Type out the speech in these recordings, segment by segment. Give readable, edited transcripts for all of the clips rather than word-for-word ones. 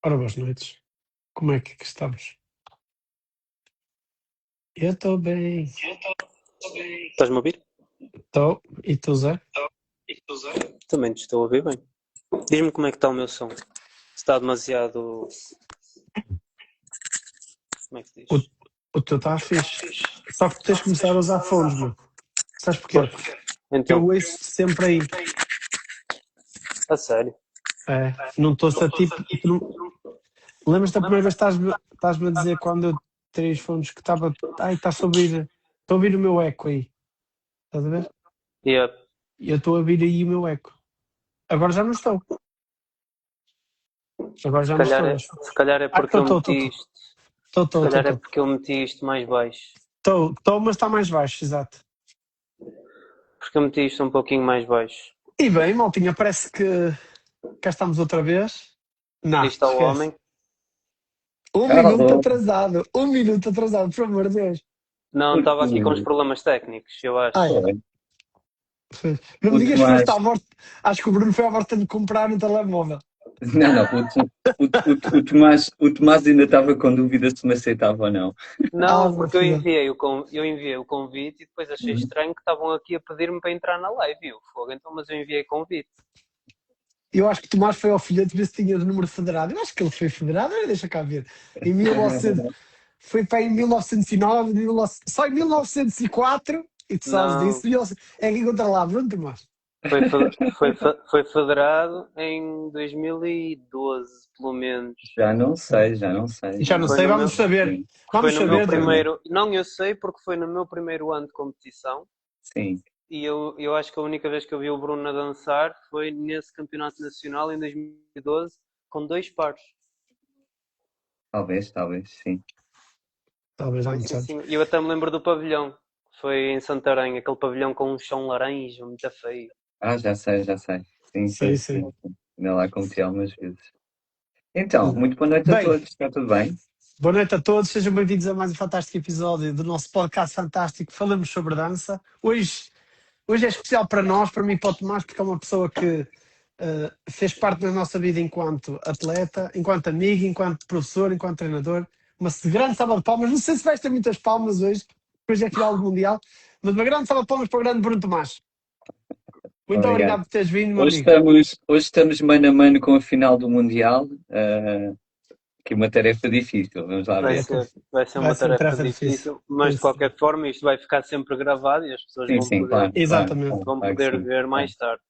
Ora, boas noites. Como é que estamos? Eu estou bem. Estás-me a ouvir? Estou. E tu, Zé? Também te estou a ouvir bem. Diz-me como é que está o meu som. Se está demasiado. Como é que se O, diz? o teu está fixe. Só que tens de começar a usar fones, meu. Sabes porquê? Pois. Porque eu Então, ouço sempre aí. a sério. É, não estou-se a ti porque tu não... Lembras-te da primeira vez que estás-me a dizer quando eu tirei os fones que estava... Ai, estás a ouvir... Estou a ouvir o meu eco aí. Estás a ver? Yeah. E eu estou a ouvir aí o meu eco. Agora já não estou. Agora já não estou. Se calhar é Ah, porque eu estou. meti isto. Se calhar é porque eu meti isto mais baixo. Estou, mas está mais baixo, exato. Porque eu meti isto um pouquinho mais baixo. E bem, maltinha, parece que cá estamos outra vez. Não, Aí está o esquece. homem. Um minuto atrasado, por amor de Deus. Não, estava aqui com os problemas técnicos, eu acho. Ai, não me O digas que foste à Tomás, morte. Acho que o Bruno foi à morte de comprar um telemóvel. não, o Tomás ainda estava com dúvida se me aceitava ou não. Não, Meu porque eu filho. enviei o convite e depois achei estranho que estavam aqui a pedir-me para entrar na live. E eu, fogo, então, mas eu enviei convite. Eu acho que o Tomás foi ao filhote ver se tinha o número federado. Eu acho que ele foi federado, deixa cá ver. Em 1900, foi para em 1909, só em 1904, e tu sabes Não, disso, é que encontra lá, Bruno Tomás. foi federado em 2012, pelo menos. Já não sei. Já não Foi sei, no vamos meu, saber. Sim, foi Vamos no meu saber. primeiro. Não, eu sei porque foi no meu primeiro ano de competição. sim. E eu acho que a única vez que eu vi o Bruno a dançar foi nesse campeonato nacional em 2012, com 2 pares. Talvez, sim. Talvez há Foi muitos sim, anos. sim. E eu até me lembro do pavilhão. Foi em Santarém, aquele pavilhão com um chão laranja, muito feio. Já sei. Sim. Sim. Ainda lá cometi algumas vezes. Então, muito boa noite a Bem, todos, está tudo bem? boa noite a todos, sejam bem-vindos a mais um fantástico episódio do nosso podcast fantástico Falamos sobre Dança. Hoje é especial para nós, para mim e para o Tomás, porque é uma pessoa que fez parte da nossa vida enquanto atleta, enquanto amigo, enquanto professor, enquanto treinador. Uma grande salva de palmas, não sei se vais ter muitas palmas hoje, hoje é final do Mundial, mas uma grande salva de palmas para o grande Bruno Tomás. Muito obrigado por teres vindo, meu amigo. Hoje estamos mano a mano com a final do Mundial, que é uma tarefa difícil, vamos lá ver. Vai ser uma tarefa difícil, mas de qualquer forma isto vai ficar sempre gravado e as pessoas Exatamente. vão poder ver mais tarde.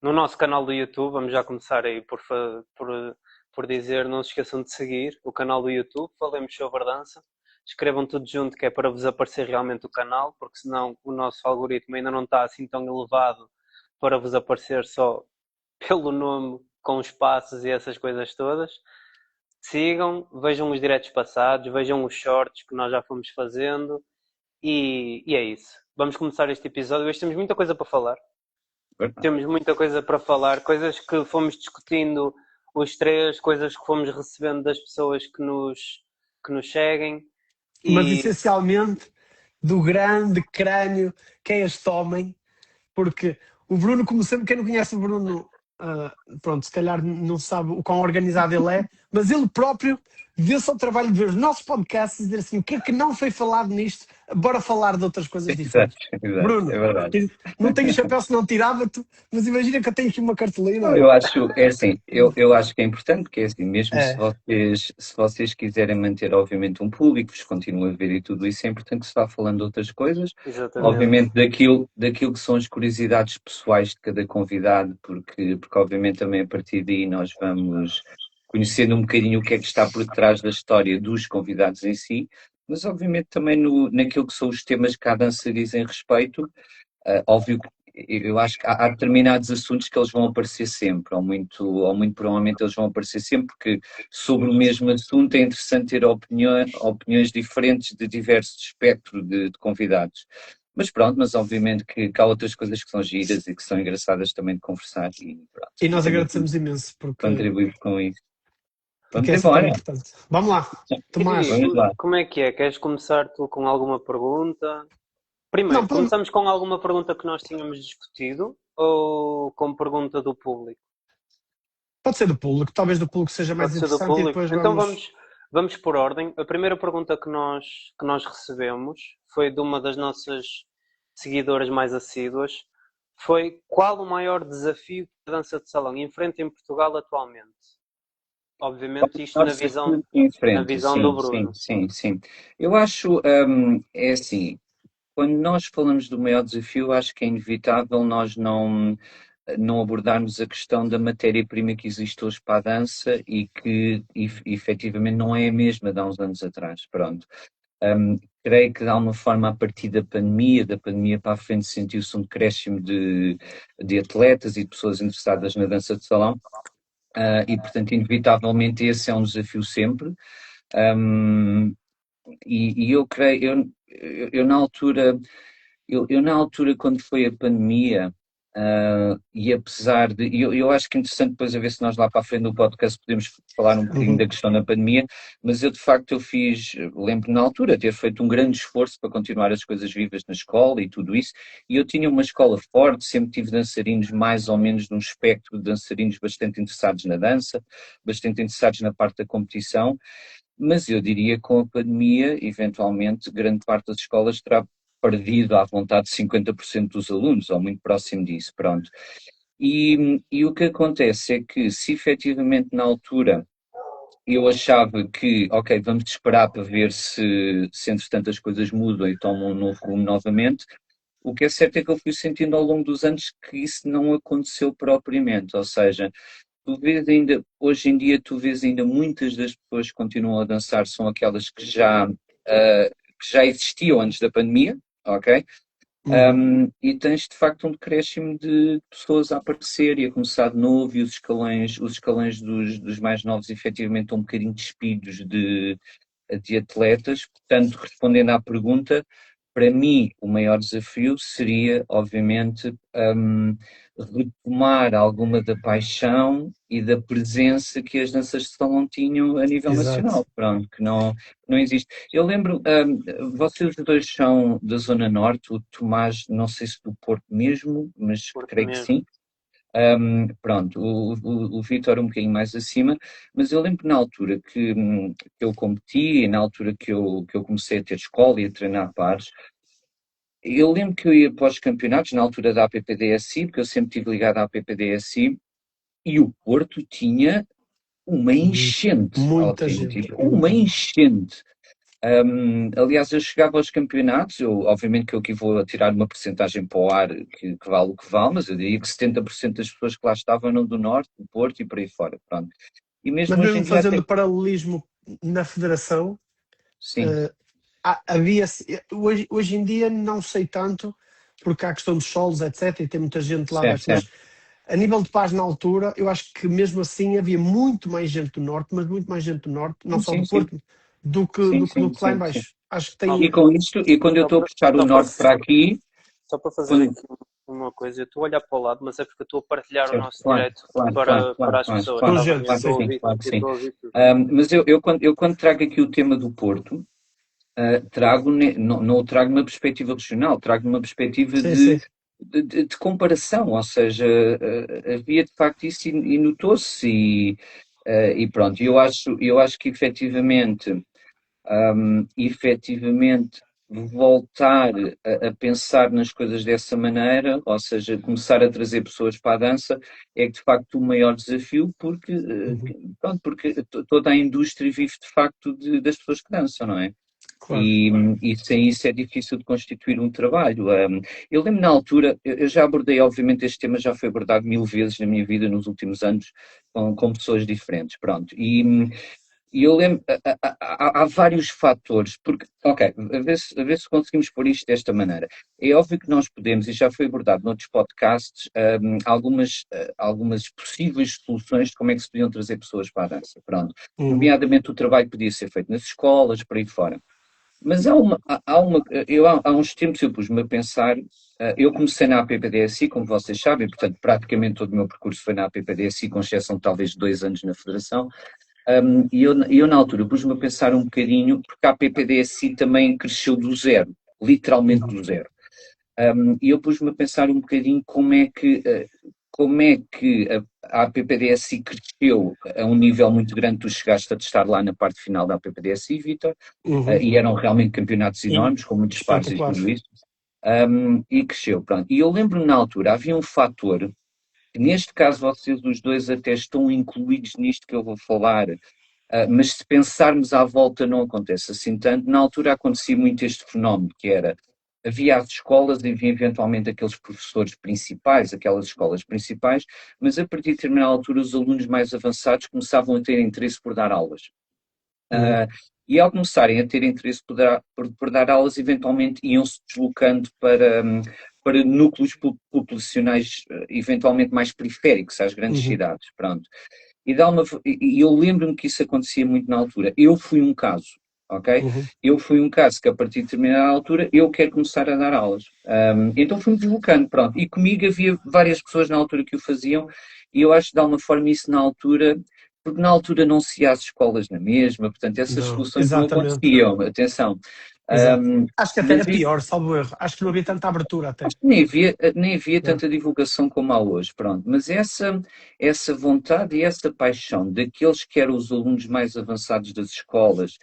No nosso canal do YouTube, vamos já começar aí por dizer, não se esqueçam de seguir o canal do YouTube, Falemos sobre Dança. Escrevam tudo junto, que é para vos aparecer realmente o canal, porque senão o nosso algoritmo ainda não está assim tão elevado para vos aparecer só pelo nome, com os passos e essas coisas todas. Sigam, vejam os diretos passados, vejam os shorts que nós já fomos fazendo e é isso. Vamos começar este episódio. Hoje temos muita coisa para falar. Temos muita coisa para falar, coisas que fomos discutindo os três, coisas que fomos recebendo das pessoas que nos seguem. Mas essencialmente do grande crânio que é este homem, porque o Bruno, como sempre, quem não conhece o Bruno, pronto, se calhar não sabe o quão organizado ele é, mas ele próprio deu-se ao trabalho de ver os nossos podcasts e dizer assim, o que é que não foi falado nisto? Bora falar de outras coisas diferentes. Exato, Bruno, é verdade. não tenho chapéu se não tirava-te, mas imagina que eu tenho aqui uma cartolina. Eu acho que é importante, porque é assim, mesmo se vocês quiserem manter, obviamente, um público, vos continuam a ver e tudo isso, é importante que se vá falando de outras coisas. Exatamente. Obviamente, daquilo que são as curiosidades pessoais de cada convidado, porque obviamente também a partir daí nós vamos conhecendo um bocadinho o que é que está por trás da história dos convidados em si, mas obviamente também naquilo que são os temas que a dança dizem respeito. Óbvio que eu acho que há determinados assuntos que eles vão aparecer sempre, ou muito provavelmente eles vão aparecer sempre, porque sobre o mesmo assunto é interessante ter opiniões diferentes de diverso espectro de convidados. Mas pronto, mas obviamente que há outras coisas que são giras e que são engraçadas também de conversar e pronto. E nós agradecemos imenso porque contribuir com isso. Vamos é embora. importante. Vamos lá, Tomás. Vamos lá. Como é que é? Queres começar tu com alguma pergunta? Primeiro, começamos com alguma pergunta que nós tínhamos discutido ou com pergunta do público? Pode ser do público, talvez do público seja mais Pode ser do interessante e público. depois Então vamos... vamos por ordem. A primeira pergunta que nós recebemos foi de uma das nossas seguidoras mais assíduas. Foi: qual o maior desafio que a dança de salão enfrenta em Portugal atualmente? Obviamente isto Nós em na frente, visão do sim, Bruno. sim, sim, sim. Eu acho, é assim, quando nós falamos do maior desafio, acho que é inevitável nós não abordarmos a questão da matéria-prima que existe hoje para a dança e que efetivamente não é a mesma de há uns anos atrás. Pronto. Creio que de alguma forma, a partir da pandemia para a frente, sentiu-se um decréscimo de atletas e de pessoas interessadas na dança de salão. E portanto, inevitavelmente, esse é um desafio sempre. E eu creio, eu na altura, eu na altura, quando foi a pandemia, e apesar de, eu acho que é interessante depois a ver se nós lá para a frente do podcast podemos falar um bocadinho da questão da pandemia, mas eu de facto lembro na altura ter feito um grande esforço para continuar as coisas vivas na escola e tudo isso, e eu tinha uma escola forte, sempre tive dançarinos mais ou menos num espectro de dançarinos bastante interessados na dança, bastante interessados na parte da competição, mas eu diria que com a pandemia, eventualmente, grande parte das escolas terá perdido à vontade 50% dos alunos, ou muito próximo disso, pronto. E o que acontece é que, se efetivamente na altura eu achava que, ok, vamos esperar para ver se entretanto as coisas mudam e tomam um novo rumo novamente, o que é certo é que eu fui sentindo ao longo dos anos que isso não aconteceu propriamente, ou seja, tu vês ainda, hoje em dia, tu vês ainda muitas das pessoas que continuam a dançar são aquelas que já existiam antes da pandemia, ok? E tens de facto um decréscimo de pessoas a aparecer e a começar de novo, e os escalões dos mais novos efetivamente estão um bocadinho despidos de atletas. Portanto, respondendo à pergunta, para mim o maior desafio seria, obviamente, retomar alguma da paixão e da presença que as danças de salão tinham a nível Exato. nacional. Pronto, que não existe. Eu lembro, vocês dois são da Zona Norte, o Tomás, não sei se do Porto mesmo, mas Porto creio mesmo. que sim. Pronto, o Vítor um bocadinho mais acima, mas eu lembro na altura que eu competi, na altura que eu comecei a ter escola e a treinar pares, eu lembro que eu ia para os campeonatos, na altura da APPDSI, porque eu sempre estive ligado à APPDSI, e o Porto tinha uma enchente Muita gente. autêntica, uma enchente. Aliás, eu chegava aos campeonatos, obviamente que eu aqui vou tirar uma percentagem para o ar que vale o que vale, mas eu diria que 70% das pessoas que lá estavam eram do Norte, do Porto e por aí fora, pronto. E mesmo Mas hoje em mesmo dia fazendo paralelismo na federação, sim, havia, hoje em dia não sei tanto, porque há a questão dos solos, etc., e tem muita gente lá certo, abaixo, mas certo. a nível de paz na altura, eu acho que mesmo assim havia muito mais gente do Norte, mas muito mais gente do Norte, não só Sim, do sim, Porto, do que, sim, do que, do sim, que lá em sim, sim. baixo. Acho que E tem... com isto, e quando eu estou a puxar o Norte para aqui, Só para fazer quando... aqui uma coisa, eu estou a olhar para o lado, mas é porque eu estou a partilhar o Certo, nosso claro, direto claro, claro, claro, para as claro, pessoas, Com claro, está bem? gente, Eu claro que estou a sim. sim, ouvir, claro que eu sim. estou a ouvir tudo. Mas eu quando trago aqui o tema do Porto, trago, não o trago numa perspectiva regional, trago numa perspectiva Sim, sim. de comparação, ou seja, havia de facto isso e notou-se, e pronto, eu acho que efetivamente voltar a pensar nas coisas dessa maneira, ou seja, começar a trazer pessoas para a dança, é de facto o maior desafio, porque, pronto, porque toda a indústria vive de facto das pessoas que dançam, não é? Claro. E sem isso é difícil de constituir um trabalho. Eu lembro na altura, eu já abordei, obviamente, este tema já foi abordado 1000 vezes na minha vida nos últimos anos, com pessoas diferentes, pronto. E eu lembro, há vários fatores, porque, ok, a ver se conseguimos pôr isto desta maneira. É óbvio que nós podemos, e já foi abordado noutros podcasts, algumas possíveis soluções de como é que se podiam trazer pessoas para a dança, pronto. Nomeadamente o trabalho podia ser feito nas escolas, por aí fora. Mas há uns tempos eu pus-me a pensar, eu comecei na APPDSI, como vocês sabem, portanto praticamente todo o meu percurso foi na APPDSI, com exceção de talvez 2 anos na Federação, e eu na altura pus-me a pensar um bocadinho, porque a APPDSI também cresceu do zero, literalmente do zero. E eu pus-me a pensar um bocadinho como como é que a APPDSI cresceu a um nível muito grande. Tu chegaste a testar lá na parte final da APPDSI, Vitor, e eram realmente campeonatos enormes, com muitos pares e tudo isso, e cresceu, pronto. E eu lembro-me na altura, havia um fator, que neste caso vocês os dois até estão incluídos nisto que eu vou falar, mas se pensarmos à volta não acontece assim tanto. Na altura acontecia muito este fenómeno, que era, havia as escolas e havia eventualmente aqueles professores principais, aquelas escolas principais, mas a partir de determinada altura os alunos mais avançados começavam a ter interesse por dar aulas. E ao começarem a ter interesse por dar aulas, eventualmente iam-se deslocando para núcleos populacionais eventualmente mais periféricos às grandes cidades, pronto. E eu lembro-me que isso acontecia muito na altura. Eu fui um caso, ok? Eu fui um caso que a partir de determinada altura eu quero começar a dar aulas. Então fui-me deslocando, pronto. E comigo havia várias pessoas na altura que o faziam, e eu acho que de alguma forma isso na altura, porque na altura não se ia às escolas na mesma, portanto essas soluções não aconteciam, atenção. Acho que até era pior, salvo erro. Acho que não havia tanta abertura até. Acho que nem havia tanta divulgação como há hoje, pronto. Mas essa vontade e essa paixão daqueles que eram os alunos mais avançados das escolas,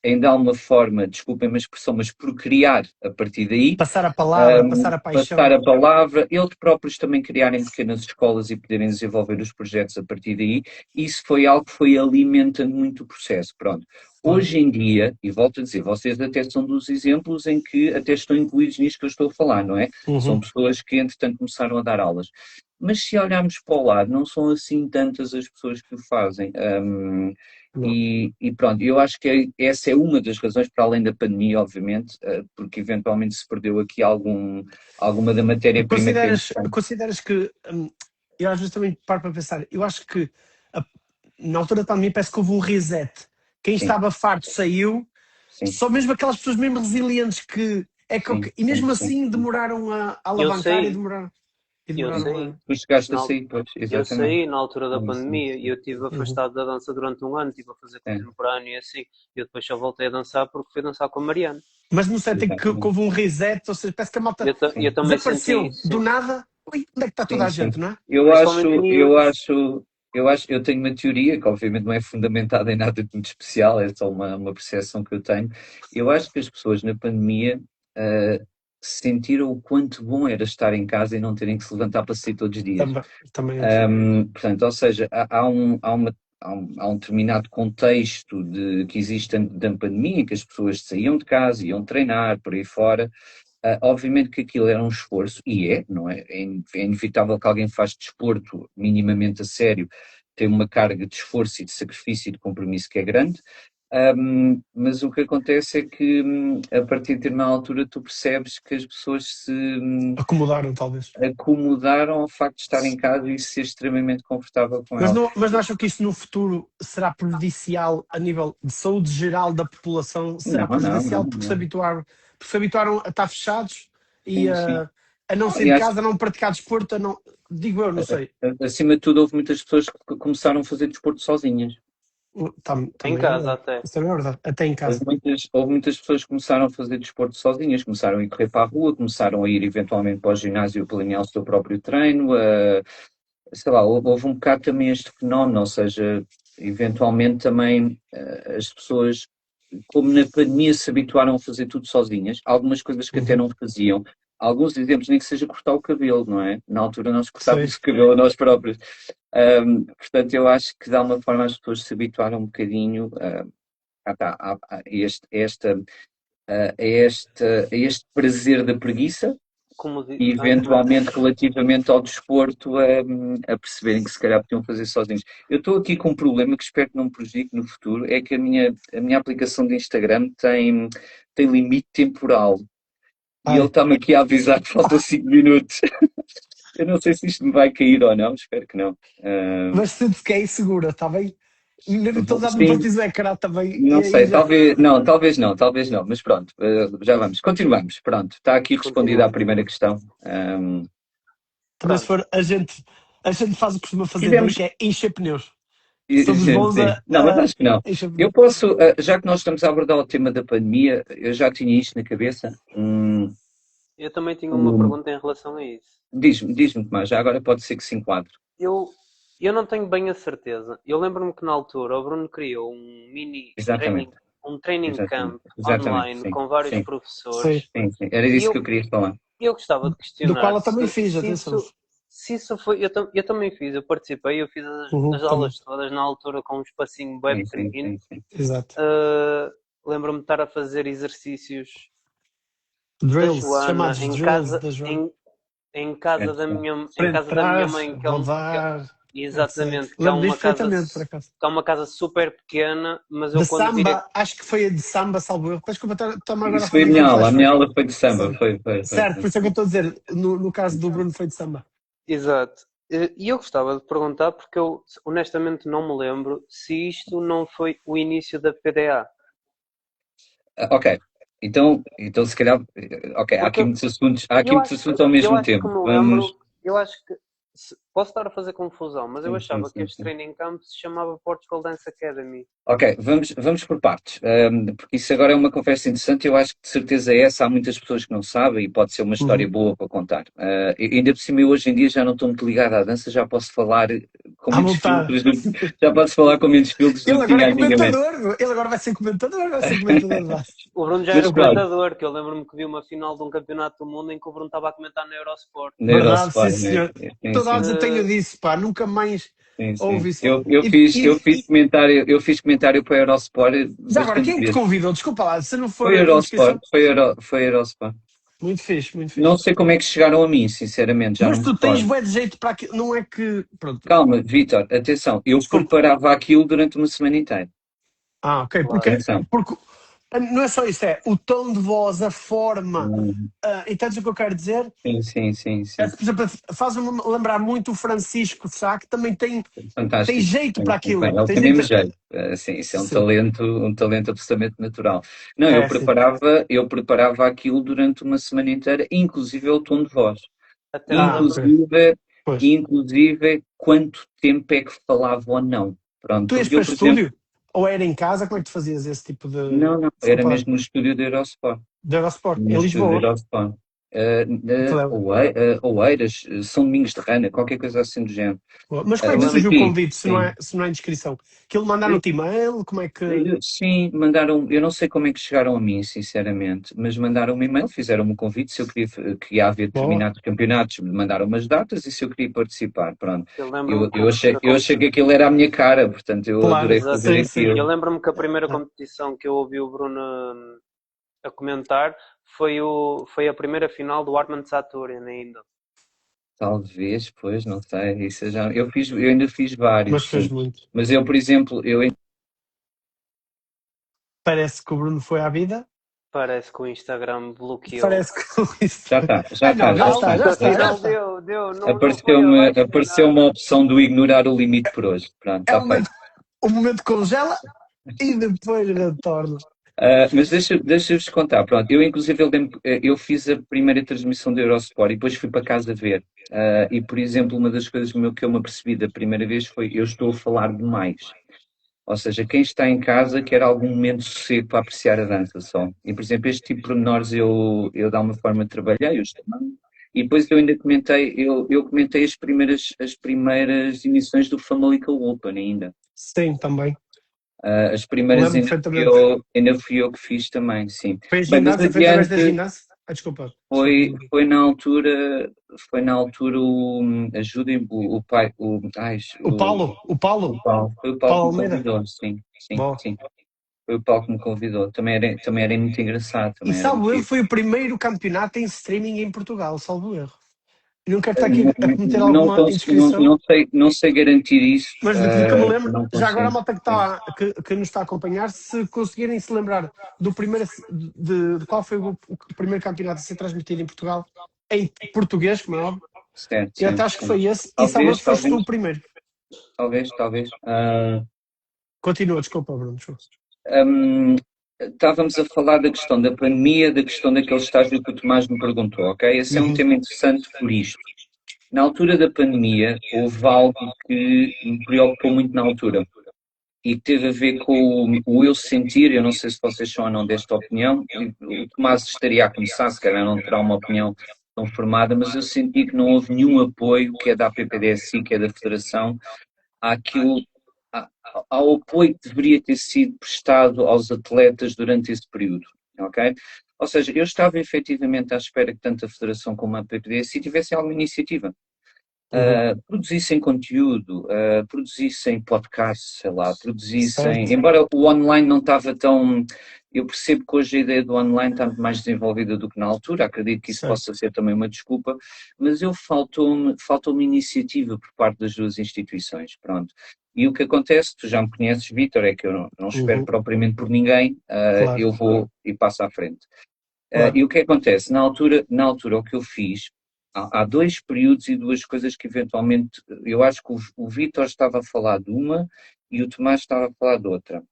em dar uma forma, desculpem a expressão, mas por criar a partir daí. Passar a palavra, passar a paixão. Passar a palavra, eles próprios também criarem pequenas escolas e poderem desenvolver os projetos a partir daí. Isso foi algo que foi alimentando muito o processo, pronto. Hoje em dia, e volto a dizer, vocês até são dos exemplos em que até estão incluídos nisto que eu estou a falar, não é? São pessoas que, entretanto, começaram a dar aulas. Mas se olharmos para o lado, não são assim tantas as pessoas que o fazem. E pronto, eu acho que essa é uma das razões, para além da pandemia, obviamente, porque eventualmente se perdeu aqui alguma da matéria-prima. Consideras que, eu às vezes também paro para pensar, eu acho que na altura da pandemia parece que houve um reset. Quem estava farto saiu, só mesmo aquelas pessoas mesmo resilientes e mesmo assim demoraram a alavancar e demoraram. Eu saí. Tu chegaste a sair, pois, exatamente. Eu saí na altura da pandemia e eu estive afastado da dança durante um ano, estive a fazer contemporâneo e assim. E eu depois só voltei a dançar porque fui dançar com a Mariana. Mas não sei, que houve um reset, ou seja, parece que a malta desapareceu do nada. Ui, onde é que está toda a gente, não é? Eu tenho uma teoria que obviamente não é fundamentada em nada de muito especial, é só uma percepção que eu tenho. Eu acho que as pessoas na pandemia sentiram o quanto bom era estar em casa e não terem que se levantar para sair todos os dias. Também portanto, ou seja, há um determinado contexto que existe da pandemia, em que as pessoas saíam de casa, iam treinar, por aí fora. Obviamente que aquilo era um esforço, e não é? É inevitável que alguém faz desporto minimamente a sério, tem uma carga de esforço e de sacrifício e de compromisso que é grande, mas o que acontece é que a partir de determinada altura tu percebes que as pessoas se acomodaram ao facto de estar em casa e ser extremamente confortável com ela. Mas não acham que isso no futuro será prejudicial a nível de saúde geral da população? Será prejudicial porque se habituaram a estar fechados e a não sair de casa, a não praticar desporto, digo eu, não sei. Acima de tudo, houve muitas pessoas que começaram a fazer desporto sozinhas. Em casa até. Isso é verdade, até em casa. Houve muitas pessoas que começaram a fazer desporto sozinhas, começaram a ir correr para a rua, começaram a ir eventualmente para o ginásio a planear o seu próprio treino, sei lá, houve um bocado também este fenómeno, ou seja, eventualmente também as pessoas, como na pandemia se habituaram a fazer tudo sozinhas, algumas coisas que até não faziam. Alguns exemplos, nem que seja cortar o cabelo, não é? Na altura nós cortávamos o cabelo a nós próprios. Portanto, eu acho que de alguma forma as pessoas se habituaram um bocadinho a este prazer da preguiça e eventualmente relativamente ao desporto a perceberem que se calhar podiam fazer sozinhos. Eu estou aqui com um problema que espero que não me prejudique no futuro, é que a minha aplicação de Instagram tem limite temporal. E ele está-me aqui a avisar que faltam 5 minutos. Eu não sei se isto me vai cair ou não, espero que não. Mas se cair, segura, está bem? Estou a dar no partido do ecrã também. Não sei, talvez não, mas pronto, já vamos. Continuamos, pronto. Está aqui respondida a primeira questão. Também se for, a gente faz o que costuma fazer, que é encher pneus. Somos bons não, mas acho que não. Eu posso, já que nós estamos a abordar o tema da pandemia, eu já tinha isto na cabeça. Eu também tinha uma pergunta em relação a isso. Diz-me, Tomás, já agora pode ser que se enquadre. Eu não tenho bem a certeza. Eu lembro-me que na altura o Bruno criou um mini training, Exatamente, um training camp exatamente, online sim, com vários sim, professores. Sim. Era E disso que eu queria falar. eu gostava de Do questionar qual eu também fiz, se atenção. se isso foi. Eu também fiz, eu participei, eu fiz as Também. aulas todas na altura com um espacinho bem pequenino. Sim. Exato. Lembro-me de estar a fazer exercícios da Drills, Joana chamados em drills casa, da Joana. em casa Certo, da certo. minha, em Frente, casa da minha trás, mãe, rodar, exatamente, etc. que é Lembro disto uma casa, perfeitamente, por acaso. que é uma casa super pequena, mas eu De quando virei. samba, acho que foi a de samba, salvo erro. Desculpa, estou-me agora a Isso foi fazer a minha aula foi de samba, Samba. foi. Certo, por isso é que eu estou a dizer, no caso do Bruno foi de samba. Exato. E eu gostava de perguntar, porque eu honestamente não me lembro se isto não foi o início da PDA. Ok, então se calhar, ok, há Porque aqui muitos assuntos ao eu mesmo acho que tempo. me Vamos. lembro, eu acho que posso estar a fazer confusão, mas eu achava que este Sim. training camp se chamava Portugal Dance Academy. Ok, vamos por partes, porque isso agora é uma conversa interessante. Eu acho que de certeza há muitas pessoas que não sabem e pode ser uma história boa para contar. Ainda por cima, eu hoje em dia já não estou muito ligado à dança, já posso falar com À menos vontade. filtros, já posso falar com menos filtros do Ele que agora tinha é antigamente. comentador, ele agora vai ser comentador de base. O Bruno já Mas era pronto, comentador, que eu lembro-me que vi uma final de um campeonato do mundo em que o Bruno estava a comentar na Eurosport. na Verdade, sim, Eurosport, né? senhor. Sim. Saudades eu tenho disso, pá, nunca mais Sim. ouvi isso. Eu fiz comentário para a Eurosport Já agora, bastante quem é que te vezes. convidou? Desculpa lá, se não for Foi a Eurosport, indiscrição. foi a Eurosport. Muito fixe, muito Não fixe. sei como é que chegaram a mim, sinceramente, já Mas não me tu tens recordo. bué de jeito para aquilo, não é que. Pronto, Calma, Vítor, atenção, eu desculpa. preparava aquilo durante uma semana inteira. Ok, Claro. porque não é só isso, é o tom de voz, a forma. Hum, Entendes o que eu quero dizer? Sim. Por exemplo, faz-me lembrar muito o Francisco Sá, que também tem Fantástico. jeito para Bem, aquilo. ele Tem tem mesmo jeito. jeito. Sim, isso é Sim, um talento absolutamente natural. Não, sim. eu preparava aquilo durante uma semana inteira, inclusive o tom de voz. Até me lembro. Ok. Inclusive, Pois. inclusive quanto tempo é que falava ou não. Pronto, Tu ias porque para eu, por exemplo, estúdio? Ou era em casa? Como é que tu fazias esse tipo não, de era preparar? mesmo no estúdio da Eurosport. De Eurosport, No em estúdio da Lisboa. Eurosport. Te lembro. Oeiras, São Domingos de Rana, qualquer coisa assim do género. Mas como é Eu que Mas surgiu o lembro. enfim, convite, sim. se não é indiscrição? Que ele mandaram-te e-mail? Como é que. Sim, mandaram, eu não sei como é que chegaram a mim, sinceramente, mas mandaram um e-mail, fizeram-me um convite se eu que ia haver Boa. determinados campeonatos, me mandaram umas datas e se eu queria participar, pronto. Eu lembro-me que a Eu achei que aquilo era a minha cara, portanto eu Claro, adorei Exato. fazer sim. Eu aquilo. lembro-me que a primeira competição que eu ouvi o Bruno a comentar foi a primeira final do Armand Saturn ainda. Talvez, pois, não sei, eu ainda fiz Mas vários, fez sim. muito. Mas eu, por exemplo, Parece que o Bruno foi à vida. Parece que o Instagram bloqueou. Parece que isso. já está. Já está. Deu. Não foi Apareceu-me abaixo nem apareceu nada. uma opção do ignorar o limite por hoje. Pronto, É está feito. o momento congela e depois retorna. Mas deixa-vos contar, pronto, eu inclusive eu fiz a primeira transmissão da Eurosport e depois fui para casa ver. E por exemplo, uma das coisas que eu me apercebi da primeira vez foi eu estou a falar demais. Ou seja, quem está em casa quer algum momento de sossego para apreciar a dança só. E por exemplo, este tipo de pormenores eu de alguma forma trabalhei, e depois eu ainda comentei, eu comentei as primeiras emissões do Famalicão Open ainda. Sim, também. As primeiras Lembro perfeitamente. ainda fui eu que fiz também, sim. Foi a Bem, mas ginásio, foi através da adiante ginásio? Desculpa. foi na altura ajudem o pai, O Paulo? o Paulo, foi o Paulo que Paulo me Almeida? convidou, Bom. sim. Foi o Paulo que me convidou. Também era muito engraçado, E também era salvo muito erro, giro. foi o primeiro campeonato em streaming em Portugal, salvo erro. Eu não quero estar aqui a cometer alguma indiscrição, Não sei garantir isso, mas do que eu me lembro, não já agora a consigo. malta que nos está a acompanhar, se conseguirem se lembrar do primeiro, de qual foi o primeiro campeonato a ser transmitido em Portugal, em português, como é óbvio, Certo, eu até sim, acho que sim. foi esse, e salvo erro foste tu o primeiro. Talvez. Continua, desculpa, Bruno. Desculpa. Estávamos a falar da questão da pandemia, da questão daquele estágio que o Tomás me perguntou, ok? Esse é um tema interessante por isto. Na altura da pandemia, houve algo que me preocupou muito na altura. e que teve a ver com o eu sentir. Eu não sei se vocês são ou não desta opinião, o Tomás estaria a começar, se calhar não terá uma opinião tão formada, mas eu senti que não houve nenhum apoio, que é da APPDSI, que é da Federação, àquilo, ao apoio que deveria ter sido prestado aos atletas durante esse período, ok? Ou seja, eu estava efetivamente à espera que tanto a Federação como a APPDSI tivessem alguma iniciativa. Produzissem conteúdo, produzissem podcasts, sei lá, produzissem, Certo. embora o online não estava tão, eu percebo que hoje a ideia do online está muito mais desenvolvida do que na altura, acredito que isso Certo. possa ser também uma desculpa, mas faltou-me iniciativa por parte das duas instituições, pronto. E o que acontece, tu já me conheces, Vítor, é que eu não espero propriamente por ninguém, Claro. eu vou e passo à frente. Claro. E o que acontece? Na altura o que eu fiz, há dois períodos e duas coisas que eventualmente, eu acho que o Vítor estava a falar de uma e o Tomás estava a falar de outra.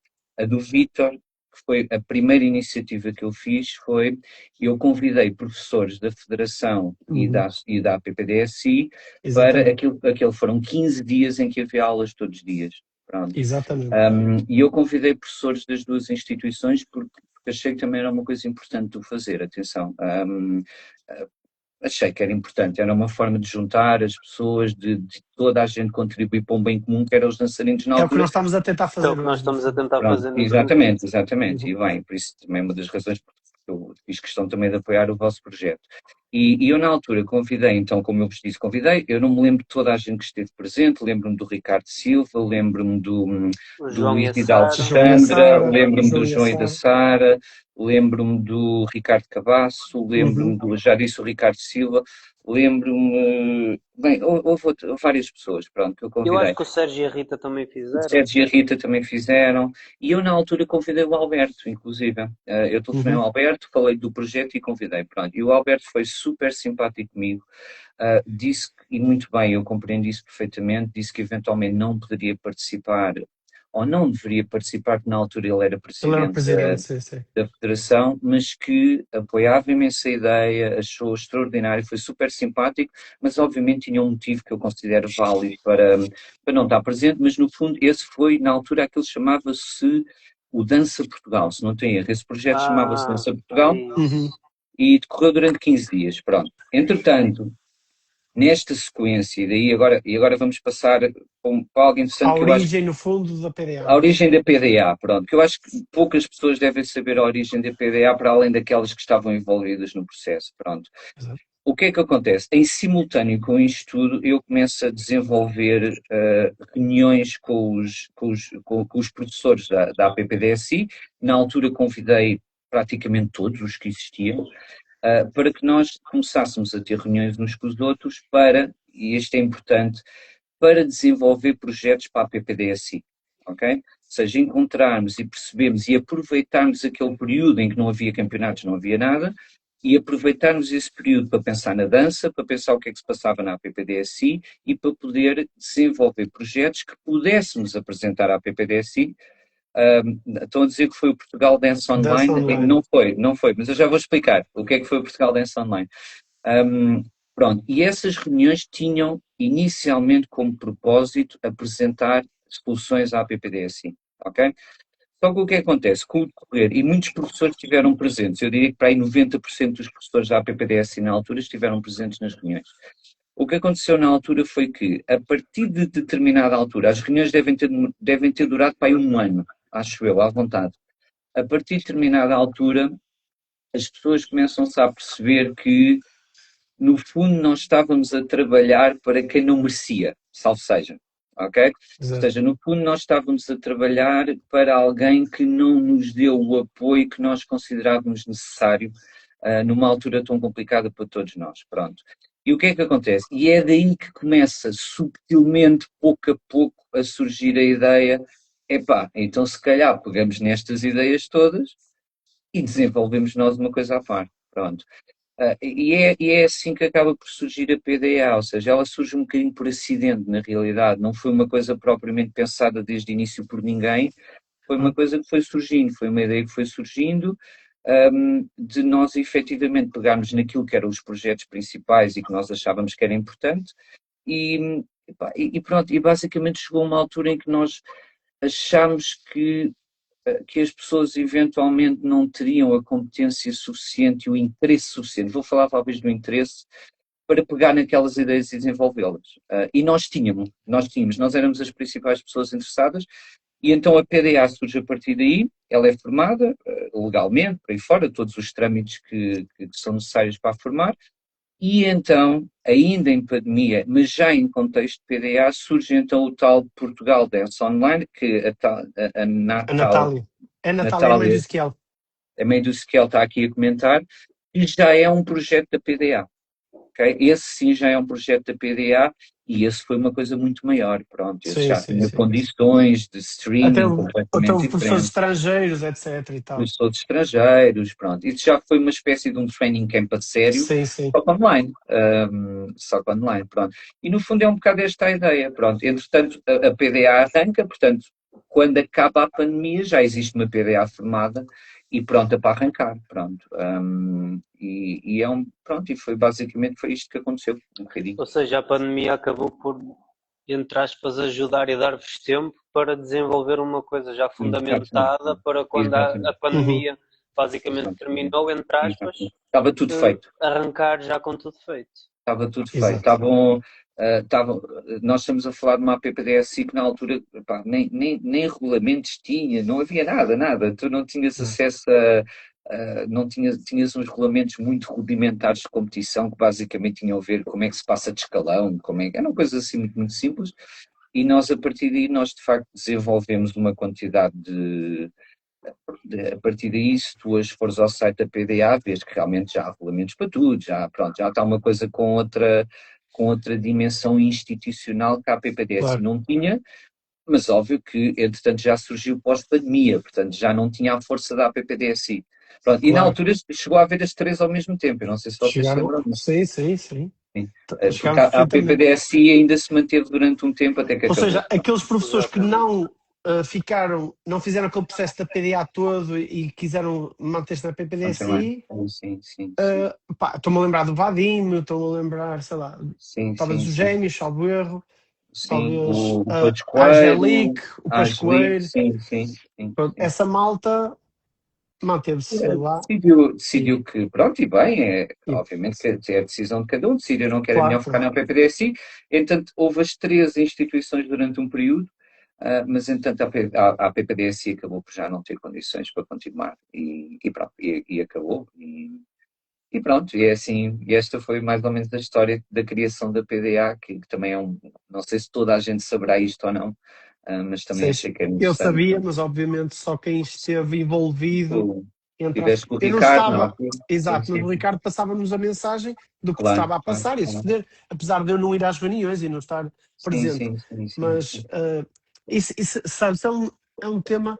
A do Vítor, que foi a primeira iniciativa que eu fiz, foi, eu convidei professores da Federação e da APPDSI para aquilo foram 15 dias em que havia aulas todos os dias. Pronto. Exatamente. E eu convidei professores das duas instituições porque achei que também era uma coisa importante de o fazer, atenção. Achei que era importante, era uma forma de juntar as pessoas, de toda a gente contribuir para um bem comum, que eram os dançarinos na É o que altura. nós estamos a tentar fazer. É o que nós estamos a tentar fazer. Exatamente. E bem, por isso também é uma das razões porque eu fiz questão também de apoiar o vosso projeto. E eu na altura convidei, então, como eu vos disse, eu não me lembro de toda a gente que esteve presente, lembro-me do Ricardo Silva, lembro-me do Luís e da Alexandra, lembro-me do João e da Sara, lembro-me do Ricardo Cabasso, lembro-me já disse o Ricardo Silva, lembro-me, bem, houve várias pessoas, pronto, que eu convidei. Eu acho que o Sérgio e a Rita também fizeram. O Sérgio e a Rita também fizeram, e eu na altura convidei o Alberto, inclusive. Eu telefonei ao Alberto, falei do projeto e convidei, pronto. E o Alberto foi super simpático comigo, disse, e muito bem, eu compreendo isso perfeitamente, disse que eventualmente não poderia participar, ou não deveria participar, porque na altura ele era presidente da Federação, mas que apoiava imenso a ideia, achou extraordinário, foi super simpático, mas obviamente tinha um motivo que eu considero válido para não estar presente, mas no fundo esse foi, na altura, aquilo chamava-se o Dança Portugal, se não tenho erro. Esse projeto chamava-se Dança Portugal e decorreu durante 15 dias, pronto. Entretanto, nesta sequência, e agora vamos passar para algo interessante. A origem, no fundo, da PDA. A origem da PDA, pronto, que eu acho que poucas pessoas devem saber a origem da PDA para além daquelas que estavam envolvidas no processo, pronto. Exato. O que é que acontece? Em simultâneo com isto tudo, eu começo a desenvolver reuniões com os professores da APPDSI. Na altura convidei praticamente todos os que existiam, para que nós começássemos a ter reuniões uns com os outros e isto é importante, para desenvolver projetos para a APPDSI, ok? Ou seja, encontrarmos e percebermos e aproveitarmos aquele período em que não havia campeonatos, não havia nada, e aproveitarmos esse período para pensar na dança, para pensar o que é que se passava na APPDSI e para poder desenvolver projetos que pudéssemos apresentar à APPDSI. Estão a dizer que foi o Portugal Dance Online. Não foi, mas eu já vou explicar o que é que foi o Portugal Dance Online. Pronto, e essas reuniões tinham inicialmente como propósito apresentar soluções à APPDSI, ok? Só que o que acontece com o decorrer, e muitos professores estiveram presentes, eu diria que para aí 90% dos professores da APPDSI na altura estiveram presentes nas reuniões. O que aconteceu na altura foi que, a partir de determinada altura, as reuniões devem ter durado para aí um ano, acho eu, à vontade. A partir de determinada altura, as pessoas começam-se a perceber que, no fundo, nós estávamos a trabalhar para quem não merecia, salvo seja, ok? Exato. Ou seja, no fundo nós estávamos a trabalhar para alguém que não nos deu o apoio que nós considerávamos necessário numa altura tão complicada para todos nós, pronto. E o que é que acontece? E é daí que começa subtilmente, pouco a pouco, a surgir a ideia, então se calhar pegamos nestas ideias todas e desenvolvemos nós uma coisa à par, pronto. E é assim que acaba por surgir a PDA, ou seja, ela surge um bocadinho por acidente, na realidade, não foi uma coisa propriamente pensada desde o início por ninguém, foi uma coisa que foi surgindo, foi uma ideia que foi surgindo, de nós efetivamente pegarmos naquilo que eram os projetos principais e que nós achávamos que era importante, e pronto, e basicamente chegou uma altura em que nós achámos que as pessoas eventualmente não teriam a competência suficiente e o interesse suficiente, vou falar talvez do interesse, para pegar naquelas ideias e desenvolvê-las. E nós nós éramos as principais pessoas interessadas, e então a PDA surge a partir daí, ela é formada legalmente, por aí fora, todos os trâmites que são necessários para a formar, e então, ainda em pandemia, mas já em contexto de PDA, surge então o tal Portugal Dance Online, que a A Natália, Natália é a mãe do Ezequiel. a mãe do Ezequiel está aqui a comentar, e já é um projeto da PDA. Okay? Esse sim já é um projeto da PDA e esse foi uma coisa muito maior, pronto, esse já tinha condições de streaming completamente professores diferentes, estrangeiros, etc. e tal. professores estrangeiros, pronto, isso já foi uma espécie de um training camp a sério, só que online, pronto, e no fundo é um bocado esta a ideia, pronto, entretanto a PDA arranca, portanto, quando acaba a pandemia já existe uma PDA formada e pronta para arrancar, pronto. E foi basicamente foi isto que aconteceu, um bocadinho. Ou seja, a pandemia acabou por, entre aspas, ajudar e dar-vos tempo para desenvolver uma coisa já fundamentada para quando a pandemia basicamente terminou, entre aspas, estava tudo feito. Arrancar já com tudo feito. Estava tudo feito. Nós estamos a falar de uma PPDSI que na altura nem regulamentos tinha, não havia nada. Tu não tinhas acesso tinhas uns regulamentos muito rudimentares de competição que basicamente tinham a ver como é que se passa de escalão, eram coisas assim muito, muito simples, e nós a partir daí nós de facto desenvolvemos uma quantidade a partir daí, se tu hoje fores ao site da PDA, vês que realmente já há regulamentos para tudo, já está uma coisa com outra dimensão institucional que a PPDS não tinha, mas óbvio que, entretanto, já surgiu pós-pandemia, portanto, já não tinha a força da PPDSI. Pronto, e na altura chegou a haver as três ao mesmo tempo, eu não sei se vocês se lembram. Sim. Porque a PPDSI ainda se manteve durante um tempo até que acabou. Ou seja, aqueles professores que não fizeram aquele processo da PDA todo e quiseram manter-se na PPDSI. Estou-me a lembrar do Vadim, estou-me a lembrar, sei lá, talvez os Gêmeos, salvo erro. Talvez a Angelique, o Pascoeiro. Sim. Essa malta manteve-se lá. Decidiu que, pronto, e bem, obviamente que é a decisão de cada um, decidiu não querer melhor ficar na PPDSI. Entanto, houve as três instituições durante um período, mas entanto a PPDSI acabou por já não ter condições para continuar e pronto, e acabou e pronto, e é assim, e esta foi mais ou menos a história da criação da PDA, que também é não sei se toda a gente saberá isto ou não, mas também achei que é muito Eu sabia, mas obviamente só quem esteve envolvido. Tiveste com o eu Ricardo, não estava, exato, mas o Ricardo passava-nos a mensagem do que estava a passar e se foder, apesar de eu não ir às reuniões e não estar presente. Mas isso sabes, é um tema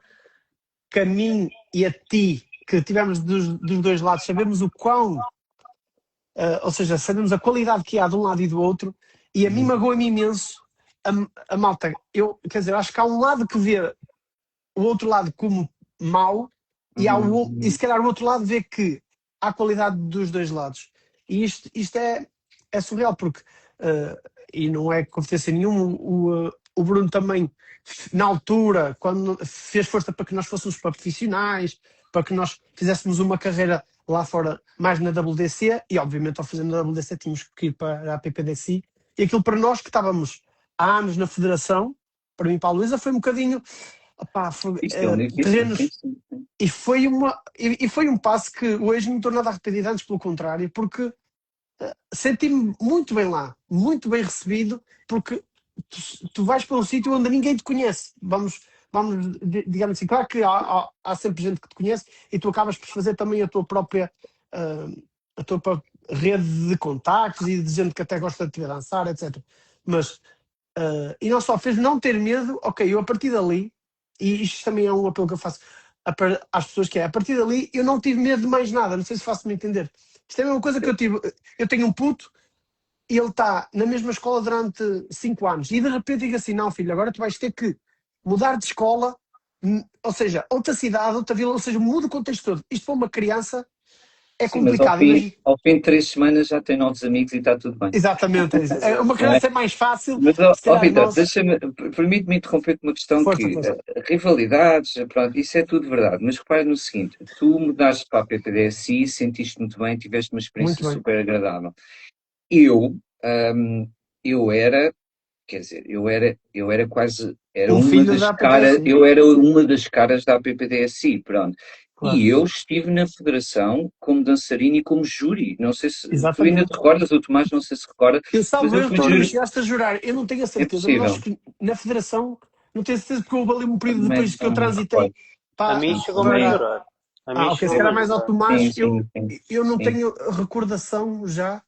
que a mim e a ti, que tivemos dos dois lados, sabemos o quão, ou seja, sabemos a qualidade que há de um lado e do outro, e a mim magoa-me imenso a malta. Quer dizer, acho que há um lado que vê o outro lado como mau, e se calhar o outro lado vê que há qualidade dos dois lados. E isto é surreal, porque, e não é confidência nenhuma, o Bruno também, na altura, quando fez força para que nós fôssemos profissionais, para que nós fizéssemos uma carreira lá fora, mais na WDC, e obviamente ao fazer na WDC tínhamos que ir para a PPDC, e aquilo para nós que estávamos há anos na federação, para mim e para a Luísa, foi um bocadinho... terrenos, e foi um passo que hoje não estou nada arrependido, antes pelo contrário, porque senti-me muito bem lá, muito bem recebido, porque tu vais para um sítio onde ninguém te conhece, vamos digamos assim, claro que há sempre gente que te conhece e tu acabas por fazer também a tua própria rede de contactos e de gente que até gosta de te ver dançar, etc. Mas e não só fez não ter medo, ok, eu a partir dali, e isto também é um apelo que eu faço às pessoas, que é, a partir dali eu não tive medo de mais nada, não sei se faço-me entender. Isto é a mesma coisa que eu tenho um puto e ele está na mesma escola durante 5 anos e de repente digo assim, não filho, agora tu vais ter que mudar de escola, ou seja, outra cidade, outra vila, ou seja, muda o contexto todo. Isto para uma criança é Sim, mas complicado. Imagina. ao fim de 3 semanas já tem novos amigos e está tudo bem. Exatamente, é isso. Uma Não é? criança é mais fácil, Mas, se calhar Vitor, nós. permite-me interromper-te uma questão Força, que força. rivalidades, pronto, isso é tudo verdade, mas repara no seguinte, tu mudaste para a PPDSI, sentiste muito bem, tiveste uma experiência Muito bem. super agradável. Eu, eu era, quer dizer, eu era quase, era Um uma filho das da caras, PPSI. eu era uma das caras da PPDSI, pronto. Claro. E eu estive na federação como dançarino e como júri. Não sei se tu ainda Exatamente. te recordas, o Tomás não sei se recorda, Eu mas salvo eu erro, fui tu júri. chegaste a jurar. Eu não tenho a É certeza, mas acho possível, que na Federação, não tenho certeza porque houve ali um período também depois que eu não me transitei recordo. A para. mim Sim, chegou-me a também, para jurar. A mim ok, se calhar chegou-me a mais ao jurar. Tomás, sim, eu não sim, tenho recordação já.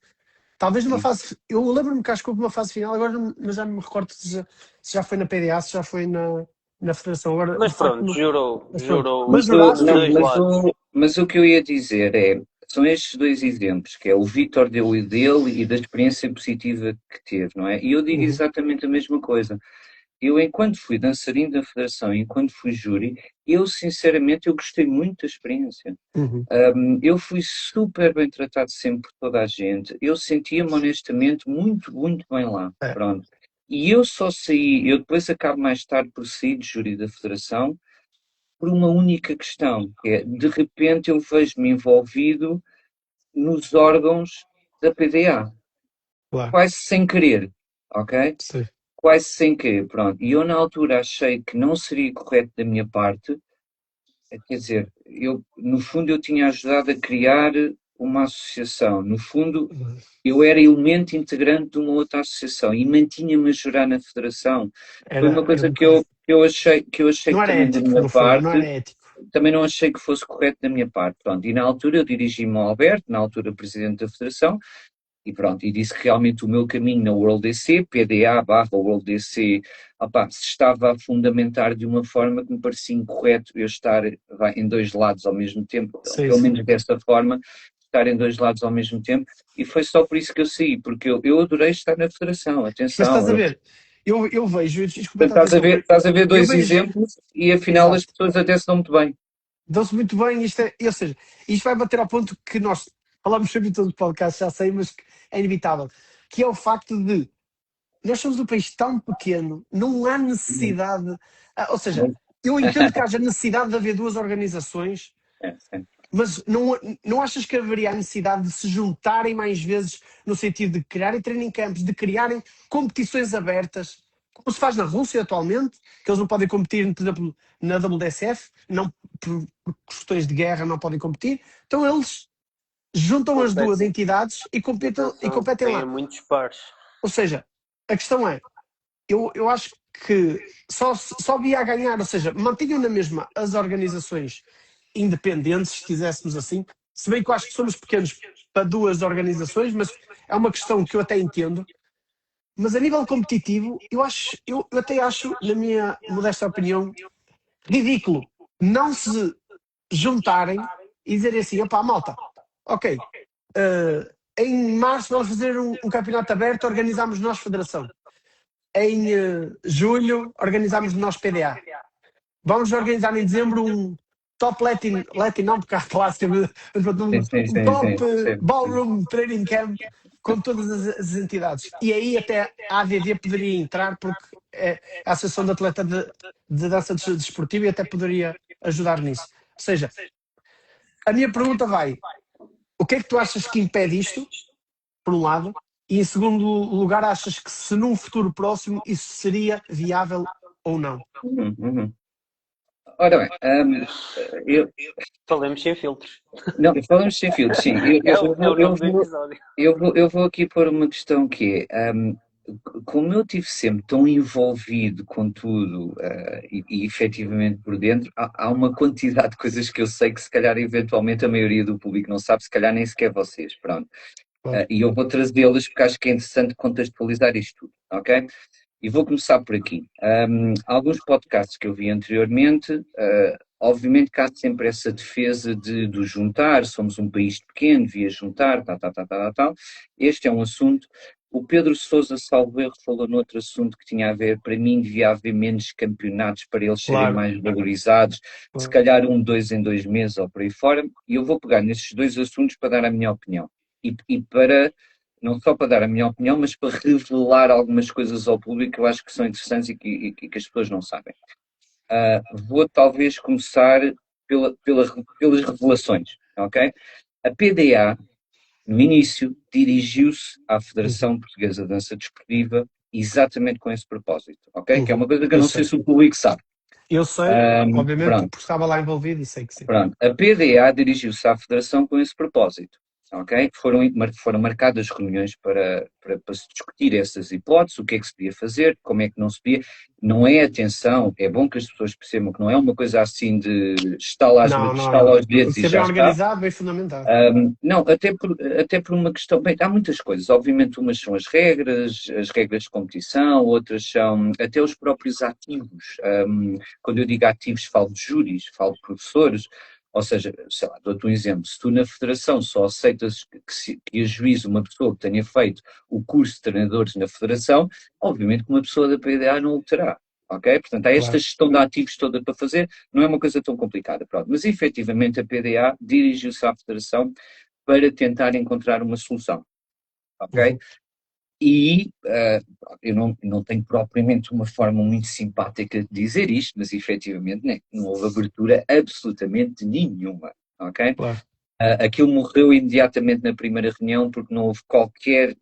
Talvez numa sim. fase. Eu lembro-me que acho que houve uma fase final, agora mas já não me recordo se já foi na PDA, se já foi na Federação. Agora, de Mas facto, pronto, não. jurou, Mas pronto. jurou Mas Mas o, dos juraste, não, dois lados. mas o que eu ia dizer é, são estes dois exemplos, que é o Vítor deu o dele e da experiência positiva que teve, não é? E eu digo Uhum, exatamente a mesma coisa. Eu, enquanto fui dançarino da Federação, enquanto fui júri, eu, sinceramente, eu gostei muito da experiência. uhum. Eu fui super bem tratado sempre por toda a gente. Eu sentia-me honestamente muito, muito bem lá. É, Pronto. E eu só saí, eu depois acabo mais tarde por sair de júri da Federação por uma única questão, que é, de repente eu vejo-me envolvido nos órgãos da PDA, claro. quase sem querer, ok? Sim. Quase sem querer, pronto. E eu na altura achei que não seria correto da minha parte. Quer dizer, eu, no fundo, eu tinha ajudado a criar uma associação. No fundo, Uhum. eu era elemento integrante de uma outra associação e mantinha-me a jurar na federação. Foi uma Era coisa um bocado. que eu achei Não que era também da ético, minha no fundo, não era parte, ético. também não achei que fosse correto da minha parte. Pronto, e na altura eu dirigi-me ao Alberto, na altura presidente da federação, e pronto, e disse que realmente o meu caminho na World DC, PDA barra World DC, opá, se estava a fundamentar de uma forma que me parecia incorreto eu estar em dois lados ao mesmo tempo, ou Sim, pelo sim. menos desta forma, estar em dois lados ao mesmo tempo, e foi só por isso que eu saí, porque eu adorei estar na federação, Mas estás atenção. a ver, eu vejo, desculpa estar a Portanto, interromper, estás a ver eu dois vejo, exemplos e afinal as exato, pessoas até se dão muito bem. dão-se muito bem, ou seja, isto vai bater ao ponto que nós falamos sobre todo o podcast, já sei, mas que é inevitável, que é o facto de nós somos um país tão pequeno, não há necessidade, ou seja, eu entendo que haja necessidade de haver duas organizações, É, sim. mas não achas que haveria a necessidade de se juntarem mais vezes no sentido de criarem training camps, de criarem competições abertas, como se faz na Rússia atualmente, que eles não podem competir, por exemplo, na WSF, não, por questões de guerra não podem competir, então eles juntam as duas Competem. entidades e Atenção, competem têm lá. muitos pares. Ou seja, a questão é, eu acho que só via a ganhar, ou seja, mantinham na mesma as organizações independentes, se quiséssemos assim, se bem que eu acho que somos pequenos para duas organizações, mas é uma questão que eu até entendo. Mas a nível competitivo, eu até acho, na minha modesta opinião, ridículo não se juntarem e dizerem assim, opá, malta, ok, em março vamos fazer um campeonato aberto, organizamos nós federação. Em julho organizamos nós PDA. Vamos organizar em dezembro um top Latin não, porque há clássico, Sim, sim, um sim, top sim, percebo. ballroom training camp com todas as entidades. E aí até a ADD poderia entrar, porque é a Associação de Atleta de Dança Desportiva e até poderia ajudar nisso. Ou seja, a minha pergunta vai, o que é que tu achas que impede isto, por um lado, e em segundo lugar, achas que se num futuro próximo isso seria viável ou não? Uhum. Ora bem, eu, Falemos sem filtros. não, falamos sem filtros, sim. É o nome do episódio. Eu vou aqui pôr uma questão que é, como eu estive sempre tão envolvido com tudo, e efetivamente por dentro, há uma quantidade de coisas que eu sei que se calhar eventualmente a maioria do público não sabe, se calhar nem sequer vocês, pronto. Claro. E eu vou trazê-las porque acho que é interessante contextualizar isto tudo, ok? E vou começar por aqui. Alguns podcasts que eu vi anteriormente, obviamente que há sempre essa defesa do juntar, somos um país pequeno, devia juntar, tal. Este é um assunto O Pedro Sousa, salvo erro, falou noutro assunto que tinha a ver, para mim devia haver menos campeonatos para eles serem Claro, mais valorizados, se claro. calhar 2 em 2 meses ou por aí fora, e eu vou pegar nesses 2 assuntos para dar a minha opinião. E para, não só para dar a minha opinião, mas para revelar algumas coisas ao público que eu acho que são interessantes e que as pessoas não sabem. Vou talvez começar pelas revelações, ok? A PDA, no início, dirigiu-se à Federação Portuguesa de Dança Desportiva exatamente com esse propósito, ok? Que é uma coisa que eu Eu não sei sei. se o público sabe. Eu sei, obviamente, Pronto, porque estava lá envolvido e sei que sim. pronto. A PDA dirigiu-se à Federação com esse propósito, ok? Foram marcadas reuniões para se discutir essas hipóteses, o que é que se podia fazer, como é que não se podia. Não é, atenção, é bom que as pessoas percebam que não é uma coisa assim de estala Não, não, aos não. Tem dedos que e ser bem já está. organizado, bem fundamentado. Não, até por uma questão. Bem, há muitas coisas. Obviamente, umas são as regras de competição, outras são até os próprios ativos. Quando eu digo ativos, falo de júris, falo de professores. Ou seja, sei lá, dou-te um exemplo. Se tu na federação só aceitas que ajuize uma pessoa que tenha feito o curso de treinadores na federação, obviamente que uma pessoa da PDA não o terá. Ok? Portanto, há esta Claro. gestão de ativos toda para fazer, não é uma coisa tão complicada. Pronto. Mas efetivamente a PDA dirigiu-se à Federação para tentar encontrar uma solução. Ok? E eu não tenho propriamente uma forma muito simpática de dizer isto, mas efetivamente não houve abertura absolutamente nenhuma. Ok? Claro. Aquilo morreu imediatamente na primeira reunião porque não houve qualquer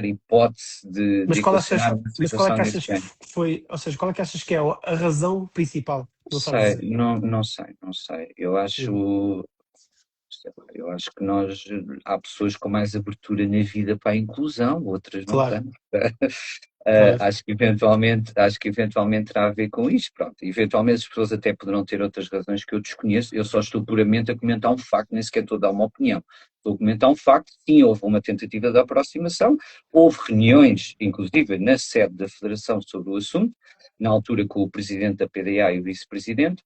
hipótese de Mas equacionar uma mas qual é situação que desse achas que género. foi, ou seja, qual é que achas que é a razão principal? Não sabes Sei, dizer. não sei. Eu acho que há pessoas com mais abertura na vida para a inclusão, outras não Claro, têm. claro. Acho que eventualmente terá a ver com isto. Pronto. Eventualmente as pessoas até poderão ter outras razões que eu desconheço. Eu só estou puramente a comentar um facto, nem sequer estou a dar uma opinião. Estou a comentar um facto. Sim, houve uma tentativa de aproximação, houve reuniões, inclusive na sede da Federação, sobre o assunto, na altura com o presidente da PDA e o vice-presidente,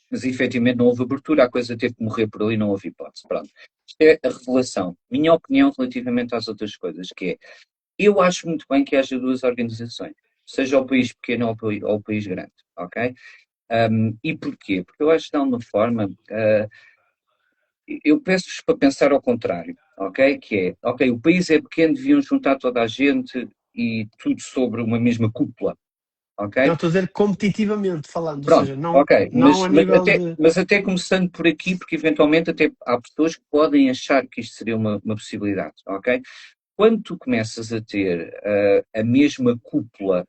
mas efetivamente não houve abertura, a coisa teve que morrer por ali, não houve hipótese. Pronto. Isto é a revelação. Minha opinião relativamente às outras coisas, que é, eu acho muito bem que haja duas organizações, seja o país pequeno ou o país grande, ok? E porquê? Porque eu acho que de alguma forma, eu peço-vos para pensar ao contrário, ok? Que é, ok, o país é pequeno, deviam juntar toda a gente e tudo sobre uma mesma cúpula, ok? Não, estou a dizer competitivamente falando, ou Pronto, seja, não, ok, não a nível de. mas até começando por aqui, porque eventualmente até há pessoas que podem achar que isto seria uma possibilidade, ok? Quando tu começas a ter a mesma cúpula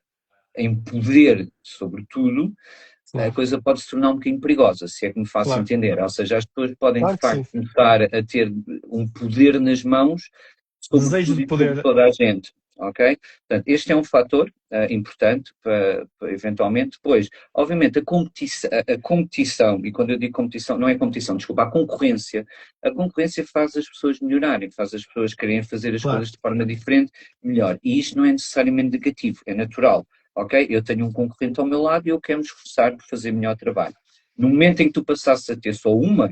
em poder sobre tudo, a Claro, coisa pode se tornar um bocadinho perigosa, se é que me faço claro, entender. Ou seja, as pessoas podem de claro que facto sim. começar a ter um poder nas mãos sobre Desejo tudo de e sobre poder. toda a gente, ok? Portanto, este é um fator importante para eventualmente depois. Obviamente, a competição, e quando eu digo competição, não é competição, desculpa, a concorrência faz as pessoas melhorarem, faz as pessoas quererem fazer as Claro, coisas de forma diferente, melhor. E isto não é necessariamente negativo, é natural, ok? Eu tenho um concorrente ao meu lado e eu quero me esforçar por fazer melhor trabalho. No momento em que tu passasses a ter só uma,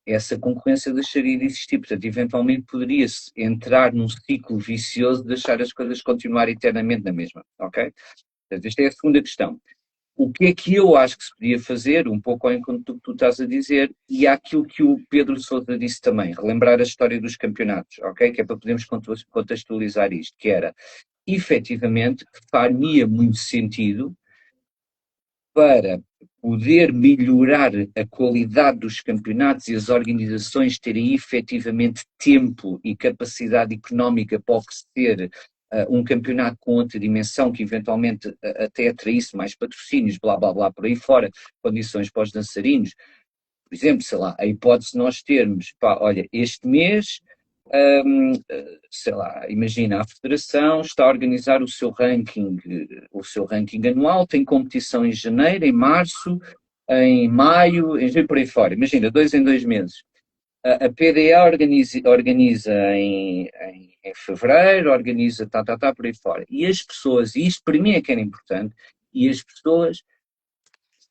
essa concorrência deixaria de existir. Portanto, eventualmente poderia-se entrar num ciclo vicioso de deixar as coisas continuarem eternamente na mesma, ok? Portanto, esta é a segunda questão. O que é que eu acho que se podia fazer, um pouco ao encontro do que tu estás a dizer, e há aquilo que o Pedro Sousa disse também, relembrar a história dos campeonatos, ok? Que é para podermos contextualizar isto, que era, efetivamente, faria muito sentido para poder melhorar a qualidade dos campeonatos e as organizações terem efetivamente tempo e capacidade económica para oferecer um campeonato com outra dimensão que eventualmente até atraísse mais patrocínios, blá blá blá, por aí fora, condições para os dançarinos. Por exemplo, sei lá, a hipótese de nós termos, pá, olha, este mês sei lá, imagina, a Federação está a organizar o seu ranking anual, tem competição em janeiro, em março, em maio, em julho, por aí fora. Imagina, 2 em 2 meses. A PDA organiza em fevereiro, organiza por aí fora. E as pessoas, e isto para mim é que era importante, e as pessoas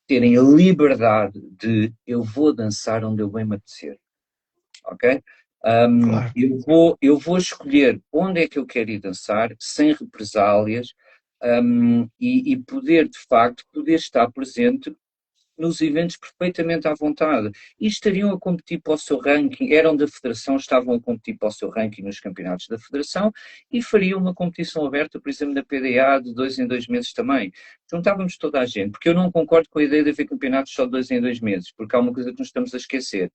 terem a liberdade de eu vou dançar onde eu bem me apetecer, ok? Claro. Eu vou escolher onde é que eu quero ir dançar, sem represálias, e poder, de facto, poder estar presente nos eventos perfeitamente à vontade. E estariam a competir para o seu ranking, eram da Federação, estavam a competir para o seu ranking nos campeonatos da Federação e fariam uma competição aberta, por exemplo, na PDA, de 2 em 2 meses também. Juntávamos toda a gente, porque eu não concordo com a ideia de haver campeonatos só de 2 em 2 meses, porque há uma coisa que nos estamos a esquecer.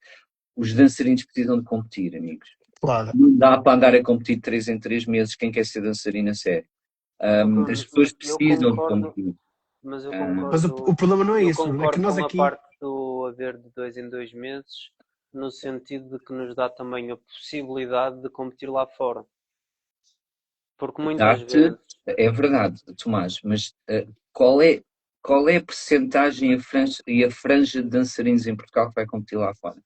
Os dançarinos precisam de competir, amigos. Claro. Não dá para andar a competir de 3 em 3 meses quem quer ser dançarina sério. Bruno, As pessoas eu precisam de concordo, competir. mas eu Mas o concordo, problema não é eu isso, Bruno, é que concordo nós com a aqui. parte do haver de 2 em 2 meses, no sentido de que nos dá também a possibilidade de competir lá fora. Porque muitas Dá-te, vezes, é verdade, Tomás, mas qual é a percentagem e a franja de dançarinos em Portugal que vai competir lá fora?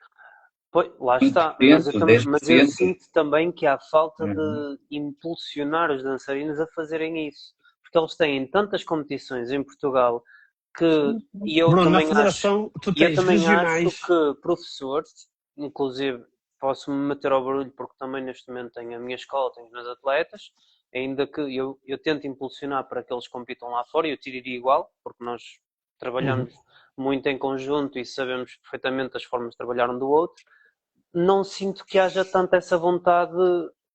pois, lá está, 5%, mas eu 10%? sinto também que há falta Uhum. de impulsionar os dançarinos a fazerem isso. Porque eles têm tantas competições em Portugal que, e eu Bruno, na também acho, federação tu e eu tens também acho regionais. que professores, inclusive posso-me meter ao barulho porque também neste momento tenho a minha escola, tenho os meus atletas, ainda que eu tento impulsionar para que eles compitam lá fora e eu tiraria igual, porque nós trabalhamos muito em conjunto e sabemos perfeitamente as formas de trabalhar um do outro. Não sinto que haja tanto essa vontade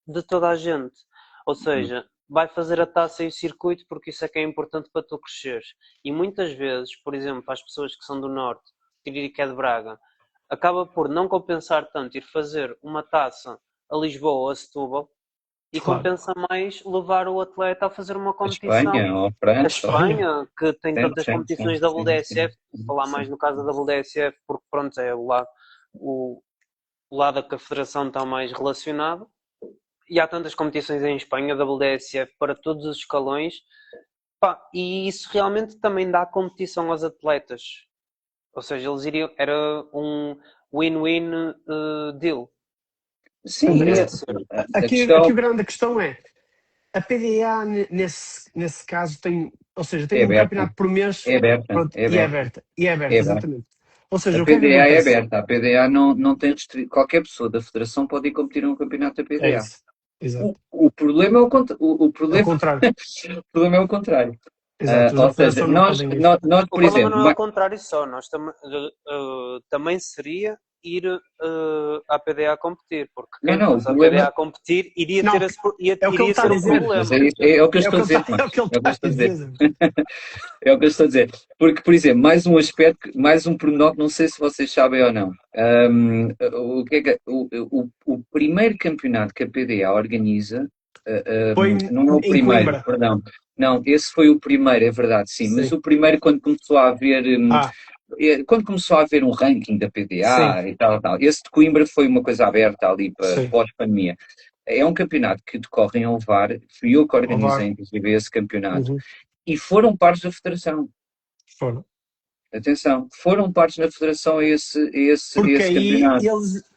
de toda a gente. Ou seja, vai fazer a taça e o circuito porque isso é que é importante para tu cresceres. E muitas vezes, por exemplo, para as pessoas que são do Norte, Tiririca é de Braga, acaba por não compensar tanto ir fazer uma taça a Lisboa ou a Setúbal e Claro. compensa mais levar o atleta a fazer uma A competição. Espanha ou a A França? Espanha, que tem Sim, tantas sim, competições sim, da sim, WDSF, sim, falar sim. mais no caso da WDSF, porque pronto, é o lado que a federação está mais relacionado. E há tantas competições em Espanha, WDSF, para todos os escalões. Pá, e isso realmente também dá competição aos atletas. Ou seja, eles iriam, era um win-win deal. Sim, Mas a aqui questão a grande questão é, a PDA nesse caso tem, ou seja, é tem um aberta, campeonato por mês, é aberta, pronto, é e é aberta, aberta, e é é aberta, aberta. exatamente. Ou A seja, o que é que PDA é acontece? aberta, a PDA não tem restrição. Qualquer pessoa da Federação pode ir competir num campeonato da É PDA. isso, exato. O problema é o É o problema, contrário, o problema é o contrário. exato. Os da Ou seja, federação não podem ir. nós, O por problema não exemplo, é o contrário só, nós também seria ir à PDA a competir, porque quem não, o fosse à PDA problema a competir iria, Não, iria, é o que ele iria está a ter um dizer. mas problema. é o que eu É o estou que a ele dizer, está, é o Tomás. que ele É o que está eu a estou a dizer. dizer. É o que eu estou a dizer. Porque, por exemplo, mais um aspecto, mais um pormenor que não sei se vocês sabem ou não. O que é que, o primeiro campeonato que a PDA organiza, Foi não é o em primeiro, Coimbra. perdão. Não, esse foi o primeiro, é verdade, sim. Mas Sim. o primeiro, quando começou a haver, Ah, quando começou a haver um ranking da sim, PDA e tal. Esse de Coimbra foi uma coisa aberta ali para sim. pós-pandemia. É um campeonato que decorre em Ovar, fui eu que Ovar. organizei, inclusive, esse campeonato, Uhum. e foram pares da Federação. Foram. Atenção, foram pares na Federação a Porque esse aí campeonato,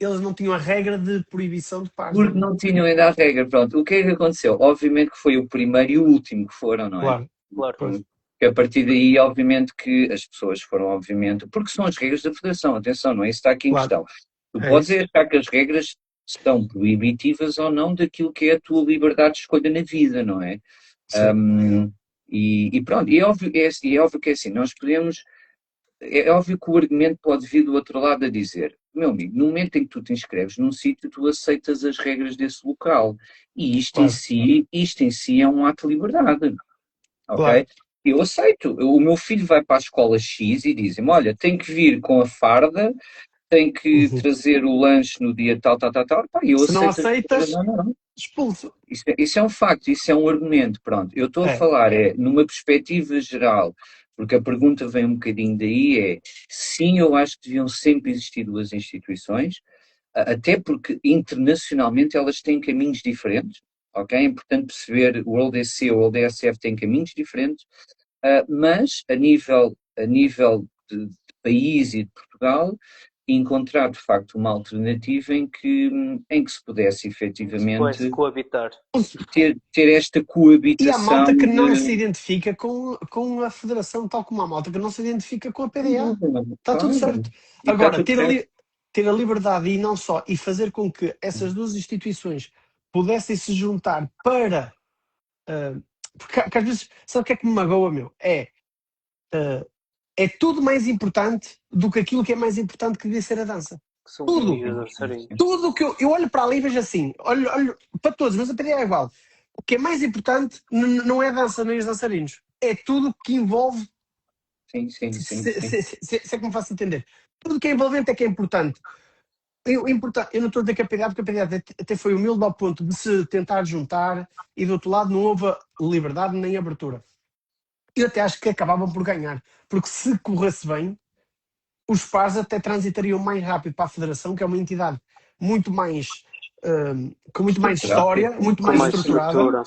eles não tinham a regra de proibição de pares, porque não é? não tinham ainda a regra. Pronto, o que é que aconteceu? Obviamente que foi o primeiro e o último que foram, não é? Claro, Claro. pois. Que a partir daí, obviamente, que as pessoas foram, obviamente, porque são as regras da Federação, atenção, não é isso que está aqui em Claro, questão. Tu é podes isso. achar que as regras são proibitivas ou não daquilo que é a tua liberdade de escolha na vida, não é? Sim, E pronto, é óbvio que é assim, nós podemos. É óbvio que o argumento pode vir do outro lado a dizer, meu amigo, no momento em que tu te inscreves num sítio, tu aceitas as regras desse local. E claro, isto em si é um ato de liberdade, claro. ok? Eu aceito. O meu filho vai para a escola X e dizem-me, olha, tem que vir com a farda, tem que Uhum. trazer o lanche no dia tal, tal, tal, tal. Pá, eu Se não aceito. aceitas, Não. expulso. Isso é um facto, isso é um argumento, pronto. Eu estou a É, falar, numa perspectiva geral, porque a pergunta vem um bocadinho daí, sim, eu acho que deviam sempre existir duas instituições, até porque internacionalmente elas têm caminhos diferentes, ok? É importante perceber, o World SC ou o World DSF têm caminhos diferentes, mas a nível de país e de Portugal, encontrar de facto uma alternativa em que se pudesse Depois efetivamente coabitar. ter esta e há coabitação malta que não se de. identifica com a federação, tal como há malta que não se identifica com a PDA. Está tudo Claro, certo. e está Agora, tudo certo. ter a liberdade e não só, e fazer com que essas duas instituições pudessem se juntar para. Porque às vezes, sabe o que é que me magoa, meu? É tudo mais importante do que aquilo que é mais importante que devia ser a dança. Que são Tudo. os dançarinos. Tudo o que eu olho para ali e vejo assim, olho para todos, mas a PDA é igual. O que é mais importante não é a dança nem os dançarinos, é tudo que envolve. Sim. Se é que me faço entender. Tudo que é envolvente é que é importante. Eu não estou a dizer que a PDA, porque a PDA até foi humilde ao ponto de se tentar juntar e do outro lado não houve liberdade nem abertura. Eu até acho que acabavam por ganhar, porque se corresse bem, os pares até transitariam mais rápido para a Federação, que é uma entidade muito mais com muito mais história, muito mais estruturada.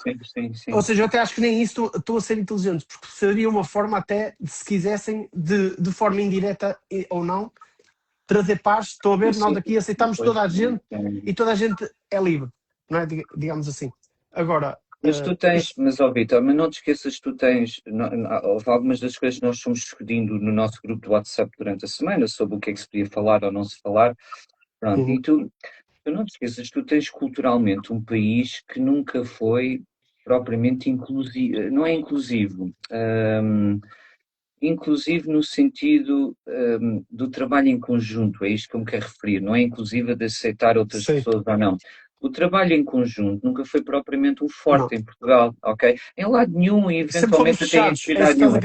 Sim. Ou seja, eu até acho que nem isso estou a ser inteligente, porque seria uma forma até, se quisessem, de forma indireta ou não, trazer paz. Estou a ver, nós aqui aceitamos toda a gente e toda a gente é livre, não é? Digamos assim. Agora. Mas tu tens, ó Vitor, mas não te esqueças, tu tens, houve algumas das coisas que nós fomos discutindo no nosso grupo de WhatsApp durante a semana, sobre o que é que se podia falar ou não se falar, pronto, e tu não te esqueças, tu tens culturalmente um país que nunca foi propriamente inclusivo, não é inclusivo, inclusivo no sentido do trabalho em conjunto, é isto que eu me quero referir, não é inclusiva de aceitar outras pessoas ou não. O trabalho em conjunto nunca foi propriamente um forte em Portugal, ok? Em lado nenhum e eventualmente até em cidade nenhuma.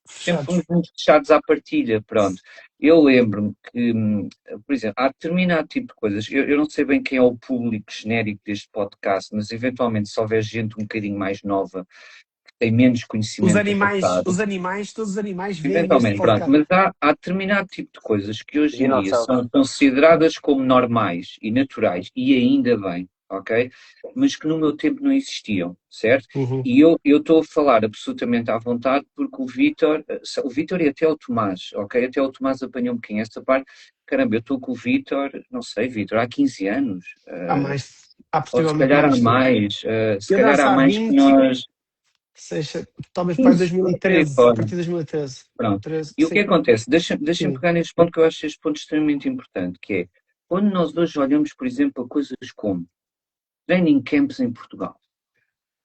Sempre fomos muito fechados à partilha, pronto. Eu lembro-me que, por exemplo, há determinado tipo de coisas, eu não sei bem quem é o público genérico deste podcast, mas eventualmente se houver gente um bocadinho mais nova tem menos conhecimento. Todos os animais vêm eventualmente, pronto, mas há determinado tipo de coisas que hoje em dia são consideradas como normais e naturais, e ainda bem, ok? Mas que no meu tempo não existiam, certo? E eu estou a falar absolutamente à vontade porque o Vítor e até o Tomás, ok? Até o Tomás apanhou um bocadinho essa parte. Caramba, eu estou com o Vítor, não sei, Vítor, há 15 anos. Há mais. Ou se calhar há mais. Se calhar há mais que nós. Seja, talvez para 2013, a partir de 2013. Pronto. 13, e o que acontece? Deixa-me pegar neste ponto, que eu acho este ponto extremamente importante, que é, quando nós hoje olhamos, por exemplo, a coisas como training camps em Portugal,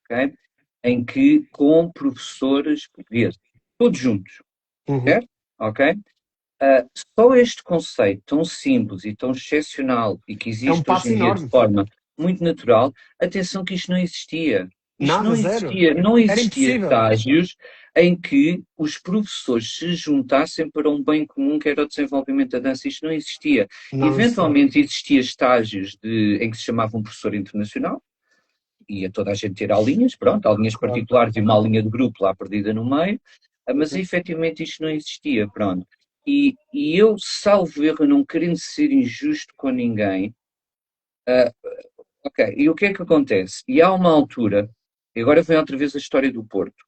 okay? Em que com professores portugueses, todos juntos, certo? Ok? Só este conceito tão simples e tão excepcional e que existe hoje em dia de forma muito natural, atenção que isto não existia. Isto não existia estágios em que os professores se juntassem para um bem comum que era o desenvolvimento da dança. Isto não existia. Eventualmente existia estágios em que se chamava um professor internacional, ia toda a gente ter aulinhas, pronto, aulinhas particulares e uma aulinha de grupo lá perdida no meio, mas efetivamente isto não existia, pronto. E eu, salvo erro, não querendo ser injusto com ninguém, ok, e o que é que acontece? E há uma altura, e agora vem outra vez a história do Porto,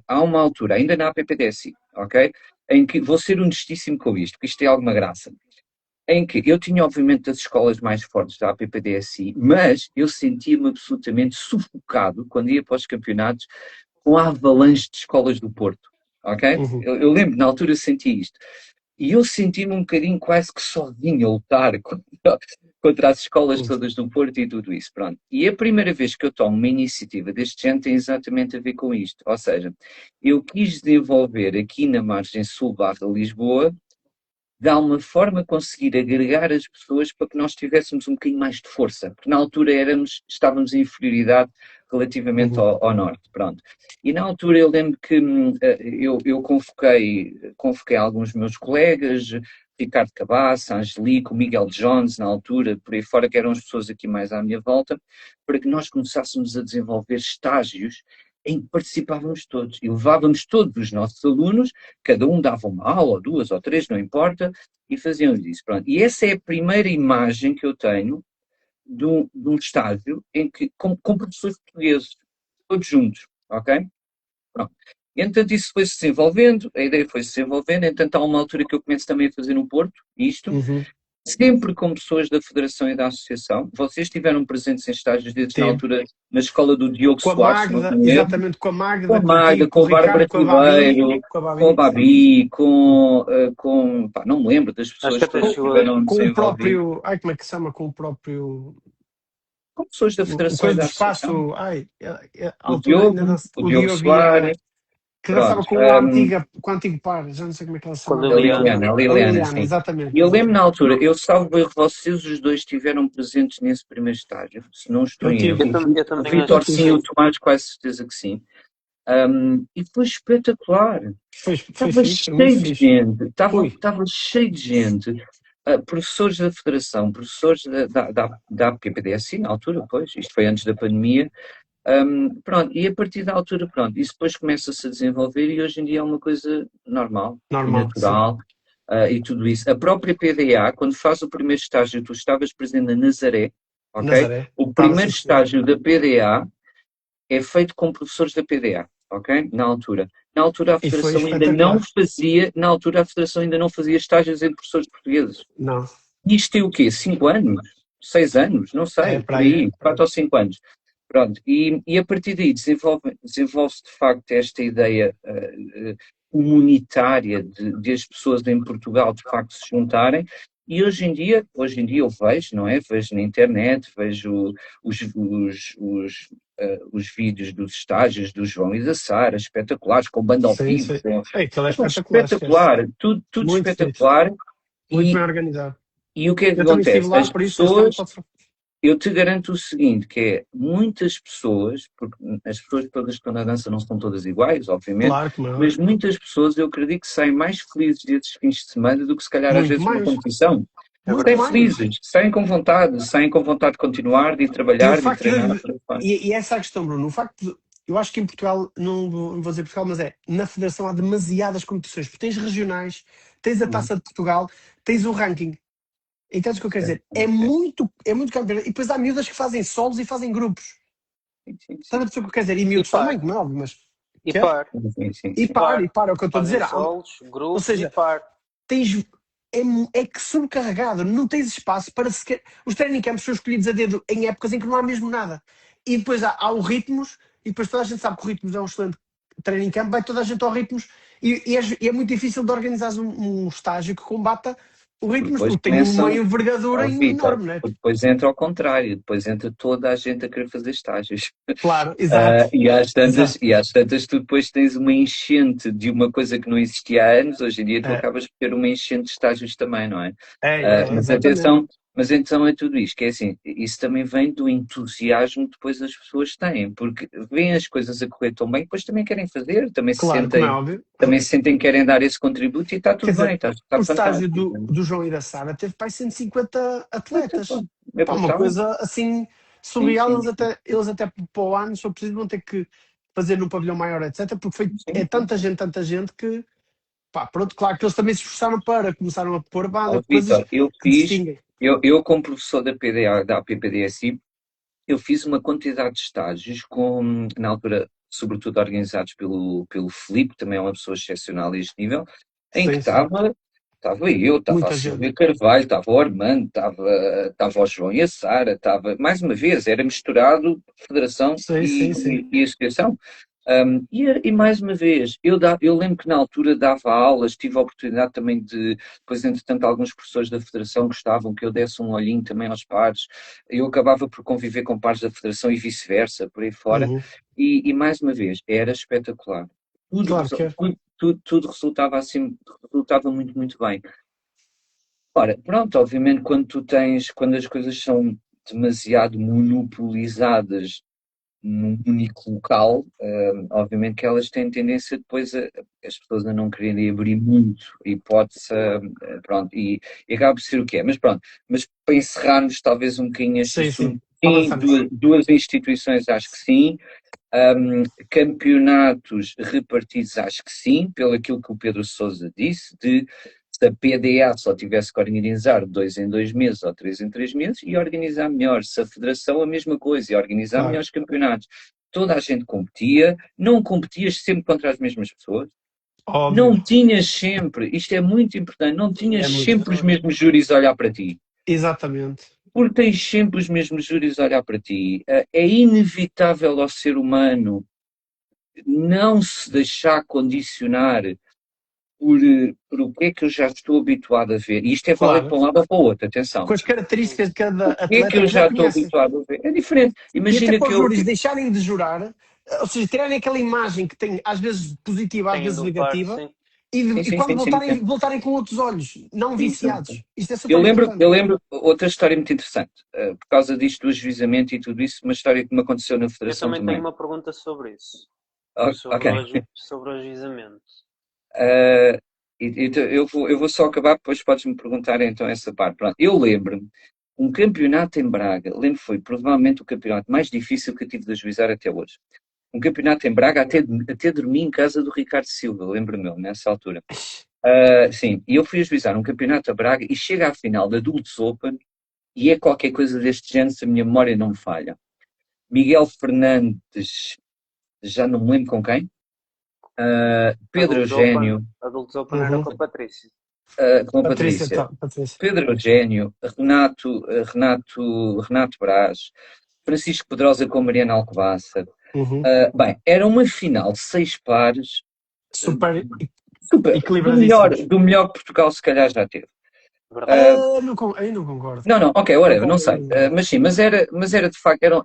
há uma altura, ainda na APPDSI, ok, em que, vou ser honestíssimo com isto, porque isto tem alguma graça, em que eu tinha obviamente as escolas mais fortes da APPDSI, mas eu sentia-me absolutamente sufocado quando ia para os campeonatos com a avalanche de escolas do Porto, ok? Eu lembro, na altura eu senti isto. E eu senti-me um bocadinho quase que sozinho a lutar contra as escolas todas do Porto e tudo isso, pronto. E a primeira vez que eu tomo uma iniciativa deste género tem exatamente a ver com isto. Ou seja, eu quis desenvolver aqui na margem sul / Lisboa, de alguma forma conseguir agregar as pessoas para que nós tivéssemos um bocadinho mais de força, porque na altura estávamos em inferioridade relativamente ao norte, pronto. E na altura eu lembro que eu convoquei alguns meus colegas, Ricardo Cabaça, Angelico, Miguel Jones, na altura, por aí fora, que eram as pessoas aqui mais à minha volta, para que nós começássemos a desenvolver estágios em que participávamos todos e levávamos todos os nossos alunos, cada um dava uma aula, ou 2 ou 3, não importa, e fazíamos isso. Pronto. E essa é a primeira imagem que eu tenho de um estágio em que, com professores portugueses, todos juntos, ok? Pronto. E, entanto, isso foi-se desenvolvendo, a ideia foi-se desenvolvendo, entanto há uma altura que eu começo também a fazer no Porto, isto, sempre com pessoas da Federação e da Associação. Vocês estiveram presentes em estágios desses na Tive. altura na escola do Diogo Com a Soares, se não Magda, me engano. exatamente, com a Com Magda, a Magda, contigo, com com o o Ricardo, Bárbara com a Babi, Ribeiro, com a com o Babi, Babi, pá, não me lembro das Acho pessoas que até todas que chegou. estiveram com o desenvolvidas. próprio, ai, como é que se chama, com o próprio, Com pessoas da o Federação e coisa do da Associação. espaço, ai, à O altura ainda Diogo, o o Diogo Diogo Soares, que dançava pronto. com com o antigo par, já não sei como é que ela se Com a chama A agora. Liliana. Liliana, a A Liliana, Liliana, sim. exatamente, E eu lembro exatamente. na altura, eu salvo erro, vocês os dois estiveram presentes nesse primeiro estágio, se não estou Eu em erro. tive, Eu O também eu acho Vitor que tive. sim, o sim. Tomás quase certeza que sim. E foi espetacular. Foi Estava fixe, foi muito cheio de fixe. gente, Foi. estava cheio de gente. Professores da Federação, professores da PPDSI na altura, pois, isto foi antes da pandemia. Pronto, e a partir da altura, pronto, isso depois começa-se a desenvolver e hoje em dia é uma coisa normal e Normal, sim. natural. E tudo isso. A própria PDA, quando faz o primeiro estágio, tu estavas presente na Nazaré, ok? Nazaré. O Estava primeiro sim, senhor. estágio da PDA é feito com professores da PDA, ok? Na altura. Na altura a E foi Federação ainda não espetacular. fazia, na altura a Federação ainda não fazia estágios entre professores portugueses. Não, Isto tem o quê? 5 anos? 6 anos? Não é sei, para por aí. aí, 4 ou 5 anos. Pronto, e a partir daí desenvolve-se de facto esta ideia comunitária de as pessoas em Portugal de facto se juntarem. E hoje em dia eu vejo, não é? Vejo na internet, vejo os vídeos dos estágios do João e da Sara, espetaculares, com banda ao Sim, vivo, sim. Aquilo é tudo espetacular, esquece. espetacular, tudo Muito fixe. espetacular. Muito E, bem organizado. e o que é que Eu também estive acontece? lá, As por isso este ano pessoas, posso. eu te garanto o seguinte, que é muitas pessoas, porque as pessoas todas que estão na dança não são todas iguais, obviamente, Claro que não. mas muitas pessoas eu acredito que saem mais felizes desses fins de semana do que se calhar às Muito vezes uma mais. competição. É Muito Saem verdade. mais. felizes, saem com vontade de continuar, de ir E o trabalhar, de ir facto treinar. de. E essa é a questão, Bruno. O facto de. Eu acho que em Portugal, não vou dizer Portugal, mas na Federação há demasiadas competições, porque tens regionais, tens a Taça de Portugal, tens o ranking. Entendes o que eu quero dizer? É muito campeonato. E depois há miúdas que fazem solos e fazem grupos. Sim, sim, sim. Estás a perceber o que eu quero dizer? E miúdos par. também, como é óbvio, mas. E Quê? par. Sim, sim, E sim. par, é o que eu estou a Fazem dizer. solos, grupos Ou seja, e par. tens. É que sobrecarregado, não tens espaço para sequer. Os training camps são escolhidos a dedo em épocas em que não há mesmo nada. E depois há o ritmos, e depois toda a gente sabe que o ritmos é um excelente training camp, vai toda a gente ao ritmos, e é muito difícil de organizar um estágio que combata o ritmos, Depois porque tem começam, uma envergadura Vitor, enorme, não é? depois entra ao contrário, depois entra toda a gente a querer fazer estágios. Claro, exato. E Exato. às tantas tu depois tens uma enchente de uma coisa que não existia há anos, hoje em dia tu É, acabas por ter uma enchente de estágios também, não é? Mas exatamente. atenção, mas então é tudo isto, que é assim, isso também vem do entusiasmo que depois as pessoas têm, porque veem as coisas a correr tão bem, depois também querem fazer, Claro, como é óbvio. também se sentem que querem dar esse contributo e está Quer tudo bem, dizer, está o estágio fantástico. do João e da Sara teve para aí 150 atletas. É Pá, uma brutal. coisa assim Sim, surreal. sim, Eles até para o ano, se for preciso, vão ter que fazer num pavilhão maior, etc. Porque é sim. tanta gente que, pá, pronto, claro que eles também se esforçaram para, começaram a pôr banda, coisas Vitor, eu que distinguem. como professor da PDA, da PPDSI, eu fiz uma quantidade de estágios na altura, sobretudo organizados pelo Filipe, também é uma pessoa excepcional a este nível, em que Sim, sim. estava eu, estava a Muita Silvia gente. Carvalho, estava o Armando, estava o João e a Sara, mais uma vez, era misturado Federação Sim, sim, sim. e Associação. E mais uma vez, eu lembro que na altura dava aulas, tive a oportunidade também depois entretanto alguns professores da Federação gostavam que eu desse um olhinho também aos pares, eu acabava por conviver com pares da Federação e vice-versa, por aí fora, Uhum. e mais uma vez, era espetacular. Claro que é. Tudo resultava assim, resultava muito, muito bem. Ora, pronto, obviamente quando as coisas são demasiado monopolizadas num único local, obviamente que elas têm tendência depois as pessoas a não quererem abrir muito a hipótese, pronto, e acaba por ser o que é. Mas pronto, mas para encerrarmos talvez um bocadinho este Sim, sim. assunto, sim, Avançamos. duas instituições acho que sim, campeonatos repartidos acho que sim, pelo aquilo que o Pedro Sousa disse, se a PDA só tivesse que organizar 2 em 2 meses ou 3 em 3 meses, e organizar melhor. Se a Federação a mesma coisa, e organizar Claro. melhores campeonatos. Toda a gente competia, não competias sempre contra as mesmas pessoas. Óbvio. Não tinhas sempre, isto é muito importante, não tinhas É muito sempre os verdade. mesmos júris a olhar para ti. Exatamente. Porque tens sempre os mesmos júris a olhar para ti. É inevitável ao ser humano não se deixar condicionar por o que é que eu já estou habituado a ver. E isto é válido Claro. para um lado ou para o outro, atenção. Com as características de cada O que é que atleta eu que já já estou conhecem. habituado a ver? É diferente. E até Imagina para que os eu. júris deixarem de jurar, ou seja, tirarem aquela imagem que tem às vezes positiva, às Tem vezes do VAR, negativa, sim. e, Sim, quando sim, sim, sim. voltarem com outros olhos, não Sim, sim, sim. viciados. Isto é Eu super lembro, importante. eu lembro outra história muito interessante, por causa disto do ajuizamento e tudo isso, uma história que me aconteceu na Eu Federação também tenho também. uma pergunta sobre isso. Ok. Sobre o ajuizamento. Uh, então, eu vou só acabar, depois podes-me perguntar então essa parte. Pronto, eu lembro-me, um campeonato em Braga, lembro que foi provavelmente o campeonato mais difícil que eu tive de ajuizar até hoje. Um campeonato em Braga, até dormi em casa do Ricardo Silva, lembro-me eu, nessa altura. Sim, e eu fui ajuizar um campeonato a Braga e chega à final da Adults Open e é qualquer coisa deste género, se a minha memória não me falha. Miguel Fernandes, já não me lembro com quem. Pedro Eugénio, Adultos Open era com a Patrícia. com a Patrícia, Patrícia. então, Patrícia. Pedro Eugénio, Renato Brás, Francisco Pedrosa com Mariana Alcobaça. Bem, era uma final de 6 pares, Super super, equilibradíssimos. do melhor que Portugal se calhar já teve. Aí não concordo. Não, ok, whatever, não sei. Concordo. Mas sim, mas era de facto, eram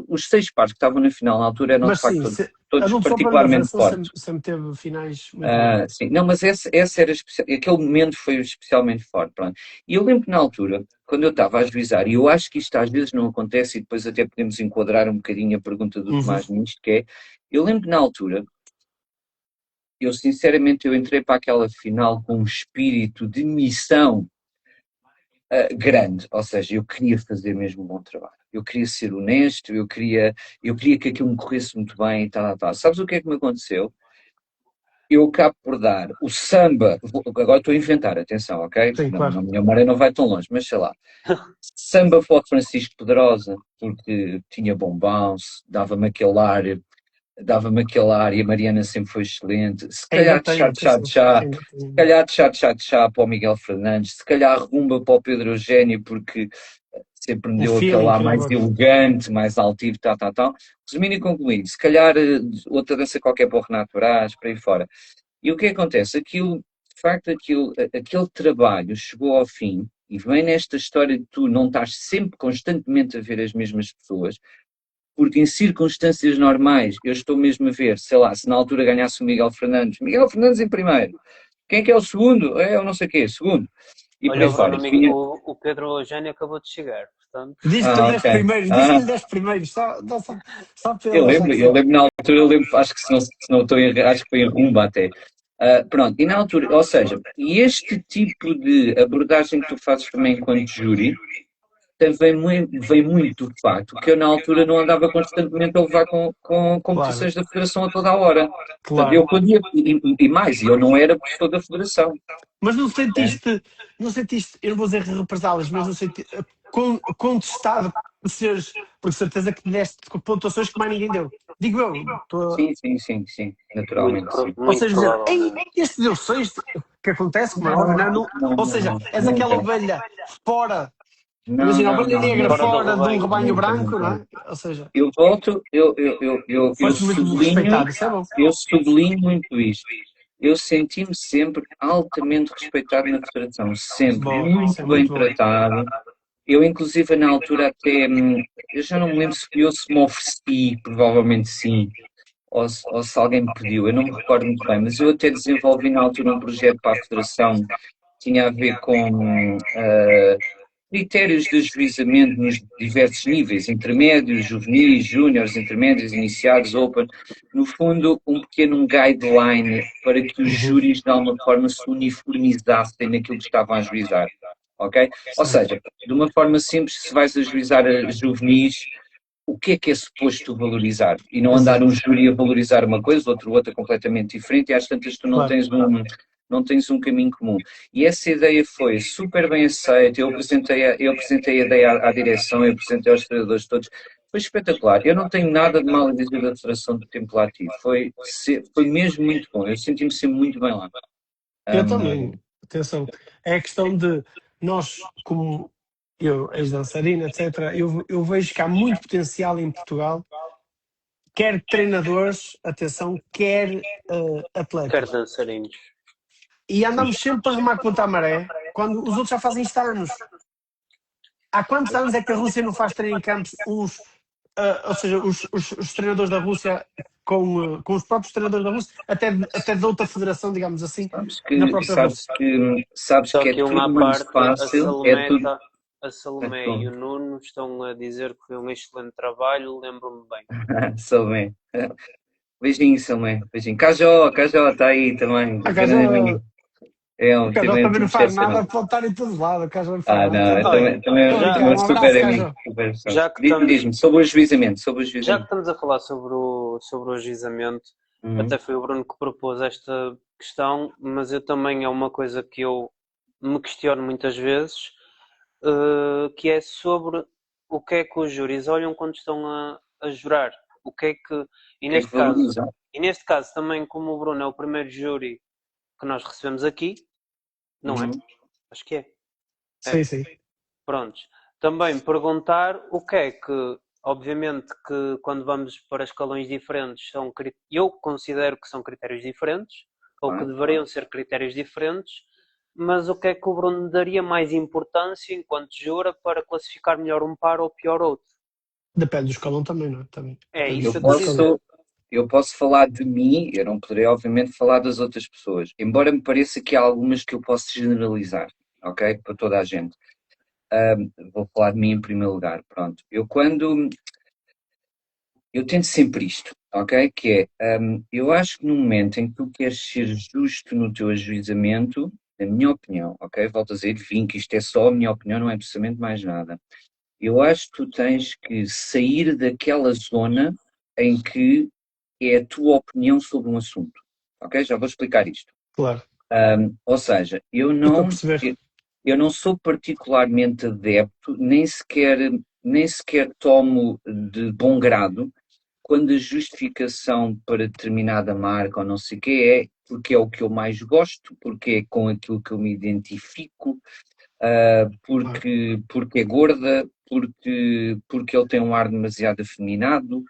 os 6 pares que estavam na final na altura eram de Mas sim, facto todos Adultos Open da particularmente Federação fortes. sempre teve finais muito boas. Sim, não, mas essa era especial, aquele momento foi especialmente forte, pronto. E eu lembro que na altura, quando eu estava a ajuizar, e eu acho que isto às vezes não acontece, e depois até podemos enquadrar um bocadinho a pergunta do Tomás nisto, que é, eu lembro que na altura, eu sinceramente eu entrei para aquela final com um espírito de missão grande, ou seja, eu queria fazer mesmo um bom trabalho, eu queria ser honesto, eu queria que aquilo me corresse muito bem e tal, tal. Sabes o que é que me aconteceu? Eu acabo por dar o samba, agora estou a inventar, atenção, ok? Sim, Não, claro. a minha memória não vai tão longe, mas sei lá. Samba para o Francisco Pedrosa, porque tinha bom bounce, dava-me aquele ar e a Mariana sempre foi excelente. Se calhar de chá, se calhar de chá para o Miguel Fernandes, se calhar rumba para o Pedro Eugénio, porque sempre me O deu aquele feeling ar que mais dava. elegante, mais altivo, tal, tal, tal. Resumindo e concluindo, se calhar outra dança qualquer para o Renato Brás, para aí fora. E o que acontece? Aquilo, de facto, aquele trabalho chegou ao fim e vem nesta história de tu não estás sempre constantemente a ver as mesmas pessoas, porque em circunstâncias normais eu estou mesmo a ver, sei lá, se na altura ganhasse o Miguel Fernandes em primeiro, quem é que é o segundo? É o não sei o quê, segundo. E por Olha, aí o fora. Bruno, amigo, o Pedro Eugénio acabou de chegar, portanto. Diz que 10 ok. primeiros, diz que 10 primeiros, só para Eu ele achar lembro, que eu sabe. lembro na altura, acho que se não estou em, acho que foi em Rumba até. Pronto, e na altura, ou seja, e este tipo de abordagem que tu fazes também enquanto júri, vem muito do facto que eu na altura não andava constantemente a levar com Claro, competições da Federação a toda a hora. Portanto, eu claro. podia, e mais, eu não era professor da Federação. Mas não sentiste, eu não vou dizer represálias, mas não sentiste contestado por certeza que deste pontuações que mais ninguém deu. Digo eu, Sim, naturalmente, sim. ou Muito seja, dizer, ei, provavelmente. este deu 6, que acontece, como é óbvio, ou seja, és aquela Nunca. ovelha fora, imagina, a Não, ovelha negra nunca. Fora do fora de um rebanho. rebanho Nunca, branco, não nunca. é? Ou seja, Eu volto, eu foste muito respeitado, isso é bom. sublinho muito isto. Eu senti-me sempre altamente respeitado na Federação, sempre Boa, isso é muito bem muito bom. tratado. Eu, inclusive, na altura até, eu já não me lembro se me ofereci, provavelmente sim, ou se alguém me pediu, eu não me recordo muito bem, mas eu até desenvolvi na altura um projeto para a Federação que tinha a ver com critérios de ajuizamento nos diversos níveis, intermédios, juvenis, júniores, intermédios, iniciados, open. No fundo, um pequeno guideline para que os júris, de alguma forma, se uniformizassem naquilo que estavam a ajuizar. Ok? Ou seja, de uma forma simples, se vais ajuizar a juvenis, o que é suposto valorizar? E não andar um Exato, júri a valorizar uma coisa, outra completamente diferente, e às tantas tu claro. não tens um caminho comum. E essa ideia foi super bem aceita, eu apresentei a ideia à direção, eu apresentei aos treinadores todos, Foi espetacular. Eu não tenho nada de mal a dizer da Federação do Templo Ativo. Foi mesmo muito bom. Eu senti-me sempre muito bem lá. Eu também, atenção, é a questão de nós, como eu, ex-dançarina, etc., eu vejo que há muito potencial em Portugal, quer treinadores, atenção, quer Quero atletas. dançarinos. E andamos sempre a remar contra a maré, quando os outros já fazem isto há anos. Há quantos anos é que a Rússia não faz training camps, ou seja, os treinadores da Rússia com os próprios treinadores da Rússia, até de outra federação, digamos assim, na própria Rússia. Sabes Só que é que tudo à muito parte, fácil. É tudo. a Salomé e o Nuno estão a dizer que foi um excelente trabalho, lembro-me bem. Sou bem. Beijinho, Salomé. Beijinho. Cajó está aí também. A Grande amigo. O Cajó também não faz nada, pode estar em todo lado. O Cajó não faz nada. Não, Olha, também Estou a brincar, é um um super abraço, amigo. Cajó. já que estamos, Diz-me, sobre o ajuizamento. já que estamos a falar sobre o ajuizamento, até foi o Bruno que propôs esta questão, mas eu também é uma coisa que eu me questiono muitas vezes, que é sobre o que é que os júris olham quando estão a jurar. O que é que. E Tem que valorizar. neste caso também, como o Bruno é o primeiro júri que nós recebemos aqui, não é? Acho que é. Sim, sim. Prontos. Também perguntar o que é que, obviamente, que quando vamos para escalões diferentes, eu considero que são critérios diferentes, ou que deveriam ser critérios diferentes, mas o que é que o Bruno daria mais importância enquanto jura para classificar melhor um par ou pior outro? Depende do escalão também, não é? Também. É Depende isso do que eu escalão. Eu posso falar de mim, eu não poderei, obviamente, falar das outras pessoas, embora me pareça que há algumas que eu posso generalizar, ok? Para toda a gente. Vou falar de mim em primeiro lugar, pronto. Eu tento sempre isto, ok? Que é, eu acho que no momento em que tu queres ser justo no teu ajuizamento, na minha opinião, ok? Volto a dizer, vim que isto é só a minha opinião, não é precisamente mais nada. Eu acho que tu tens que sair daquela zona em que é a tua opinião sobre um assunto, ok? Já vou explicar isto. Claro. Ou seja, Eu estou a perceber. eu não sou particularmente adepto, nem sequer tomo de bom grado quando a justificação para determinada marca ou não sei o quê é porque é o que eu mais gosto, porque é com aquilo que eu me identifico, porque é gorda, porque ele tem um ar demasiado afeminado,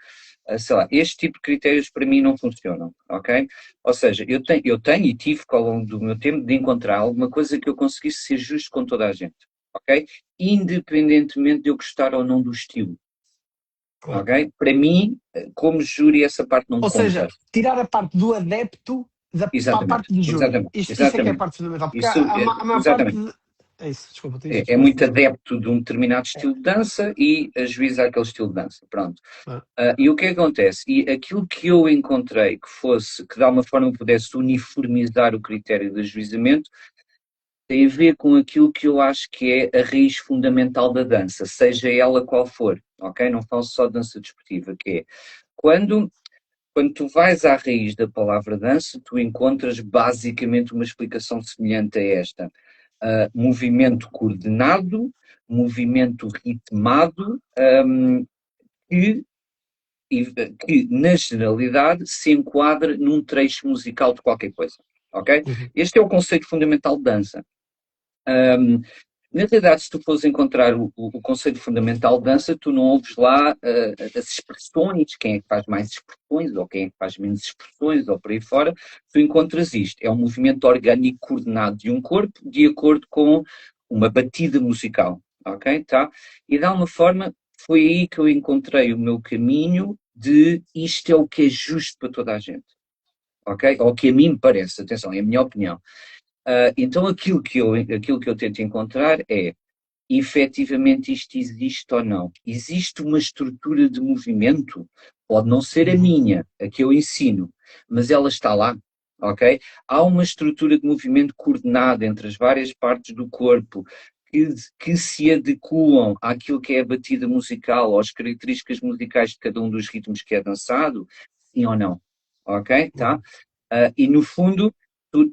sei lá, este tipo de critérios para mim não funcionam, ok? Ou seja, eu tenho e tive ao longo do meu tempo de encontrar alguma coisa que eu conseguisse ser justo com toda a gente, ok? Independentemente de eu gostar ou não do estilo. Claro. Ok? Para mim, como júri, essa parte não Ou conta. seja, tirar a parte do adepto para a parte de júri. Isso é que é a parte fundamental. Porque a maior parte. É isso, desculpa. É muito adepto de um determinado estilo de dança e ajuiza aquele estilo de dança. Pronto. E o que acontece? E aquilo que eu encontrei que de alguma forma pudesse uniformizar o critério de ajuizamento tem a ver com aquilo que eu acho que é a raiz fundamental da dança, seja ela qual for, ok? Não falo só de dança desportiva, que é quando tu vais à raiz da palavra dança, tu encontras basicamente uma explicação semelhante a esta. Movimento coordenado, movimento ritmado, que na generalidade se enquadra num trecho musical de qualquer coisa, ok? Este é o conceito fundamental de dança. Na realidade, se tu fores encontrar o conceito fundamental de dança, tu não ouves lá as expressões, quem é que faz mais expressões, ou quem é que faz menos expressões, ou por aí fora, tu encontras isto. É um movimento orgânico coordenado de um corpo de acordo com uma batida musical, ok? Tá? E de alguma forma foi aí que eu encontrei o meu caminho de isto é o que é justo para toda a gente, ok? Ou o que a mim me parece, atenção, é a minha opinião. Então aquilo que eu tento encontrar é, efetivamente isto existe ou não? Existe uma estrutura de movimento? Pode não ser a minha, a que eu ensino, mas ela está lá, ok? Há uma estrutura de movimento coordenada entre as várias partes do corpo que se adequam àquilo que é a batida musical, às características musicais de cada um dos ritmos que é dançado, sim ou não, ok? Tá? E no fundo, tu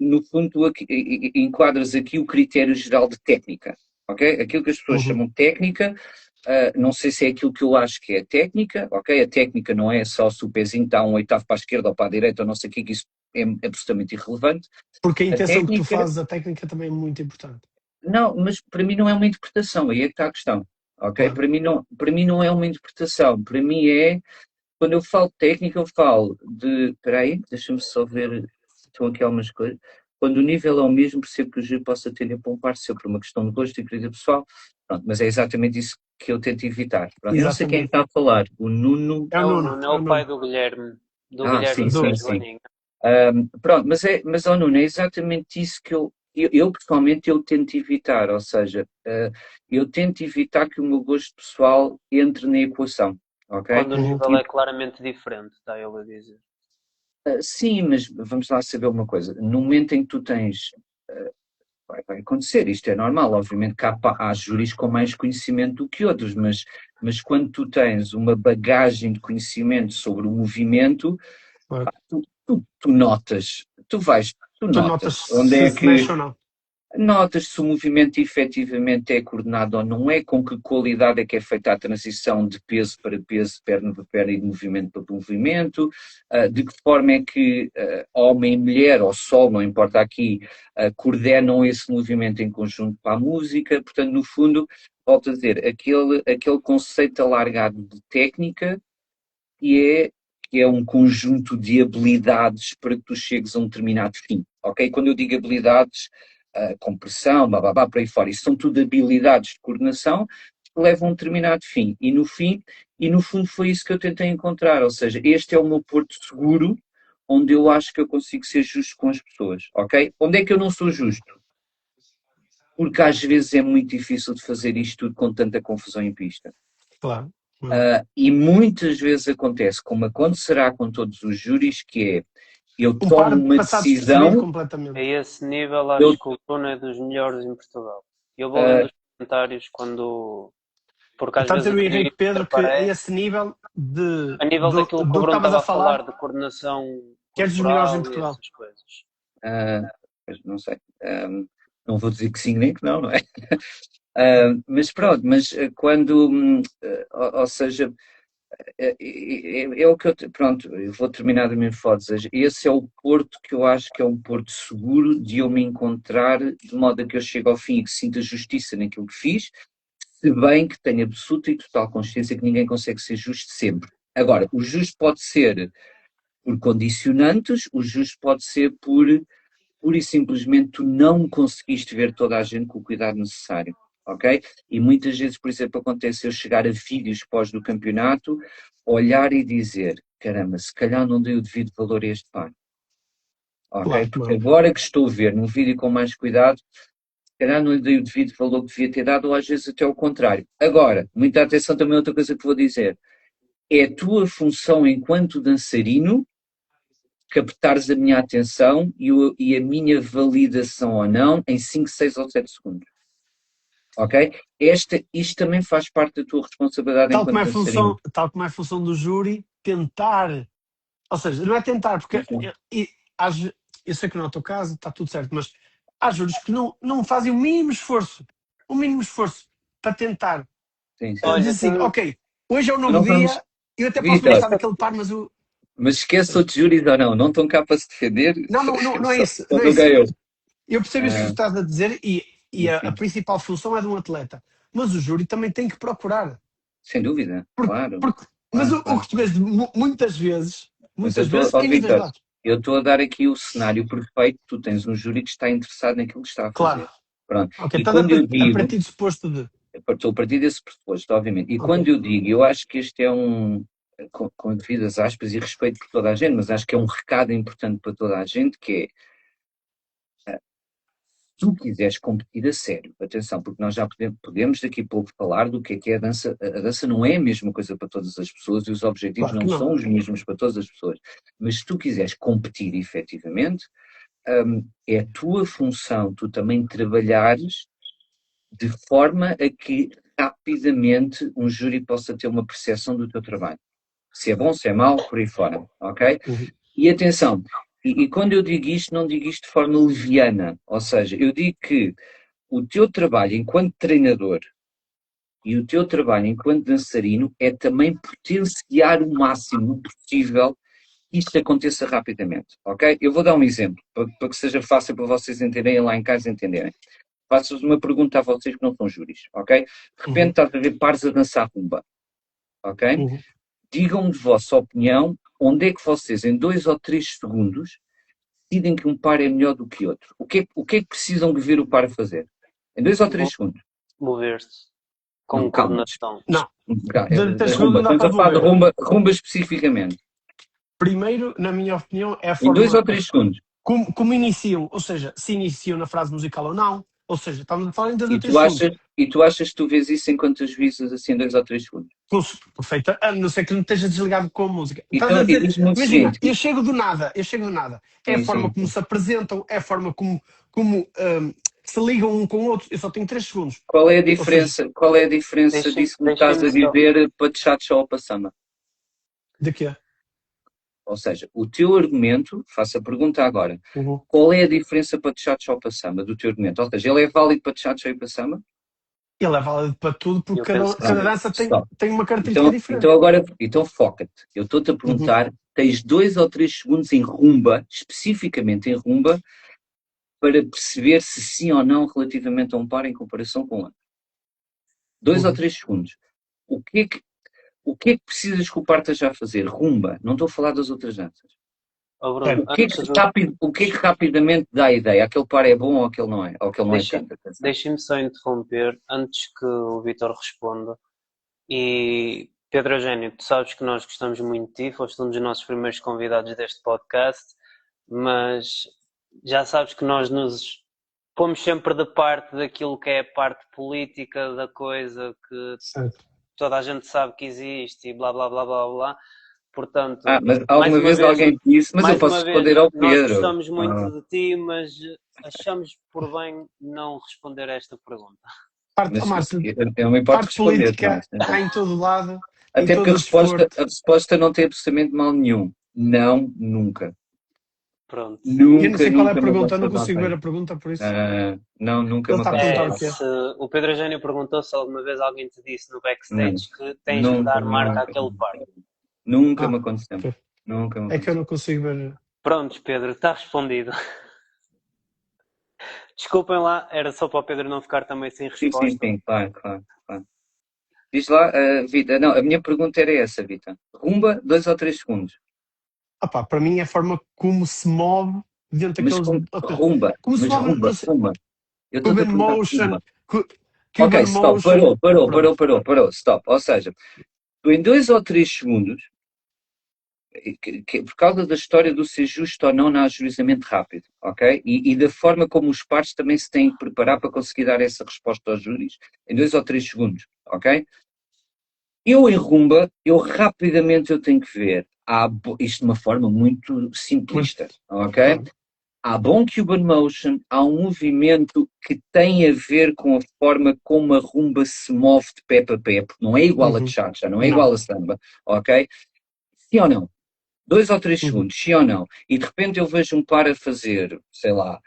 enquadras aqui o critério geral de técnica, ok? Aquilo que as pessoas chamam de técnica, não sei se é aquilo que eu acho que é a técnica, ok? A técnica não é só se o pezinho está um oitavo para a esquerda ou para a direita ou não sei o que isso é absolutamente irrelevante. Porque a intenção que tu técnica- fazes, a técnica também é muito importante. Não, mas para mim não é uma interpretação, aí é que está a questão, ok? Claro. Para mim não é uma interpretação, para mim é, quando eu falo de técnica, eu falo de, espera aí, deixa-me só ver, estão aqui algumas coisas. Quando o nível é o mesmo, percebo que o júri possa tender a poupar-se por uma questão de gosto e querida pessoal. Pronto, mas é exatamente isso que eu tento evitar. Pronto, eu não sei quem Exatamente. está a falar, o Nuno. É o Nuno. Nuno, é o pai do Guilherme. Do Sim, Guilherme sim, da sim. Joaninha. Pronto, mas ó Nuno, é exatamente isso que eu pessoalmente eu tento evitar, ou seja, eu tento evitar que o meu gosto pessoal entre na equação, ok? Quando o nível é claramente diferente, está ele a dizer. Sim, mas vamos lá saber uma coisa, no momento em que tu tens, vai acontecer, isto é normal, obviamente que há júris com mais conhecimento do que outros, mas quando tu tens uma bagagem de conhecimento sobre o movimento, Claro. tu notas, tu Tu notas notas onde é se que mexe ou não. notas se o movimento efetivamente é coordenado ou não é, com que qualidade é que é feita a transição de peso para peso, perna para perna e de movimento para movimento, de que forma é que homem e mulher, ou solo, não importa aqui, coordenam esse movimento em conjunto para a música. Portanto, no fundo, volto a dizer, aquele conceito alargado de técnica que é um conjunto de habilidades para que tu chegues a um determinado fim, ok? Quando eu digo habilidades, compressão, bababá, por aí fora, isso são tudo habilidades de coordenação que levam a um determinado fim. E no fundo foi isso que eu tentei encontrar, ou seja, este é o meu porto seguro, onde eu acho que eu consigo ser justo com as pessoas, ok? Onde é que eu não sou justo? Porque às vezes é muito difícil de fazer isto tudo com tanta confusão em pista. Claro. E muitas vezes acontece, como acontecerá com todos os júris, que é, eu Um par tomo uma passado despercebido decisão, completamente. A esse nível, eu, acho que o Nuno é dos melhores em Portugal. Eu vou lendo os comentários quando. Porque às Está a vezes dizer o o Henrique Pedro que a aparece. esse nível A nível do daquilo que o que Bruno estavas estava a a falar, falar, de coordenação que és dos melhores em corporal e Portugal. essas coisas. não sei, não vou dizer que sim nem que não, não é? Mas pronto, quando, ou seja, é o que pronto, eu vou terminar da minha hipótese. Esse é o porto que eu acho que é um porto seguro de eu me encontrar, de modo a que eu chegue ao fim e que sinta justiça naquilo que fiz, se bem que tenho absoluta e total consciência que ninguém consegue ser justo sempre. Agora, o justo pode ser por condicionantes, o justo pode ser pura e simplesmente tu não conseguiste ver toda a gente com o cuidado necessário. Ok? E muitas vezes, por exemplo, acontece eu chegar a vídeos pós do campeonato, olhar e dizer, caramba, se calhar não dei o devido valor a este par. Ok? Claro, Porque claro. agora que estou a ver num vídeo com mais cuidado, se calhar não lhe dei o devido valor que devia ter dado, ou às vezes até o contrário. Agora, muita atenção também a outra coisa que vou dizer. É a tua função enquanto dançarino captares a minha atenção e a minha validação ou não em 5, 6 ou 7 segundos. Ok? Isto também faz parte da tua responsabilidade enquanto dançarino. Tal como é a função do júri, tentar, ou seja, não é tentar, porque eu sei que não é o teu caso, está tudo certo, mas há júris que não fazem o mínimo esforço para tentar Sim. Olha, dizer assim, ok, hoje é um novo Não dia, vamos- eu até posso Vitor, gostar daquele par, mas o. mas esquece outros júris ou não estão cá para se defender. Não é isso. Só Não é não isso. ganhou. Eu percebo isso que tu estás a dizer e a Enfim, principal função é de um atleta. Mas o júri também tem que procurar. sem dúvida, claro. Mas claro, o que tu vês muitas vezes, Mas eu estou, em níveis Vitor, lados. eu estou a dar aqui o cenário perfeito. Tu tens um júri que está interessado naquilo que está a fazer. Claro. Pronto. Ok, E então quando eu a digo, partir do suposto de. estou a partir desse pressuposto, obviamente. E Ok. quando eu digo, eu acho que este é com devidas aspas e respeito por toda a gente, mas acho que é um recado importante para toda a gente, que é, se tu quiseres competir a sério, atenção, porque nós já podemos daqui a pouco falar do que é a dança. A dança não é a mesma coisa para todas as pessoas e os objetivos Claro que não não. são os mesmos para todas as pessoas. Mas se tu quiseres competir efetivamente, é a tua função tu também trabalhares de forma a que rapidamente um júri possa ter uma percepção do teu trabalho. Se é bom, se é mau, por aí fora, ok? Uhum. E atenção, e quando eu digo isto, não digo isto de forma leviana, ou seja, eu digo que o teu trabalho enquanto treinador, e o teu trabalho enquanto dançarino é também potenciar o máximo possível que isto aconteça rapidamente, ok? Eu vou dar um exemplo, para que seja fácil para vocês entenderem lá em casa entenderem. Faço-vos uma pergunta a vocês que não são júris, ok? De repente estás a ver pares a dançar rumba, ok? Digam-me de vossa opinião, onde é que vocês, em 2 ou 3 segundos, decidem que um par é melhor do que outro? O que é que precisam de ver o par a fazer? Em 2 ou 3 segundos. Mover-se. Com Não, calma. coordenação. Não. Rumba. Estamos a falar de rumba especificamente. Primeiro, na minha opinião, é a Em forma 2 ou 3 segundos. como iniciam, ou seja, se iniciam na frase musical ou não, ou seja, estamos a falar em 2 ou E 3 tu segundos. achas que tu vês isso enquanto as visas assim em 2 ou 3 segundos? Perfeita, a não ser que não esteja desligado com a música. Então, Estás a dizer, diz-me o imagina, seguinte. eu chego do nada. É a forma como se apresentam, é a forma como se ligam um com o outro. Eu só tenho 3 segundos. Qual é a diferença disso que me estás a dizer para deixar de ao passama? De quê? Ou seja, o teu argumento, faço a pergunta agora, qual é a diferença para deixar de ao passama do teu argumento? Ou seja, ele é válido para deixar de ao passama? Ele é válido para tudo porque cada dança tem uma característica diferente. Então foca-te. Eu estou-te a perguntar, tens 2 ou 3 segundos em rumba, especificamente em rumba, para perceber se sim ou não relativamente a um par em comparação com outro. 2 ou 3 segundos. O que é que precisas que o par esteja a fazer? Rumba. Não estou a falar das outras danças. O que é que rapidamente dá a ideia? Aquele par é bom ou aquele não é? Ou aquele não é tanto? Deixem-me só interromper antes que o Vítor responda. E Pedro Eugénio, tu sabes que nós gostamos muito de ti, foste um dos nossos primeiros convidados deste podcast, mas já sabes que nós nos pomos sempre de parte daquilo que é a parte política da coisa, que toda a gente sabe que existe e blá blá blá blá blá. Portanto, mas alguma vez alguém disse, mas eu posso responder ao Pedro. Nós gostamos muito de ti, mas achamos por bem não responder a esta pergunta. Eu me importo responder. Política está em todo lado. Até porque a resposta não tem absolutamente mal nenhum. Não, nunca. Pronto. Eu não sei qual é a pergunta, eu não consigo ver a pergunta, por isso. Não, nunca Ele está a perguntar o quê? O Pedro Eugénio perguntou se alguma vez alguém te disse no backstage que tens de dar marca àquele par. Nunca me aconteceu. É que eu não consigo ver. Prontos, Pedro, está respondido. Desculpem lá, era só para o Pedro não ficar também sem resposta. Sim, claro. Diz lá, Vita. Não, a minha pergunta era essa, Vita. Rumba, 2 ou 3 segundos. Para mim é a forma como se move dentro daqueles... Rumba. Como se move... Rumba. Eu estou Cuban Motion. Ok, stop, parou, stop. Ou seja, tu em 2 ou 3 segundos, por causa da história do ser justo ou não no ajuizamento rápido, ok? E da forma como os pares também se têm que preparar para conseguir dar essa resposta aos júris, em 2 ou 3 segundos, ok? Eu em rumba, rapidamente eu tenho que ver, isto de uma forma muito simplista, ok? Há bom Cuban Motion, há um movimento que tem a ver com a forma como a rumba se move de pé para pé, porque não é igual a cha-cha, não é igual a samba, ok? Sim ou não? 2 ou 3 segundos, sim ou não? E de repente eu vejo um par a fazer, sei lá...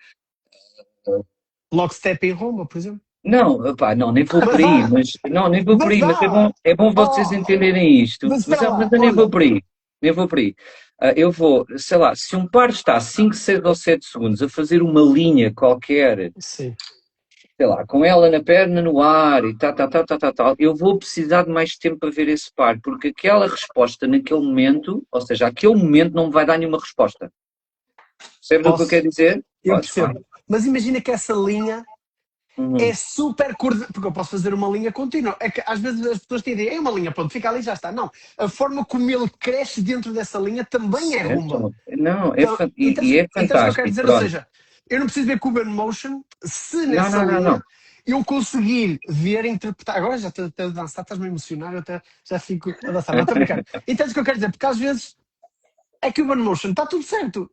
Lockstep em rumba, por exemplo? Não, nem vou por aí, mas é bom vocês entenderem isto. Mas eu nem vou por aí. Eu vou, sei lá, se um par está 5, 6 ou 7 segundos a fazer uma linha qualquer, sim, sei lá, com ela na perna no ar e tal, eu vou precisar de mais tempo para ver esse par, porque aquela resposta naquele momento, ou seja, aquele momento não me vai dar nenhuma resposta. Percebes o que eu quero dizer? Eu percebo. Mas imagina que essa linha é super coordenada, porque eu posso fazer uma linha contínua. É que às vezes as pessoas têm ideia, é uma linha, pronto, fica ali e já está. Não, a forma como ele cresce dentro dessa linha também é rumba. Não, é fantástico. Então, o que eu quero dizer, ou seja, eu não preciso ver Cuban Motion se nessa linha eu conseguir ver, interpretar. Agora já estou a dançar, estás-me a emocionar, eu até já fico a dançar. Não, estou a brincar. Então, o que eu quero dizer, porque às vezes é Cuban Motion, está tudo certo,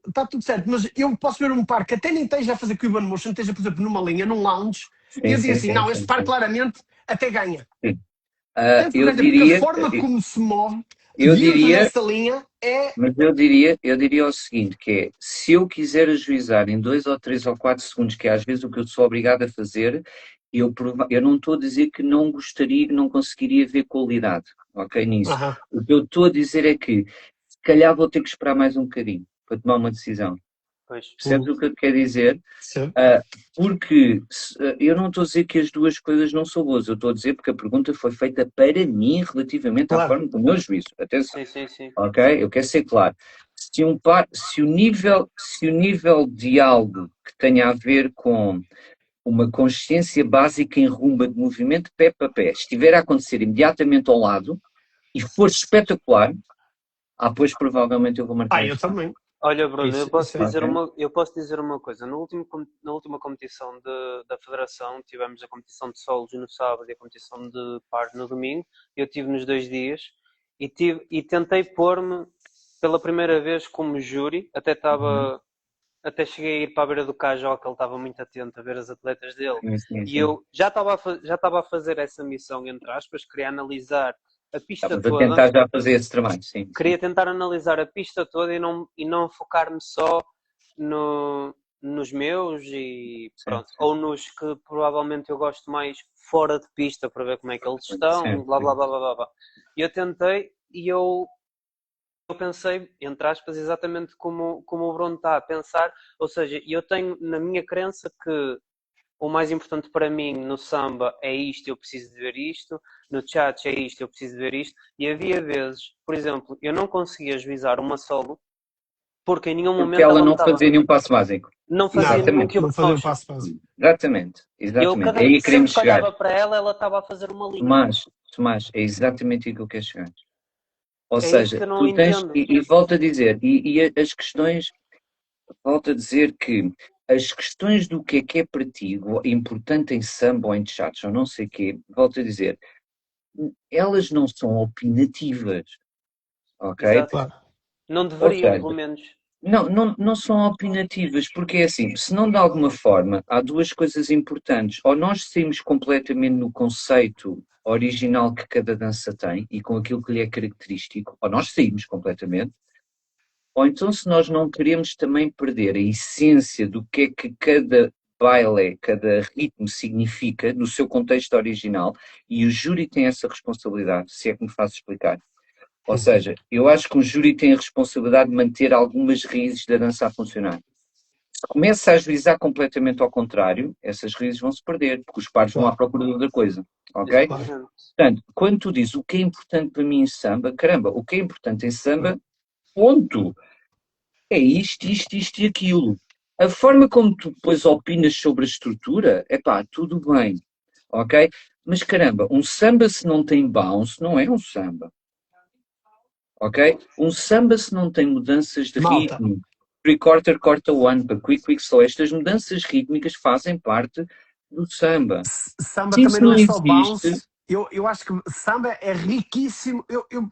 mas eu posso ver um par que até nem esteja a fazer Cuban Motion, esteja, por exemplo, numa linha, num lounge, e eu digo assim, não, este par claramente até ganha. Eu diria... A forma como se move nessa linha é... Mas eu diria o seguinte, que é, se eu quiser ajuizar em 2 ou 3 ou 4 segundos, que é às vezes o que eu sou obrigado a fazer, eu não estou a dizer que não gostaria, que não conseguiria ver qualidade, ok, nisso. Aham. O que eu estou a dizer é que se calhar vou ter que esperar mais um bocadinho para tomar uma decisão. Pois. Percebes o que eu quero dizer? Sim. Porque eu não estou a dizer que as duas coisas não são boas, eu estou a dizer porque a pergunta foi feita para mim relativamente à Claro. forma do meu juízo. Atenção, Sim. ok? Eu quero ser claro. Se o nível de algo que tenha a ver com uma consciência básica em rumba de movimento pé para pé estiver a acontecer imediatamente ao lado e for espetacular, pois provavelmente eu vou marcar Eu também. Olha, Bruno, Isso- eu posso isso é- dizer Ok. eu posso dizer uma coisa. Na última competição da Federação, tivemos a competição de solos no sábado e a competição de pares no domingo. Eu tive nos 2 dias e tentei pôr-me pela primeira vez como júri. Até cheguei a ir para a beira do Cajó, que ele estava muito atento a ver as atletas dele. Sim. E eu já estava a fazer essa missão, entre aspas, queria analisar a pista Estavas a toda. tentar já fazer esse trabalho, sim. Queria tentar analisar a pista toda e não focar-me só nos meus e pronto. Certo. Ou nos que provavelmente eu gosto mais fora de pista para ver como é que eles estão, Certo. blá blá blá blá blá. E eu tentei e eu pensei, entre aspas, exatamente como o Bruno está a pensar. Ou seja, eu tenho na minha crença que o mais importante para mim no samba é isto, eu preciso de ver isto, no chat é isto, eu preciso de ver isto, e havia vezes, por exemplo, eu não conseguia ajuizar uma solo, porque em nenhum Porque momento ela ela me não estava, fazia nenhum passo básico. não fazia nenhum Exatamente. cube Não fazer o motion. passo a passo. Exatamente. Eu É aí que queremos sempre que chegar. olhava para ela estava a fazer uma linha. Tomás, é exatamente aí que eu quero chegar. Ou É isso seja, que eu não tu tens, entendo. e volto a dizer, as questões, volto a dizer que as questões do que é para ti importante em samba ou em chats ou não sei o quê, volto a dizer, elas não são opinativas, ok? Exato. Claro. Não Ou deveriam, seja, pelo menos. não são opinativas, porque é assim, se não de alguma forma, há duas coisas importantes. Ou nós saímos completamente no conceito original que cada dança tem e com aquilo que lhe é característico, ou nós saímos completamente, ou então se nós não queremos também perder a essência do que é que cada baile, cada ritmo significa no seu contexto original, e o júri tem essa responsabilidade, se é que me faço explicar. Ou seja, eu acho que um júri tem a responsabilidade de manter algumas raízes da dança a funcionar. Se começa a ajuizar completamente ao contrário, essas raízes vão se perder, porque os pares vão à procura de outra coisa. Ok? Exatamente. Portanto, quando tu dizes o que é importante para mim em samba, caramba, o que é importante em samba, ponto. É isto e aquilo. A forma como tu depois opinas sobre a estrutura, tudo bem. Ok? Mas caramba, um samba se não tem bounce, não é um samba. Ok? Um samba se não tem mudanças de Malta. ritmo, three-quarter, quarter one, para quick, só estas mudanças rítmicas fazem parte do samba. Samba Se também isso não não é só existe, bounce. Eu acho que samba é riquíssimo.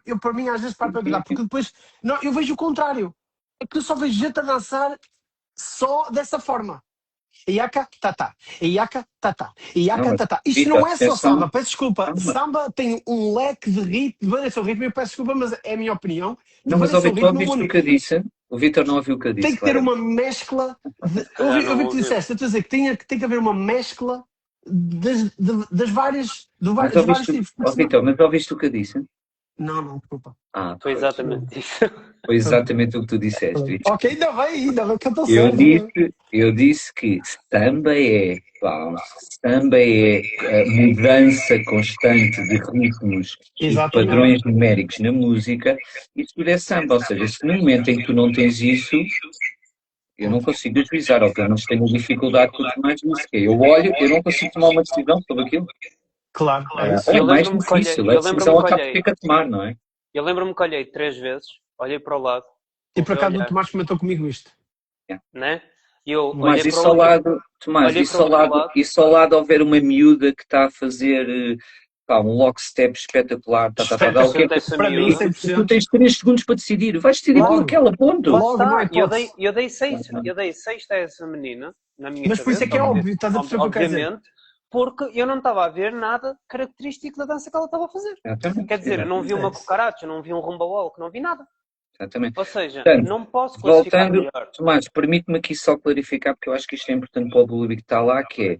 Eu para mim, às vezes, paro para pensar, porque depois não, eu vejo o contrário. É que eu só vejo gente a dançar só dessa forma. Iaka, tata. Iaka, tata. Iaka, Não, tata. Isto Vitor, não é só atenção. samba. Peço desculpa. Calma. Samba tem um leque de ritmo. Variação de ritmo. Eu peço desculpa, mas é a minha opinião. De Não, mas o variação de Vitor ritmo ouviste o único. que eu disse? O Vitor não ouviu o que eu Tem disse, que ter claro. uma mescla. calhar Eu não vi que tu ouviu. disseste. Eu estou a dizer que tem que haver uma mescla das várias, dos Mas vários ouviste, tipos. Porque senão... Vitor, mas ouviste o que eu disse? Não, desculpa. Foi Pois. exatamente isso. Foi exatamente o que tu disseste, Vitor. Ok, ainda bem que eu estou certo. Eu disse que samba é bounce, samba é mudança constante de ritmos e Exatamente. padrões numéricos na música, isso tudo é samba. Ou seja, se no momento em que tu não tens isso, eu não consigo ajuizar, ou pelo menos tenho dificuldade com o que mais disse. Eu olho, eu não consigo tomar uma decisão sobre aquilo. Claro, é isso. Ou é Eu mais lembro-me que olhei- difícil, eu a decisão lembro-me que acaba por olhei. ter que a tomar, não é? Eu lembro-me que olhei 3 vezes, olhei para o lado, E por voltei a acaso o olhar, Tomás comentou comigo isto. né? E eu Tomás, olhei isso para ao o lado, Tomás, olhei isso para o ao outro lado, isso ao lado houver uma miúda que está a fazer um lockstep espetacular, dá o quê? Especialmente essa Para mim, miúda. Tu 100%. tens 3 segundos para decidir, vais decidir por Logo. aquela, ponto. Lá Logo, não há está. E hipótese. eu dei sexta a essa menina, na minha Mas por isso cabeça, é que é óbvio, estás a perceber o que eu quero dizer? obviamente, porque eu não estava a ver nada característico da dança que ela estava a fazer. Exatamente, Quer dizer, eu não vi uma isso. cucaracha, não vi um rumba walk, não vi nada. exatamente. Ou seja, Portanto, não posso classificar voltando, melhor. Tomás, permite-me aqui só clarificar, porque eu acho que isto é importante para o público que está lá, que é,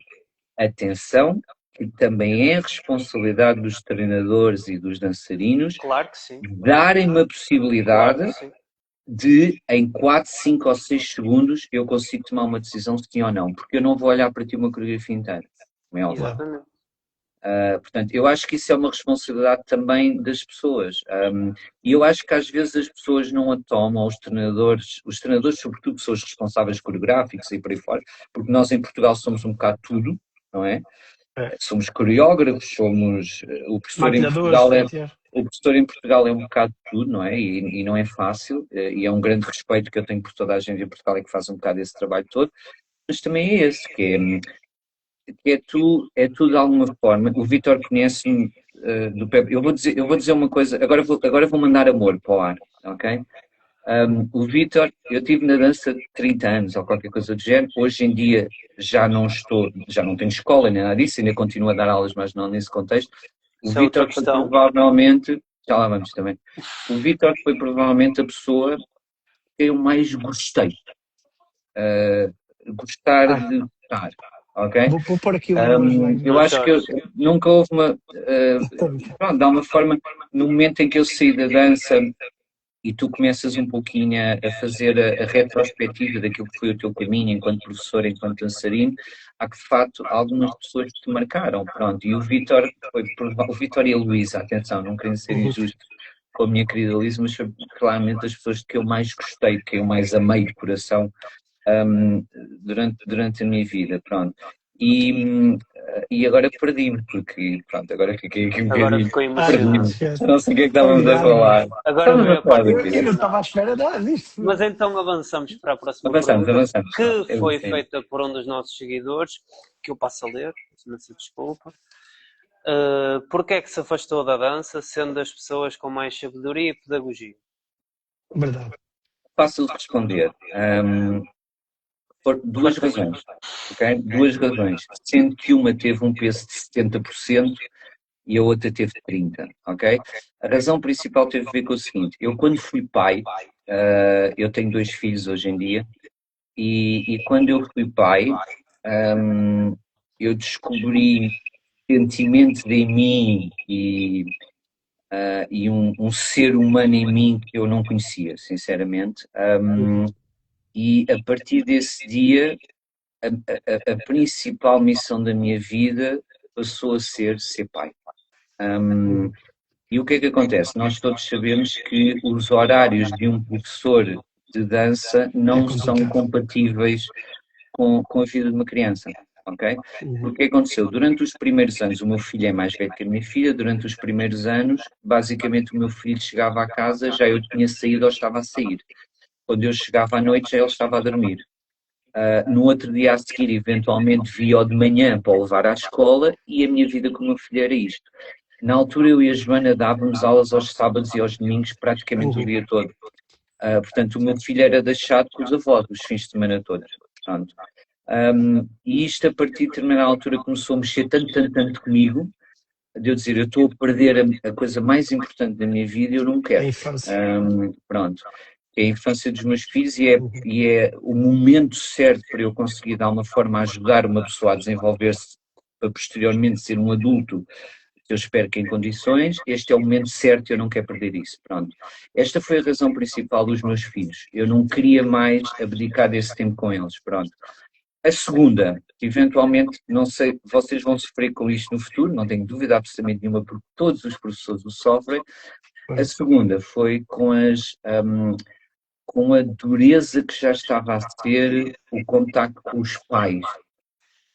Atenção, que também é responsabilidade dos treinadores e dos dançarinos Claro que sim. darem-me a possibilidade Claro que sim. de, em 4, 5 ou 6 segundos, eu consigo tomar uma decisão sim ou não, porque eu não vou olhar para ti uma coreografia inteira. É óbvio. Exatamente. Portanto, eu acho que isso é uma responsabilidade também das pessoas. E eu acho que às vezes as pessoas não a tomam, os treinadores sobretudo pessoas responsáveis coreográficos e por aí fora, porque nós em Portugal somos um bocado tudo, não é? Somos coreógrafos, somos o professor em Portugal o professor em Portugal é um bocado tudo, não é? E não é fácil, e é um grande respeito que eu tenho por toda a gente em Portugal e que faz um bocado esse trabalho todo, mas também é esse, que é tu de alguma forma. O Vítor conhece-me do pé. Eu vou dizer uma coisa, agora vou mandar amor para o ar, ok? O Vítor, eu estive na dança 30 anos ou qualquer coisa do género, hoje em dia já não tenho escola nem nada disso, ainda continuo a dar aulas, mas não nesse contexto. O Vítor foi provavelmente, já lá vamos também, o Vítor foi provavelmente a pessoa que eu mais gostei. Gostar de estar, ok? Vou pôr aqui eu acho que nunca houve uma. Pronto, de alguma forma, no momento em que eu saí da dança e tu começas um pouquinho a fazer a retrospectiva daquilo que foi o teu caminho enquanto professor, enquanto dançarino, há que de facto algumas pessoas que te marcaram, pronto, e o Vítor e a Luísa, atenção, não querendo ser injusto com a minha querida Luísa, mas foi claramente as pessoas que eu mais gostei, que eu mais amei de coração durante a minha vida, pronto. E agora perdi-me, porque pronto, agora fiquei aqui um bocadinho perdido. Não sei o que é que estávamos a falar. Agora veio a parte eu não estava à espera disto. Mas então avançamos para a próxima avançamos. que foi feita por um dos nossos seguidores, que eu passo a ler, se desculpa. Porquê é que se afastou da dança, sendo as pessoas com mais sabedoria e pedagogia? Verdade. Fácil de responder. Por duas razões, ok? Duas razões. Sendo que uma teve um peso de 70% e a outra teve 30%, ok? A razão principal teve a ver com o seguinte: eu quando fui pai, eu tenho 2 filhos hoje em dia, e quando eu fui pai, eu descobri sentimentos em mim e um ser humano em mim que eu não conhecia, sinceramente. E a partir desse dia, a principal missão da minha vida passou a ser pai. E o que é que acontece? Nós todos sabemos que os horários de um professor de dança não são compatíveis com a vida de uma criança, ok? O que aconteceu? Durante os primeiros anos, o meu filho é mais velho que a minha filha, durante os primeiros anos, basicamente o meu filho chegava à casa, já eu tinha saído ou estava a sair. Quando eu chegava à noite, já ele estava a dormir. No outro dia a seguir, eventualmente, via-o de manhã para o levar à escola, e a minha vida com o meu filho era isto. Na altura, eu e a Joana dávamos aulas aos sábados e aos domingos, praticamente o dia todo. Portanto, o meu filho era deixado com os avós os fins de semana todos. Pronto. E isto, a partir de determinada altura, começou a mexer tanto comigo, de eu dizer, eu estou a perder a coisa mais importante da minha vida e eu não quero. Pronto. É a infância dos meus filhos e é o momento certo para eu conseguir, de alguma forma, ajudar uma pessoa a desenvolver-se para posteriormente ser um adulto que eu espero que em condições. Este é o momento certo e eu não quero perder isso. Pronto. Esta foi a razão principal dos meus filhos. Eu não queria mais abdicar desse tempo com eles. Pronto. A segunda, eventualmente, não sei, vocês vão sofrer com isto no futuro, não tenho dúvida absolutamente nenhuma, porque todos os professores o sofrem. A segunda foi com a dureza que já estava a ser o contacto com os pais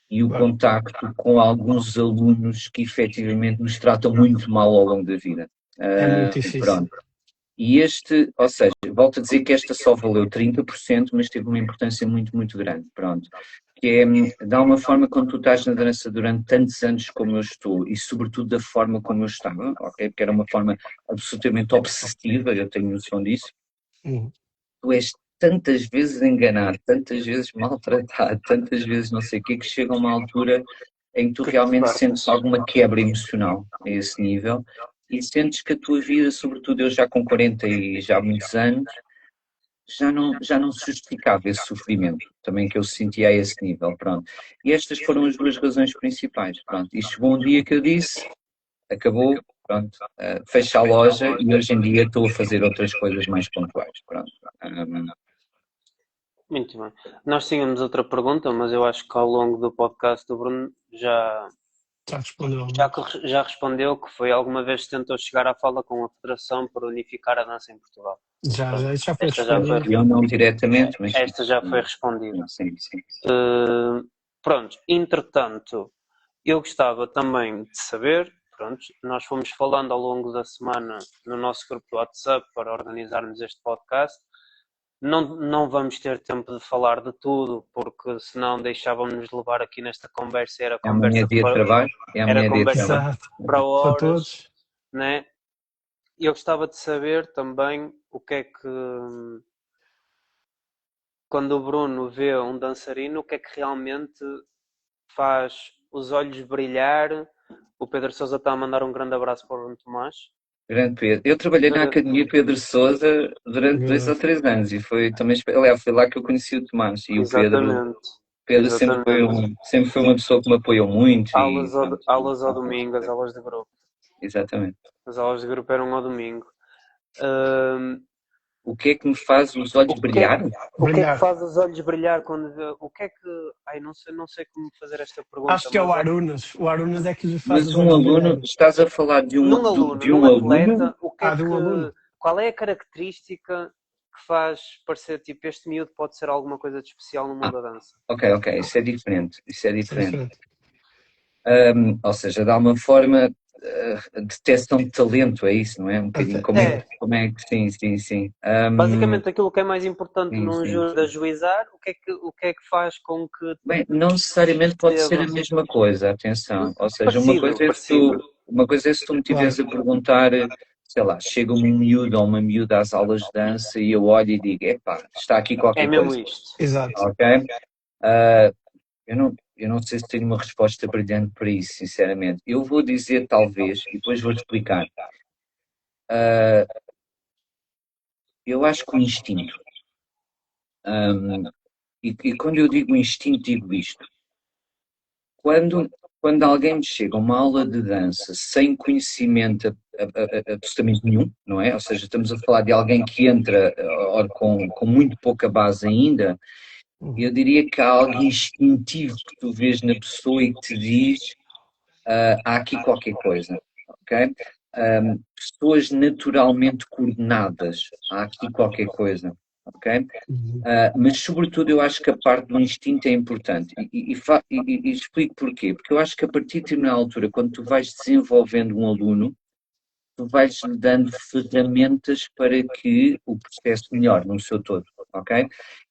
e o contacto com alguns alunos que efetivamente nos tratam muito mal ao longo da vida. É muito difícil. Pronto. E ou seja, volto a dizer que esta só valeu 30%, mas teve uma importância muito grande. Pronto. Que é, de alguma forma, quando tu estás na dança durante tantos anos como eu estou, e sobretudo da forma como eu estava, ok? Porque era uma forma absolutamente obsessiva, eu tenho noção disso. Tu és tantas vezes enganado, tantas vezes maltratado, tantas vezes não sei o quê, que chega a uma altura em que tu realmente sentes alguma quebra emocional a esse nível e sentes que a tua vida, sobretudo eu já com 40 e já há muitos anos, já não se justificava esse sofrimento também que eu sentia a esse nível, pronto. E estas foram as duas razões principais, pronto. E chegou um dia que eu disse, acabou, pronto, fecha a loja e hoje em dia estou a fazer outras coisas mais pontuais, pronto. Muito bem. Nós tínhamos outra pergunta, mas eu acho que ao longo do podcast o Bruno já respondeu. já respondeu que foi alguma vez tentou chegar à fala com a Federação para unificar a dança em Portugal. Já foi Esta já respondido. foi, Eu não diretamente, mas... esta já foi respondida. Sim. Pronto, entretanto, eu gostava também de saber, pronto, nós fomos falando ao longo da semana no nosso grupo do WhatsApp para organizarmos este podcast. Não vamos ter tempo de falar de tudo, porque senão deixávamos-nos levar aqui nesta conversa. Era conversa dia de trabalho. era conversa para horas, todos. né? E eu gostava de saber também o que é que, quando o Bruno vê um dançarino, o que é que realmente faz os olhos brilhar. O Pedro Sousa está a mandar um grande abraço para o Bruno Tomás. Grande Pedro. Eu trabalhei na Academia Pedro Sousa durante 2 ou 3 anos e foi lá que eu conheci o Tomás e Exatamente. o Pedro sempre foi uma pessoa que me apoiou muito. Aulas ao domingo, as aulas de grupo. Exatamente. As aulas de grupo eram ao domingo. O que é que me faz os olhos brilhar? O que é que faz os olhos brilhar quando vê? O que é que... Ai, não sei como fazer esta pergunta. Acho que é o Arunas. O Arunas é que lhe faz. Mas um aluno, estás a falar de um atleta, o que é de um aluno. Qual é a característica que faz parecer, tipo, este miúdo pode ser alguma coisa de especial no mundo da dança? Ok, isso é diferente. Ou seja, dá uma forma detecção de talento, é isso, não é? Um bocadinho como é que... Sim. Basicamente, aquilo que é mais importante num júri de ajuizar, o que é que faz com que... Bem, não necessariamente pode ser a mesma coisa, atenção. Ou seja, uma coisa é se tu me estiveres a perguntar, sei lá, chega-me um miúdo ou uma miúda às aulas de dança e eu olho e digo, epá, está aqui qualquer coisa. É mesmo isto. Exato. Ok? Eu não sei se tenho uma resposta brilhante para isso, sinceramente. Eu vou dizer talvez, e depois vou explicar. Eu acho que o instinto. E quando eu digo instinto, digo isto. Quando alguém me chega a uma aula de dança sem conhecimento absolutamente nenhum, não é? Ou seja, estamos a falar de alguém que entra com muito pouca base ainda, eu diria que há algo instintivo que tu vês na pessoa e que te diz há aqui qualquer coisa, ok? Pessoas naturalmente coordenadas, há aqui qualquer coisa, ok? Mas sobretudo eu acho que a parte do instinto é importante e explico porquê, porque eu acho que a partir de determinada altura, quando tu vais desenvolvendo um aluno, tu vais-lhe dando ferramentas para que o processo melhore no seu todo, ok?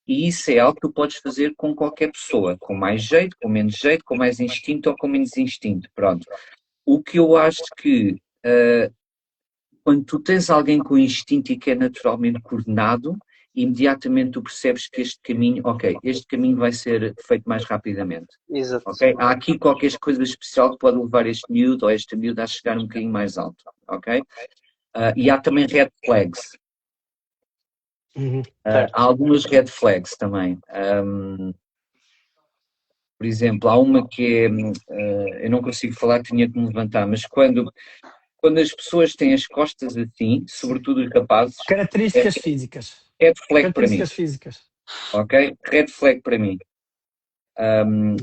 E isso é algo que tu podes fazer com qualquer pessoa, com mais jeito, com menos jeito, com mais instinto ou com menos instinto, pronto. O que eu acho que quando tu tens alguém com instinto e que é naturalmente coordenado, imediatamente tu percebes que este caminho vai ser feito mais rapidamente. Exato. Okay? Há aqui qualquer coisa especial que pode levar este miúdo ou esta miúda a chegar um bocadinho mais alto, ok? E há também red flags. Há algumas red flags também. Por exemplo, há uma que é, eu não consigo falar, tinha que me levantar, mas quando as pessoas têm as costas assim, sobretudo os rapazes... Características físicas. Red flag para mim. Características físicas. Ok? Red flag para mim.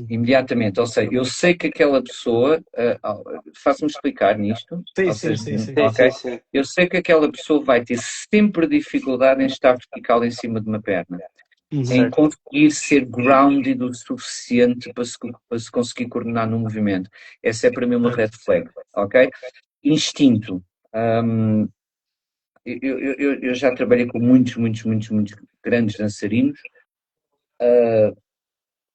Imediatamente. Ou seja, eu sei que aquela pessoa... faço-me explicar nisto. Sim. Okay? Sim. Eu sei que aquela pessoa vai ter sempre dificuldade em estar vertical em cima de uma perna. Em conseguir ser grounded o suficiente para se conseguir coordenar no movimento. Essa é para mim uma red flag. Ok? Instinto. Eu já trabalhei com muitos grandes dançarinos.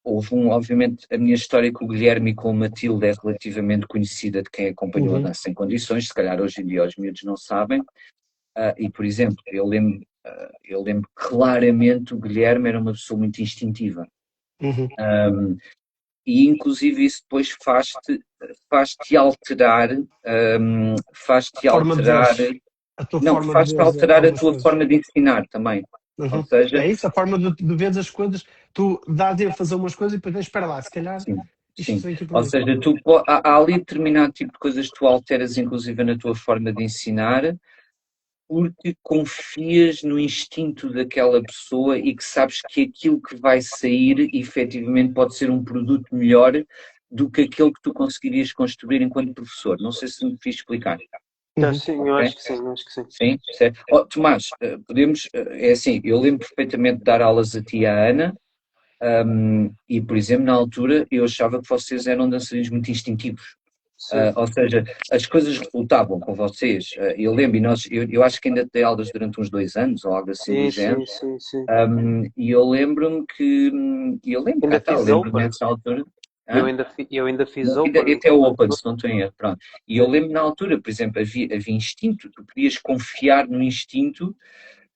Houve obviamente, a minha história com o Guilherme e com o Matilde é relativamente conhecida de quem acompanhou a dança em condições, se calhar hoje em dia os miúdos não sabem. E, por exemplo, eu lembro claramente o Guilherme era uma pessoa muito instintiva. E inclusive isso depois faz-te alterar faz-te alterar a tua forma de ensinar também. Ou seja, É isso, a forma de ver as coisas, tu dás a fazer umas coisas e depois espera lá, se calhar sim, isto sim. vem aqui por Ou aí. seja, há ali determinado tipo de coisas que tu alteras, inclusive na tua forma de ensinar, porque confias no instinto daquela pessoa e que sabes que aquilo que vai sair efetivamente pode ser um produto melhor do que aquele que tu conseguirias construir enquanto professor. Não sei se me fiz explicar. Sim, eu Ok? acho que sim, eu acho que sim. Sim, certo. Oh, Tomás, podemos, é assim, eu lembro perfeitamente de dar aulas a ti e à Ana, e, por exemplo, na altura eu achava que vocês eram dançarinos muito instintivos. Sim, Ou seja, as coisas resultavam com vocês. Eu lembro, e eu acho que ainda dei aulas durante uns 2 anos, ou algo assim do sim, género, sim, sim, sim. e eu lembro-me que, eu lembro cá Ainda está, eu fiz lembro Open. nessa altura. Eu Hã? ainda fiz Até Open. o Open, se não estou em erro, pronto. E eu lembro na altura, por exemplo, havia instinto, tu podias confiar no instinto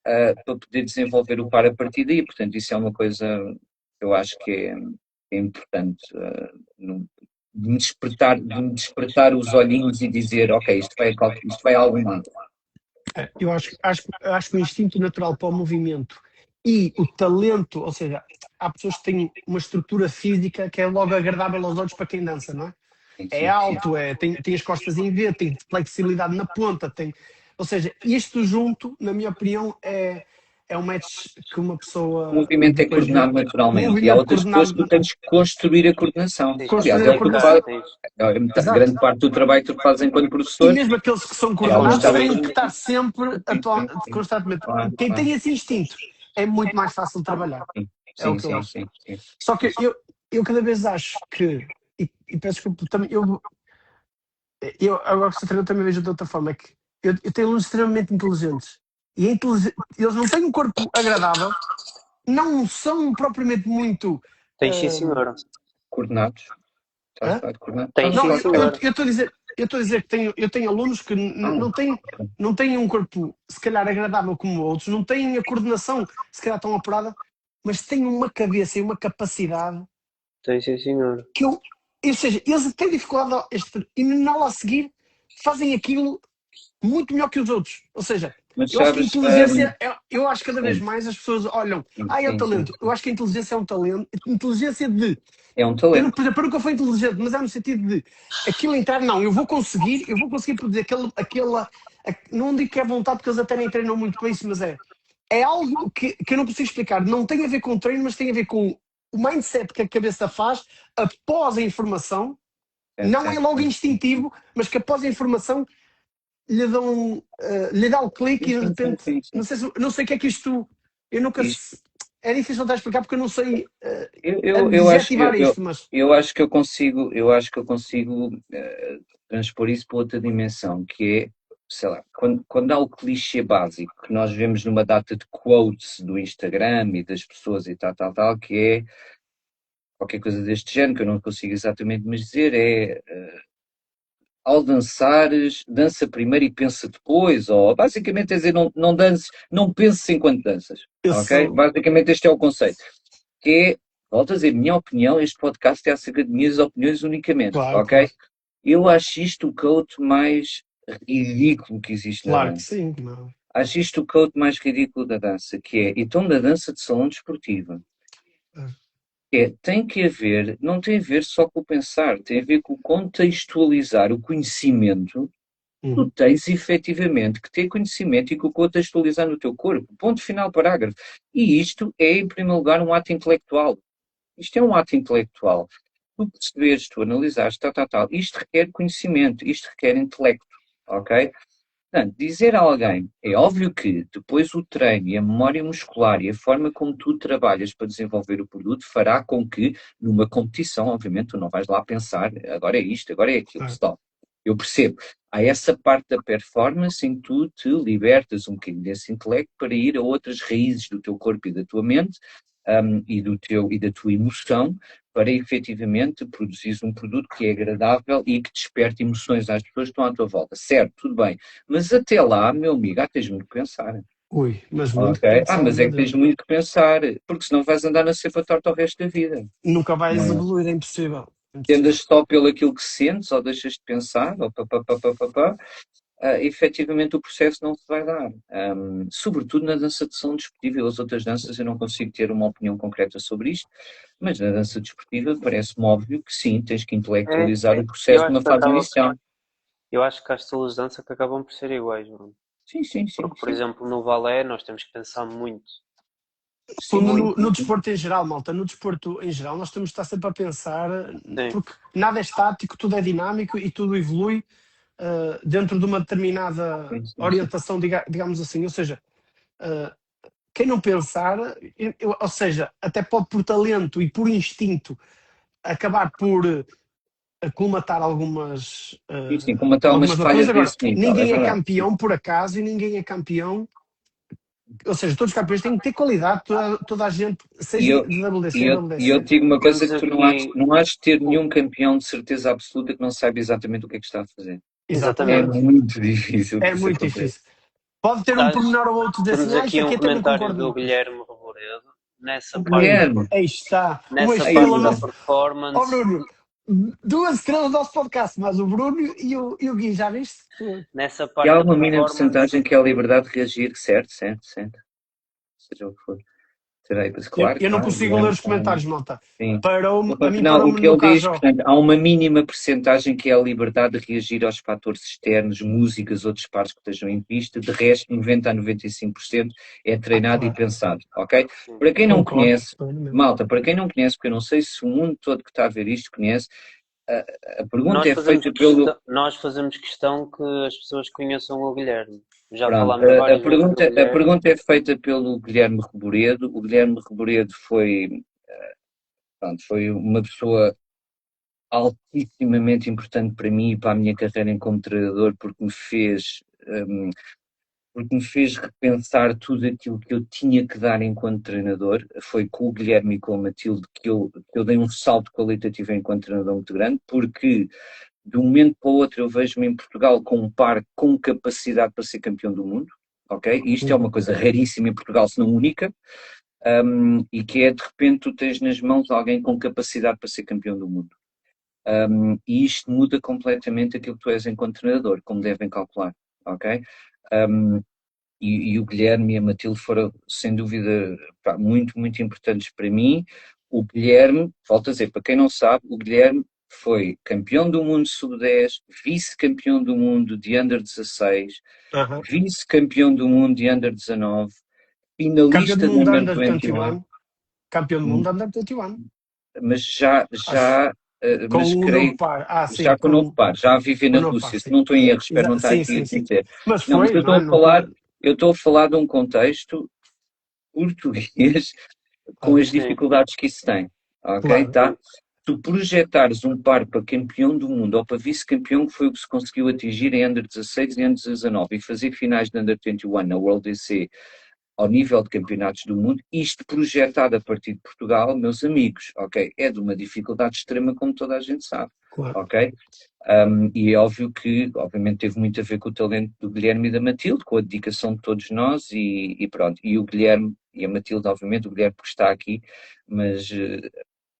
para poder desenvolver o par a partir daí. Portanto, isso é uma coisa que eu acho que é importante, de me despertar os olhinhos e dizer, ok, isto vai a algum lado. Eu acho que o instinto natural para o movimento e o talento, ou seja, há pessoas que têm uma estrutura física que é logo agradável aos olhos para quem dança, não é? Sim, É sim, sim. alto, tem as costas em V, tem flexibilidade na ponta, ou seja, isto junto, na minha opinião, é um match que uma O pessoa movimento é depois vê. coordenado naturalmente e há Movimento outras pessoas coordenado, que tu tens que construir a coordenação. Tens de Aliás, construir é a o que tu praticar, fazes, coordenação. tens. Exato. grande parte do trabalho que tu fazes enquanto E professor mesmo aqueles que são é coordenados ajustar o têm que movimento. estar sempre Sim, sim, sim. constantemente. Claro, Quem claro. tem esse instinto é muito mais fácil de trabalhar. É o Sim, que eu sim, acho. sim, sim. Só que eu cada vez acho que, e peço desculpa, também, eu agora que sou treinador também vejo de outra forma, é que eu tenho alunos extremamente inteligentes e eles não têm um corpo agradável, não são propriamente muito. Tens sim, hum, senhora. Coordenados. Estás a hã? falar de coordenados? Estás Tens a Não, sim, falar de coordenados. senhora. eu estou a dizer que eu tenho alunos que Ah, não têm um corpo se calhar agradável como outros, não têm a coordenação se calhar tão apurada, mas têm uma cabeça e uma capacidade Tens sim, senhora. que ou seja, eles têm dificuldade e na aula a seguir fazem aquilo muito melhor que os outros. Ou seja, mas eu acho que a sabes, inteligência, eu acho que cada vez sim, mais as pessoas olham, sim, é o sim, sim. talento. Eu acho que a inteligência é um talento, inteligência de É um eu, talento. por exemplo, eu nunca fui inteligente, mas é no sentido de aquilo entrar, não, eu vou conseguir produzir não digo que é vontade, porque eles até nem treinam muito para isso, mas é algo que eu não consigo explicar. Não tem a ver com treino, mas tem a ver com o mindset que a cabeça faz após a informação. Certo, Não é certo, logo certo. instintivo, mas que após a informação lhe dá o clique Sim, e de sim, sim, repente, sim, sim. não sei o que é que isto, eu nunca, Isto, é difícil de explicar porque eu não sei eu acho, adjetivar isto, mas eu acho que eu consigo transpor isso para outra dimensão, que é, sei lá, quando há o clichê básico que nós vemos numa data de quotes do Instagram e das pessoas e tal, tal, tal, que é qualquer coisa deste género, que eu não consigo exatamente mais dizer, ao dançares, dança primeiro e pensa depois, ou basicamente é dizer, não dances, não penses enquanto danças, eu ok? sou, Basicamente este é o conceito, que é, volto a dizer, minha opinião, este podcast é acerca de minhas opiniões unicamente, claro, ok? claro, Eu acho isto o coach mais ridículo que existe na claro que dança. sim, não. Acho isto o coach mais ridículo da dança, que é, então da dança de salão desportiva. Tem que haver, não tem a ver só com o pensar, tem a ver com o contextualizar o conhecimento. Tu Uhum. tens efetivamente que ter conhecimento e que o contextualizar no teu corpo. Ponto final, parágrafo. E isto é, em primeiro lugar, um ato intelectual. Isto é um ato intelectual. Tu perceberes, tu analisares, tal, tal, tal. Isto requer conhecimento, isto requer intelecto, ok? Portanto, dizer a alguém, é óbvio que depois o treino e a memória muscular e a forma como tu trabalhas para desenvolver o produto fará com que, numa competição, obviamente, tu não vais lá pensar, agora é isto, agora é aquilo, É. stop. Eu percebo. Há essa parte da performance em que tu te libertas um bocadinho desse intelecto para ir a outras raízes do teu corpo e da tua mente, e da tua emoção, para efetivamente produzires um produto que é agradável e que desperte emoções às pessoas que estão à tua volta. Certo, tudo bem. Mas até lá, meu amigo, tens muito que pensar. Ui, mas muito que Ok? pensar, Mas é meu que tens Deus. muito que pensar, porque senão vais andar na cepa torta o resto da vida. Nunca vais Não é? evoluir, é impossível. É E andas impossível. só pelo aquilo que sentes, ou deixas de pensar, ou pá, pá, pá, pá, pá, pá. efetivamente o processo não se vai dar. Sobretudo na dança de som desportiva. As outras danças eu não consigo ter uma opinião concreta sobre isto, mas na dança desportiva parece-me óbvio que sim, tens que intelectualizar o Eu processo acho numa que fase inicial. eu acho que há estilos de dança que acabam por ser iguais, mano. Sim, sim, sim, Porque, por sim. exemplo, no balé nós temos que pensar muito. Sim, sim, No sim, sim. desporto em geral, malta, no desporto em geral, nós temos de estar sempre a pensar, Sim, porque nada é estático, tudo é dinâmico e tudo evolui dentro de uma determinada Sim, sim, sim. orientação, digamos assim. Ou seja, uh, quem não pensar, ou seja, até pode por talento e por instinto acabar por aclimatar Sim, sim, como até umas algumas vantagens. falhas Agora, desse nível, é ninguém é verdade. campeão por acaso e ninguém é campeão. Ou seja, todos os campeões têm que ter qualidade, toda a gente, E seja eu, de e WC, eu, e eu WC. digo uma coisa temos que tu aqui não has de ter o. nenhum campeão de certeza absoluta que não saiba exatamente o que é que está a fazer. É Exatamente. Exatamente. muito difícil que É isso muito aconteça. difícil. Pode ter um Estás, pormenor ou outro de assim, temos isto aqui um aqui até nem comentário concordo do muito com isso. Guilherme Reboredo nessa O parte, Guilherme, Aí está, uma nessa aí estrela parte da está. nosso. Ó performance, Bruno, duas estrelas do nosso podcast, mas o Bruno e o Gui, já viste? nessa E há parte da uma mínima performance, porcentagem que é a liberdade de reagir, certo, certo, certo. Seja o que for. Terei, mas claro, Eu não claro, o consigo ler Guilherme os comentários, malta. sim. A mim Não, o parou-me que no ele diz, Cajó. portanto, há uma mínima percentagem que é a liberdade de reagir aos fatores externos, músicas, outros pares que estejam em pista, de resto, 90 a 95% é treinado e Claro, pensado, ok? sim. Para quem não concordo. conhece, malta, para quem não conhece, porque eu não sei se o mundo todo que está a ver isto conhece, a pergunta é feita pelo. Nós fazemos questão que as pessoas conheçam o Guilherme. Já Pronto, falámos várias vezes do a Guilherme. pergunta é feita pelo Guilherme Reboredo. O Guilherme Reboredo pronto, foi uma pessoa altissimamente importante para mim e para a minha carreira em como treinador, um, porque me fez repensar tudo aquilo que eu tinha que dar enquanto treinador. Foi com o Guilherme e com a Matilde que eu dei um salto qualitativo enquanto treinador muito grande, porque de um momento para o outro eu vejo-me em Portugal com um par com capacidade para ser campeão do mundo, ok? E isto é uma coisa raríssima em Portugal, se não única, e que é de repente tu tens nas mãos alguém com capacidade para ser campeão do mundo. E isto muda completamente aquilo que tu és enquanto treinador, como devem calcular, ok? Um, e o Guilherme e a Matilde foram, sem dúvida, pá, muito, muito importantes para mim. O Guilherme, volto a dizer, para quem não sabe, o Guilherme foi campeão do mundo sub-10, vice-campeão do mundo de under-16, Aham. vice-campeão do mundo de under-19, Campeão do finalista de mundo Under under-21, 21. Campeão do mundo Under 21. mas Acho. Com mas o novo creio par. Ah, sim, já com o novo com par, já a viver o na novo par, Rússia, se sim. não estou em erro, espero não estar Sim, aqui a sim, sim. dizer. Mas Não, mas foi, não é? Nunca. eu estou a falar de um contexto português com as Sim, dificuldades que isso tem, ok? Claro. Tá? sim. Tu projetares um par para campeão do mundo ou para vice-campeão, que foi o que se conseguiu atingir em Under 16 e Under 19 e fazer finais de Under 21 na World DC ao nível de campeonatos do mundo, isto projetado a partir de Portugal, meus amigos, ok? É de uma dificuldade extrema, como toda a gente sabe, Claro. ok? E é óbvio que, obviamente, teve muito a ver com o talento do Guilherme e da Matilde, com a dedicação de todos nós e pronto. E o Guilherme e a Matilde, obviamente, o Guilherme porque está aqui, mas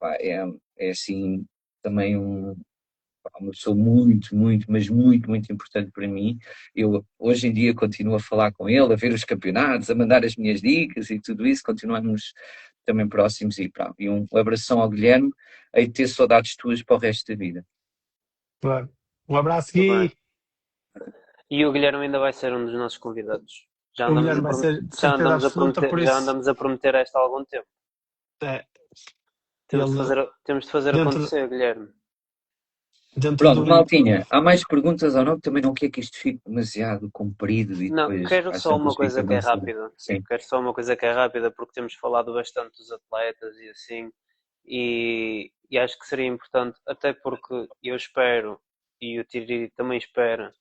pá, é assim também uma pessoa muito, muito, mas muito, muito importante para mim. Eu hoje em dia continuo a falar com ele, a ver os campeonatos, a mandar as minhas dicas e tudo isso, continuamos também próximos e pronto. E um abração ao Guilherme, hei de ter saudades tuas para o resto da vida. Claro. Um abraço, Muito bem. Gui. E o Guilherme ainda vai ser um dos nossos convidados. O Guilherme vai ser de certeza absoluta, por Já isso andamos a prometer esta há algum tempo. é, ele Temos de fazer dentro, acontecer, Guilherme. dentro Pronto, do. Maltinha, há mais perguntas ou não? Também não quer que isto fique demasiado comprido e Não, depois quero às só uma tantas fica coisa que é demasiado. rápida. Sim. Quero só uma coisa que é rápida, porque temos falado bastante dos atletas e assim, e acho que seria importante, até porque eu espero, e o Tiri também espera,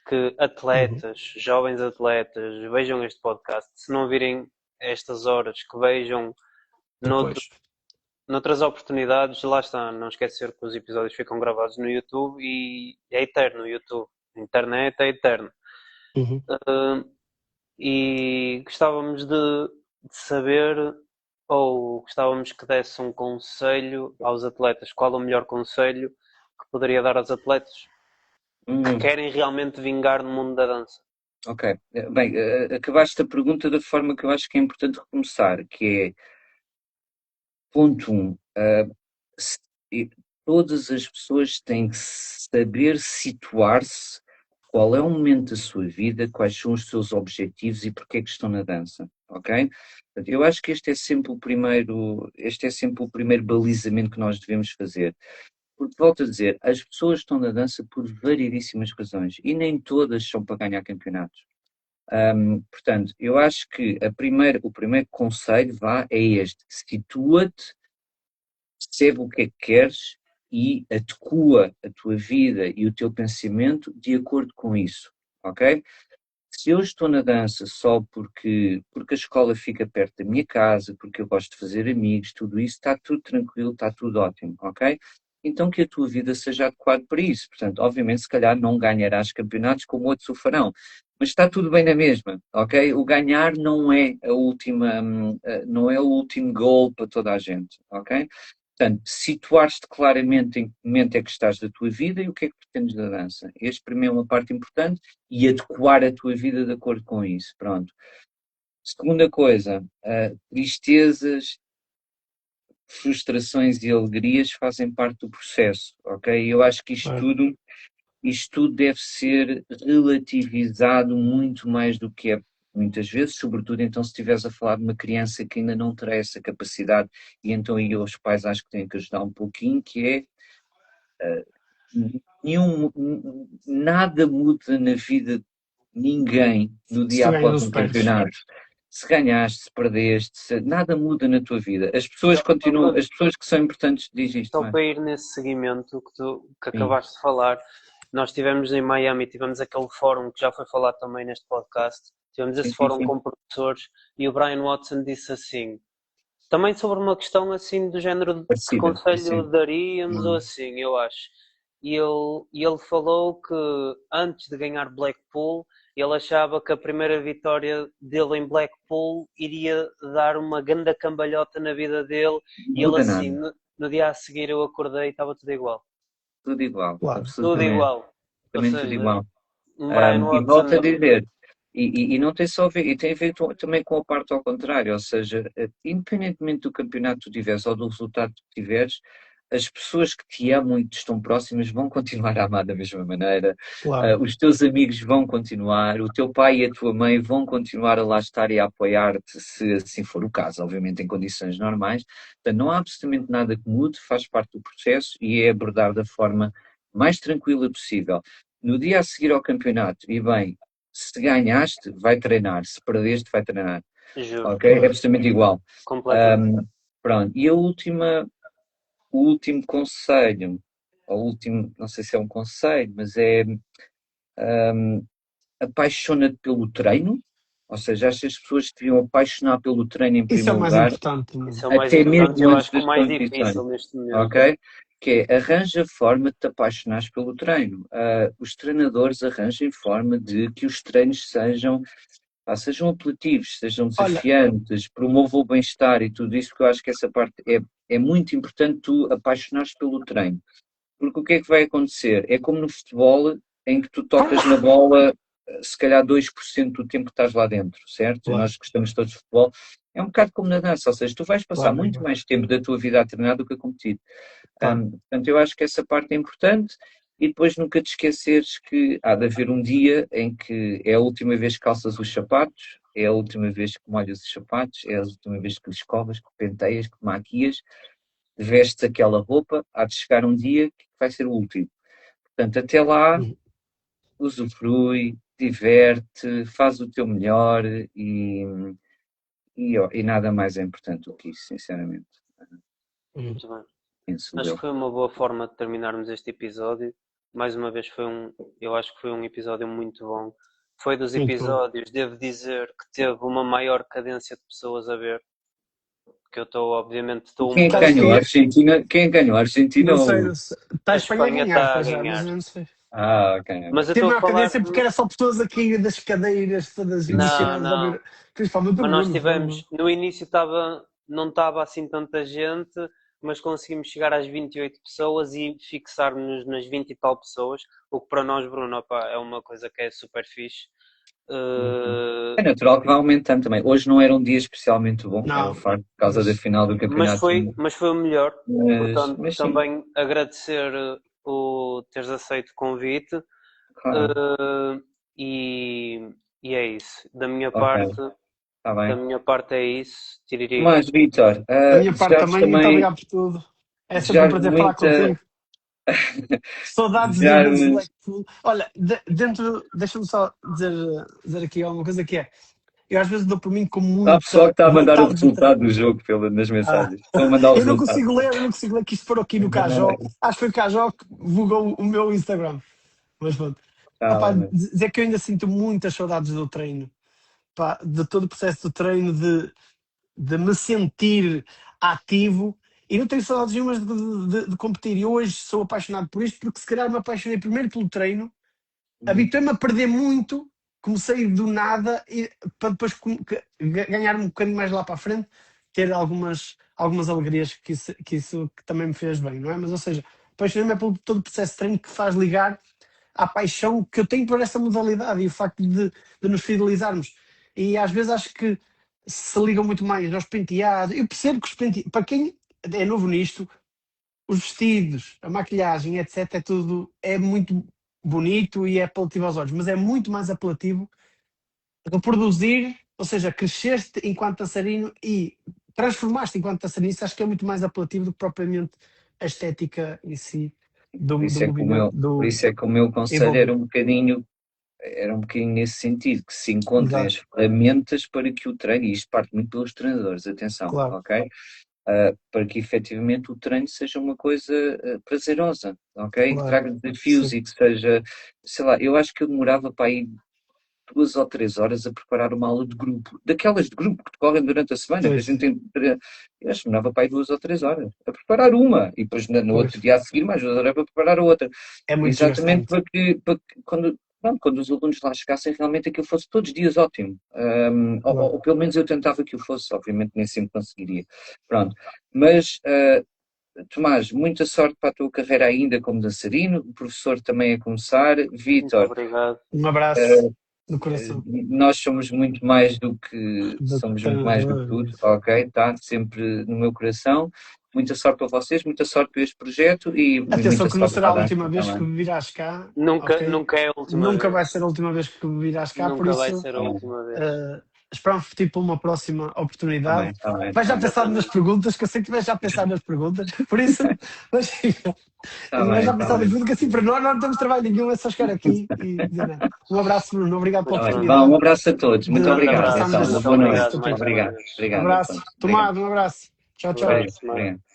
que Uhum. atletas, jovens atletas, vejam este podcast. Se não virem estas horas, que vejam Depois. noutras oportunidades, lá está, não esquecer que os episódios ficam gravados no YouTube e é eterno o YouTube. A internet é eterno. Uhum. E gostávamos de saber, ou gostávamos que desse um conselho aos atletas. Qual o melhor conselho que poderia dar aos atletas? Hum, querem realmente vingar no mundo da dança. ok. Bem, acabaste a pergunta da forma que eu acho que é importante recomeçar, que é, ponto um, se- e- todas as pessoas têm que saber situar-se, qual é o momento da sua vida, quais são os seus objetivos e porque é que estão na dança, ok? Portanto, eu acho que este é sempre o primeiro balizamento que nós devemos fazer. Porque, volto a dizer, as pessoas estão na dança por variedíssimas razões e nem todas são para ganhar campeonatos. Portanto, eu acho que o primeiro conselho é este: situa-te, percebe o que é que queres e adequa a tua vida e o teu pensamento de acordo com isso, ok? Se eu estou na dança só porque a escola fica perto da minha casa, porque eu gosto de fazer amigos, tudo isso, está tudo tranquilo, está tudo ótimo, ok? Então que a tua vida seja adequada para isso. Portanto, obviamente, se calhar não ganharás campeonatos como outros o farão, mas está tudo bem na mesma, ok? O ganhar não é não é o último goal para toda a gente, ok? Portanto, situar-te claramente em que momento é que estás da tua vida e o que é que pretendes da dança. Este, para mim, é uma parte importante e adequar a tua vida de acordo com isso. Pronto. Segunda coisa, tristezas, frustrações e alegrias fazem parte do processo, ok? Eu acho que Claro. isto tudo deve ser relativizado muito mais do que é muitas vezes, sobretudo então se estiveres a falar de uma criança que ainda não terá essa capacidade e então aí os pais acho que têm que ajudar um pouquinho, que é nada muda na vida de ninguém no Se dia tu ganhas após ou um se perdes. campeonato. Se ganhaste, se perdeste, nada muda na tua vida. As pessoas que são importantes, diz isto, Só não é? para ir nesse seguimento que Sim, acabaste de falar, nós estivemos em Miami, tivemos aquele fórum que já foi falado também neste podcast, tivemos sim, esse sim, fórum sim. com professores e o Brian Watson disse assim, também sobre uma questão assim do género de que Parecida, conselho sim. daríamos ou Hum, assim, eu acho. E ele falou que antes de ganhar Blackpool, ele achava que a primeira vitória dele em Blackpool iria dar uma grande cambalhota na vida dele. Não E ele muda assim, nada. no dia a seguir eu acordei e estava tudo igual. Tudo igual, Claro. Tudo absolutamente, igual. Ou absolutamente tudo seja, igual. um Brian E volto a Watson, dizer, e não tem só a ver, e tem a ver também com a parte ao contrário, ou seja, independentemente do campeonato que tu tiveres ou do resultado que tu tiveres, as pessoas que te amam e que te estão próximas vão continuar a amar da mesma maneira, Claro. os teus amigos vão continuar, o teu pai e a tua mãe vão continuar a lá estar e a apoiar-te, se assim for o caso, obviamente em condições normais. Portanto, não há absolutamente nada que mude, faz parte do processo e é abordar da forma mais tranquila possível. No dia a seguir ao campeonato, e bem, se ganhaste, vai treinar, se perdeste, vai treinar, juro, ok? É Claro. absolutamente igual. completamente. Um, pronto, e o último conselho, não sei se é um conselho, mas é apaixona-te pelo treino, ou seja, acho que as pessoas que deviam apaixonar pelo treino em Isso é o primeiro mais lugar, importante. Isso é o mais até importante e mesmo eu antes acho que o das mais competições, difícil neste momento. ok? Que é, arranja forma de te apaixonares pelo treino. Os treinadores arranjem forma de que os treinos sejam apelativos, sejam Olha, desafiantes, promovam o bem-estar e tudo isso, porque eu acho que essa parte é muito importante tu apaixonares pelo treino. Porque o que é que vai acontecer? É como no futebol, em que tu tocas na bola, se calhar 2% do tempo que estás lá dentro, certo? E claro, nós gostamos todos de futebol. É um bocado como na dança, ou seja, tu vais passar claro, muito claro, mais tempo da tua vida a treinar do que a competir. claro. Portanto, eu acho que essa parte é importante e depois nunca te esqueceres que há de haver um dia em que é a última vez que calças os sapatos, é a última vez que molhas os sapatos, é a última vez que os escovas, que penteias, que maquias, vestes aquela roupa, há de chegar um dia que vai ser o último. Portanto, até lá, Uhum. usufrui, diverte, faz o teu melhor e nada mais é importante do que isso, sinceramente, Uhum. Muito bem. penso Acho que eu. foi uma boa forma de terminarmos este episódio. Mais uma vez eu acho que foi um episódio muito bom. Foi dos Muito bom. episódios, devo dizer, que teve uma maior cadência de pessoas a ver. Que eu estou, obviamente, E estou quem é que um Sabes ganhou? quem A é? Argentina? Quem é que ganhou? A Argentina Não sei, ou... não sei. Está a a Espanha a Espanha ganhar está a para já, mas ganhar. eu não sei. Ah, ok, Mas ok. eu Teve estou a maior falar. cadência porque era só pessoas aqui das cadeiras todas Não, emocionadas a não. ver. Principalmente o Mas nós Bruno. tivemos. No início não estava assim tanta gente, mas conseguimos chegar às 28 pessoas e fixar-nos nas 20 e tal pessoas, o que para nós, Bruno, opá, é uma coisa que é super fixe. É natural que vá aumentando também. Hoje não era um dia especialmente bom, era Não, o facto por causa da final do mas campeonato. foi o melhor. Portanto, Mas sim, também agradecer o teres aceito o convite. claro. E é isso. Da minha Ok, parte, está bem. é isso. Tiriri. Mas, Vítor, da minha parte desejar-vos também, muito também, obrigado por tudo. É sempre um desejar prazer falar muita, contigo. Saudades do Bulls desejar-vos, Blackpool. Olha, deixa-me só dizer aqui alguma coisa que é. Eu às vezes dou por mim com há pessoal que muita está a mandar o vontade de resultado do jogo nas Ah, mensagens. Estão a mandar o eu não resultado. consigo ler, que isto parou aqui no Cajó. Acho que foi o Cajó que divulgou o meu Instagram. Mas pronto. Tá Opá, bem. dizer que eu ainda sinto muitas saudades do treino. Pá, de todo o processo do treino, de me sentir ativo. E não tenho saudades nenhumas de competir. E hoje sou apaixonado por isto, porque se calhar me apaixonei primeiro pelo treino, habituei-me a perder muito, comecei do nada, e, para depois ganhar um bocadinho mais lá para a frente, ter algumas alegrias que também me fez bem, não é? Mas, ou seja, apaixonei-me é pelo todo o processo de treino que faz ligar à paixão que eu tenho por essa modalidade e o facto de nos fidelizarmos. E às vezes acho que se ligam muito mais aos penteados. Eu percebo que os penteados, para quem é novo nisto, os vestidos, a maquilhagem, etc., é muito bonito e é apelativo aos olhos, mas é muito mais apelativo reproduzir, ou seja, cresceste enquanto dançarino e transformaste enquanto dançarino. Isso acho que é muito mais apelativo do que propriamente a estética em si do movimento, Por do isso é que o meu conselho envolvimento. era um bocadinho nesse sentido, que se encontrem as Exato, ferramentas para que o treino, e isto parte muito pelos treinadores, atenção, claro. ok? Para que efetivamente o treino seja uma coisa prazerosa, ok? Que Claro, traga desafios sim. e que seja, sei lá, eu acho que eu demorava para ir 2 ou 3 horas a preparar uma aula de grupo, daquelas de grupo que decorrem durante a semana, que a Pois, gente tem, eu acho que demorava para ir 2 ou 3 horas a preparar uma, e depois no outro pois. dia a seguir mais 2 horas para preparar a outra. É muito Exatamente desgastante. para que quando os alunos lá chegassem, realmente aquilo fosse todos os dias ótimo. Claro. Ou pelo menos eu tentava que o fosse, obviamente nem sempre conseguiria. Pronto. Mas, Tomás, muita sorte para a tua carreira ainda como dançarino, o professor também a começar. Muito Vítor, obrigado. Um abraço no coração nós somos muito mais do que do tudo, treinador. ok? Está sempre no meu coração. Muita sorte para vocês, muita sorte para este projeto e Atenção muita que não sorte será para a a dança última vez que também. virás cá, Nunca, ok? nunca é a última Nunca vai vez. ser a última vez que virás cá, por Nunca vai isso ser a última vez. esperamos por ti para uma próxima Está oportunidade. bem, está bem, Vais está já bem. pensar nas perguntas, que eu sei que vais já pensar nas perguntas, por isso, mas, Está vais bem, já está pensar nas bem. perguntas, que assim para nós não temos trabalho nenhum, é só chegar aqui e dizer nada. Um abraço, Bruno, obrigado pela Muito bem. Vá, um oportunidade abraço a todos. Muito de Grande obrigado. abraço. conversarmos Então, destes uma Muito boa temas noite. obrigado do mais treino. uma Obrigado. vez. Obrigado. Abraço, Então, obrigado. Tomás, um abraço. Tchau, Um tchau. abraço. Obrigado.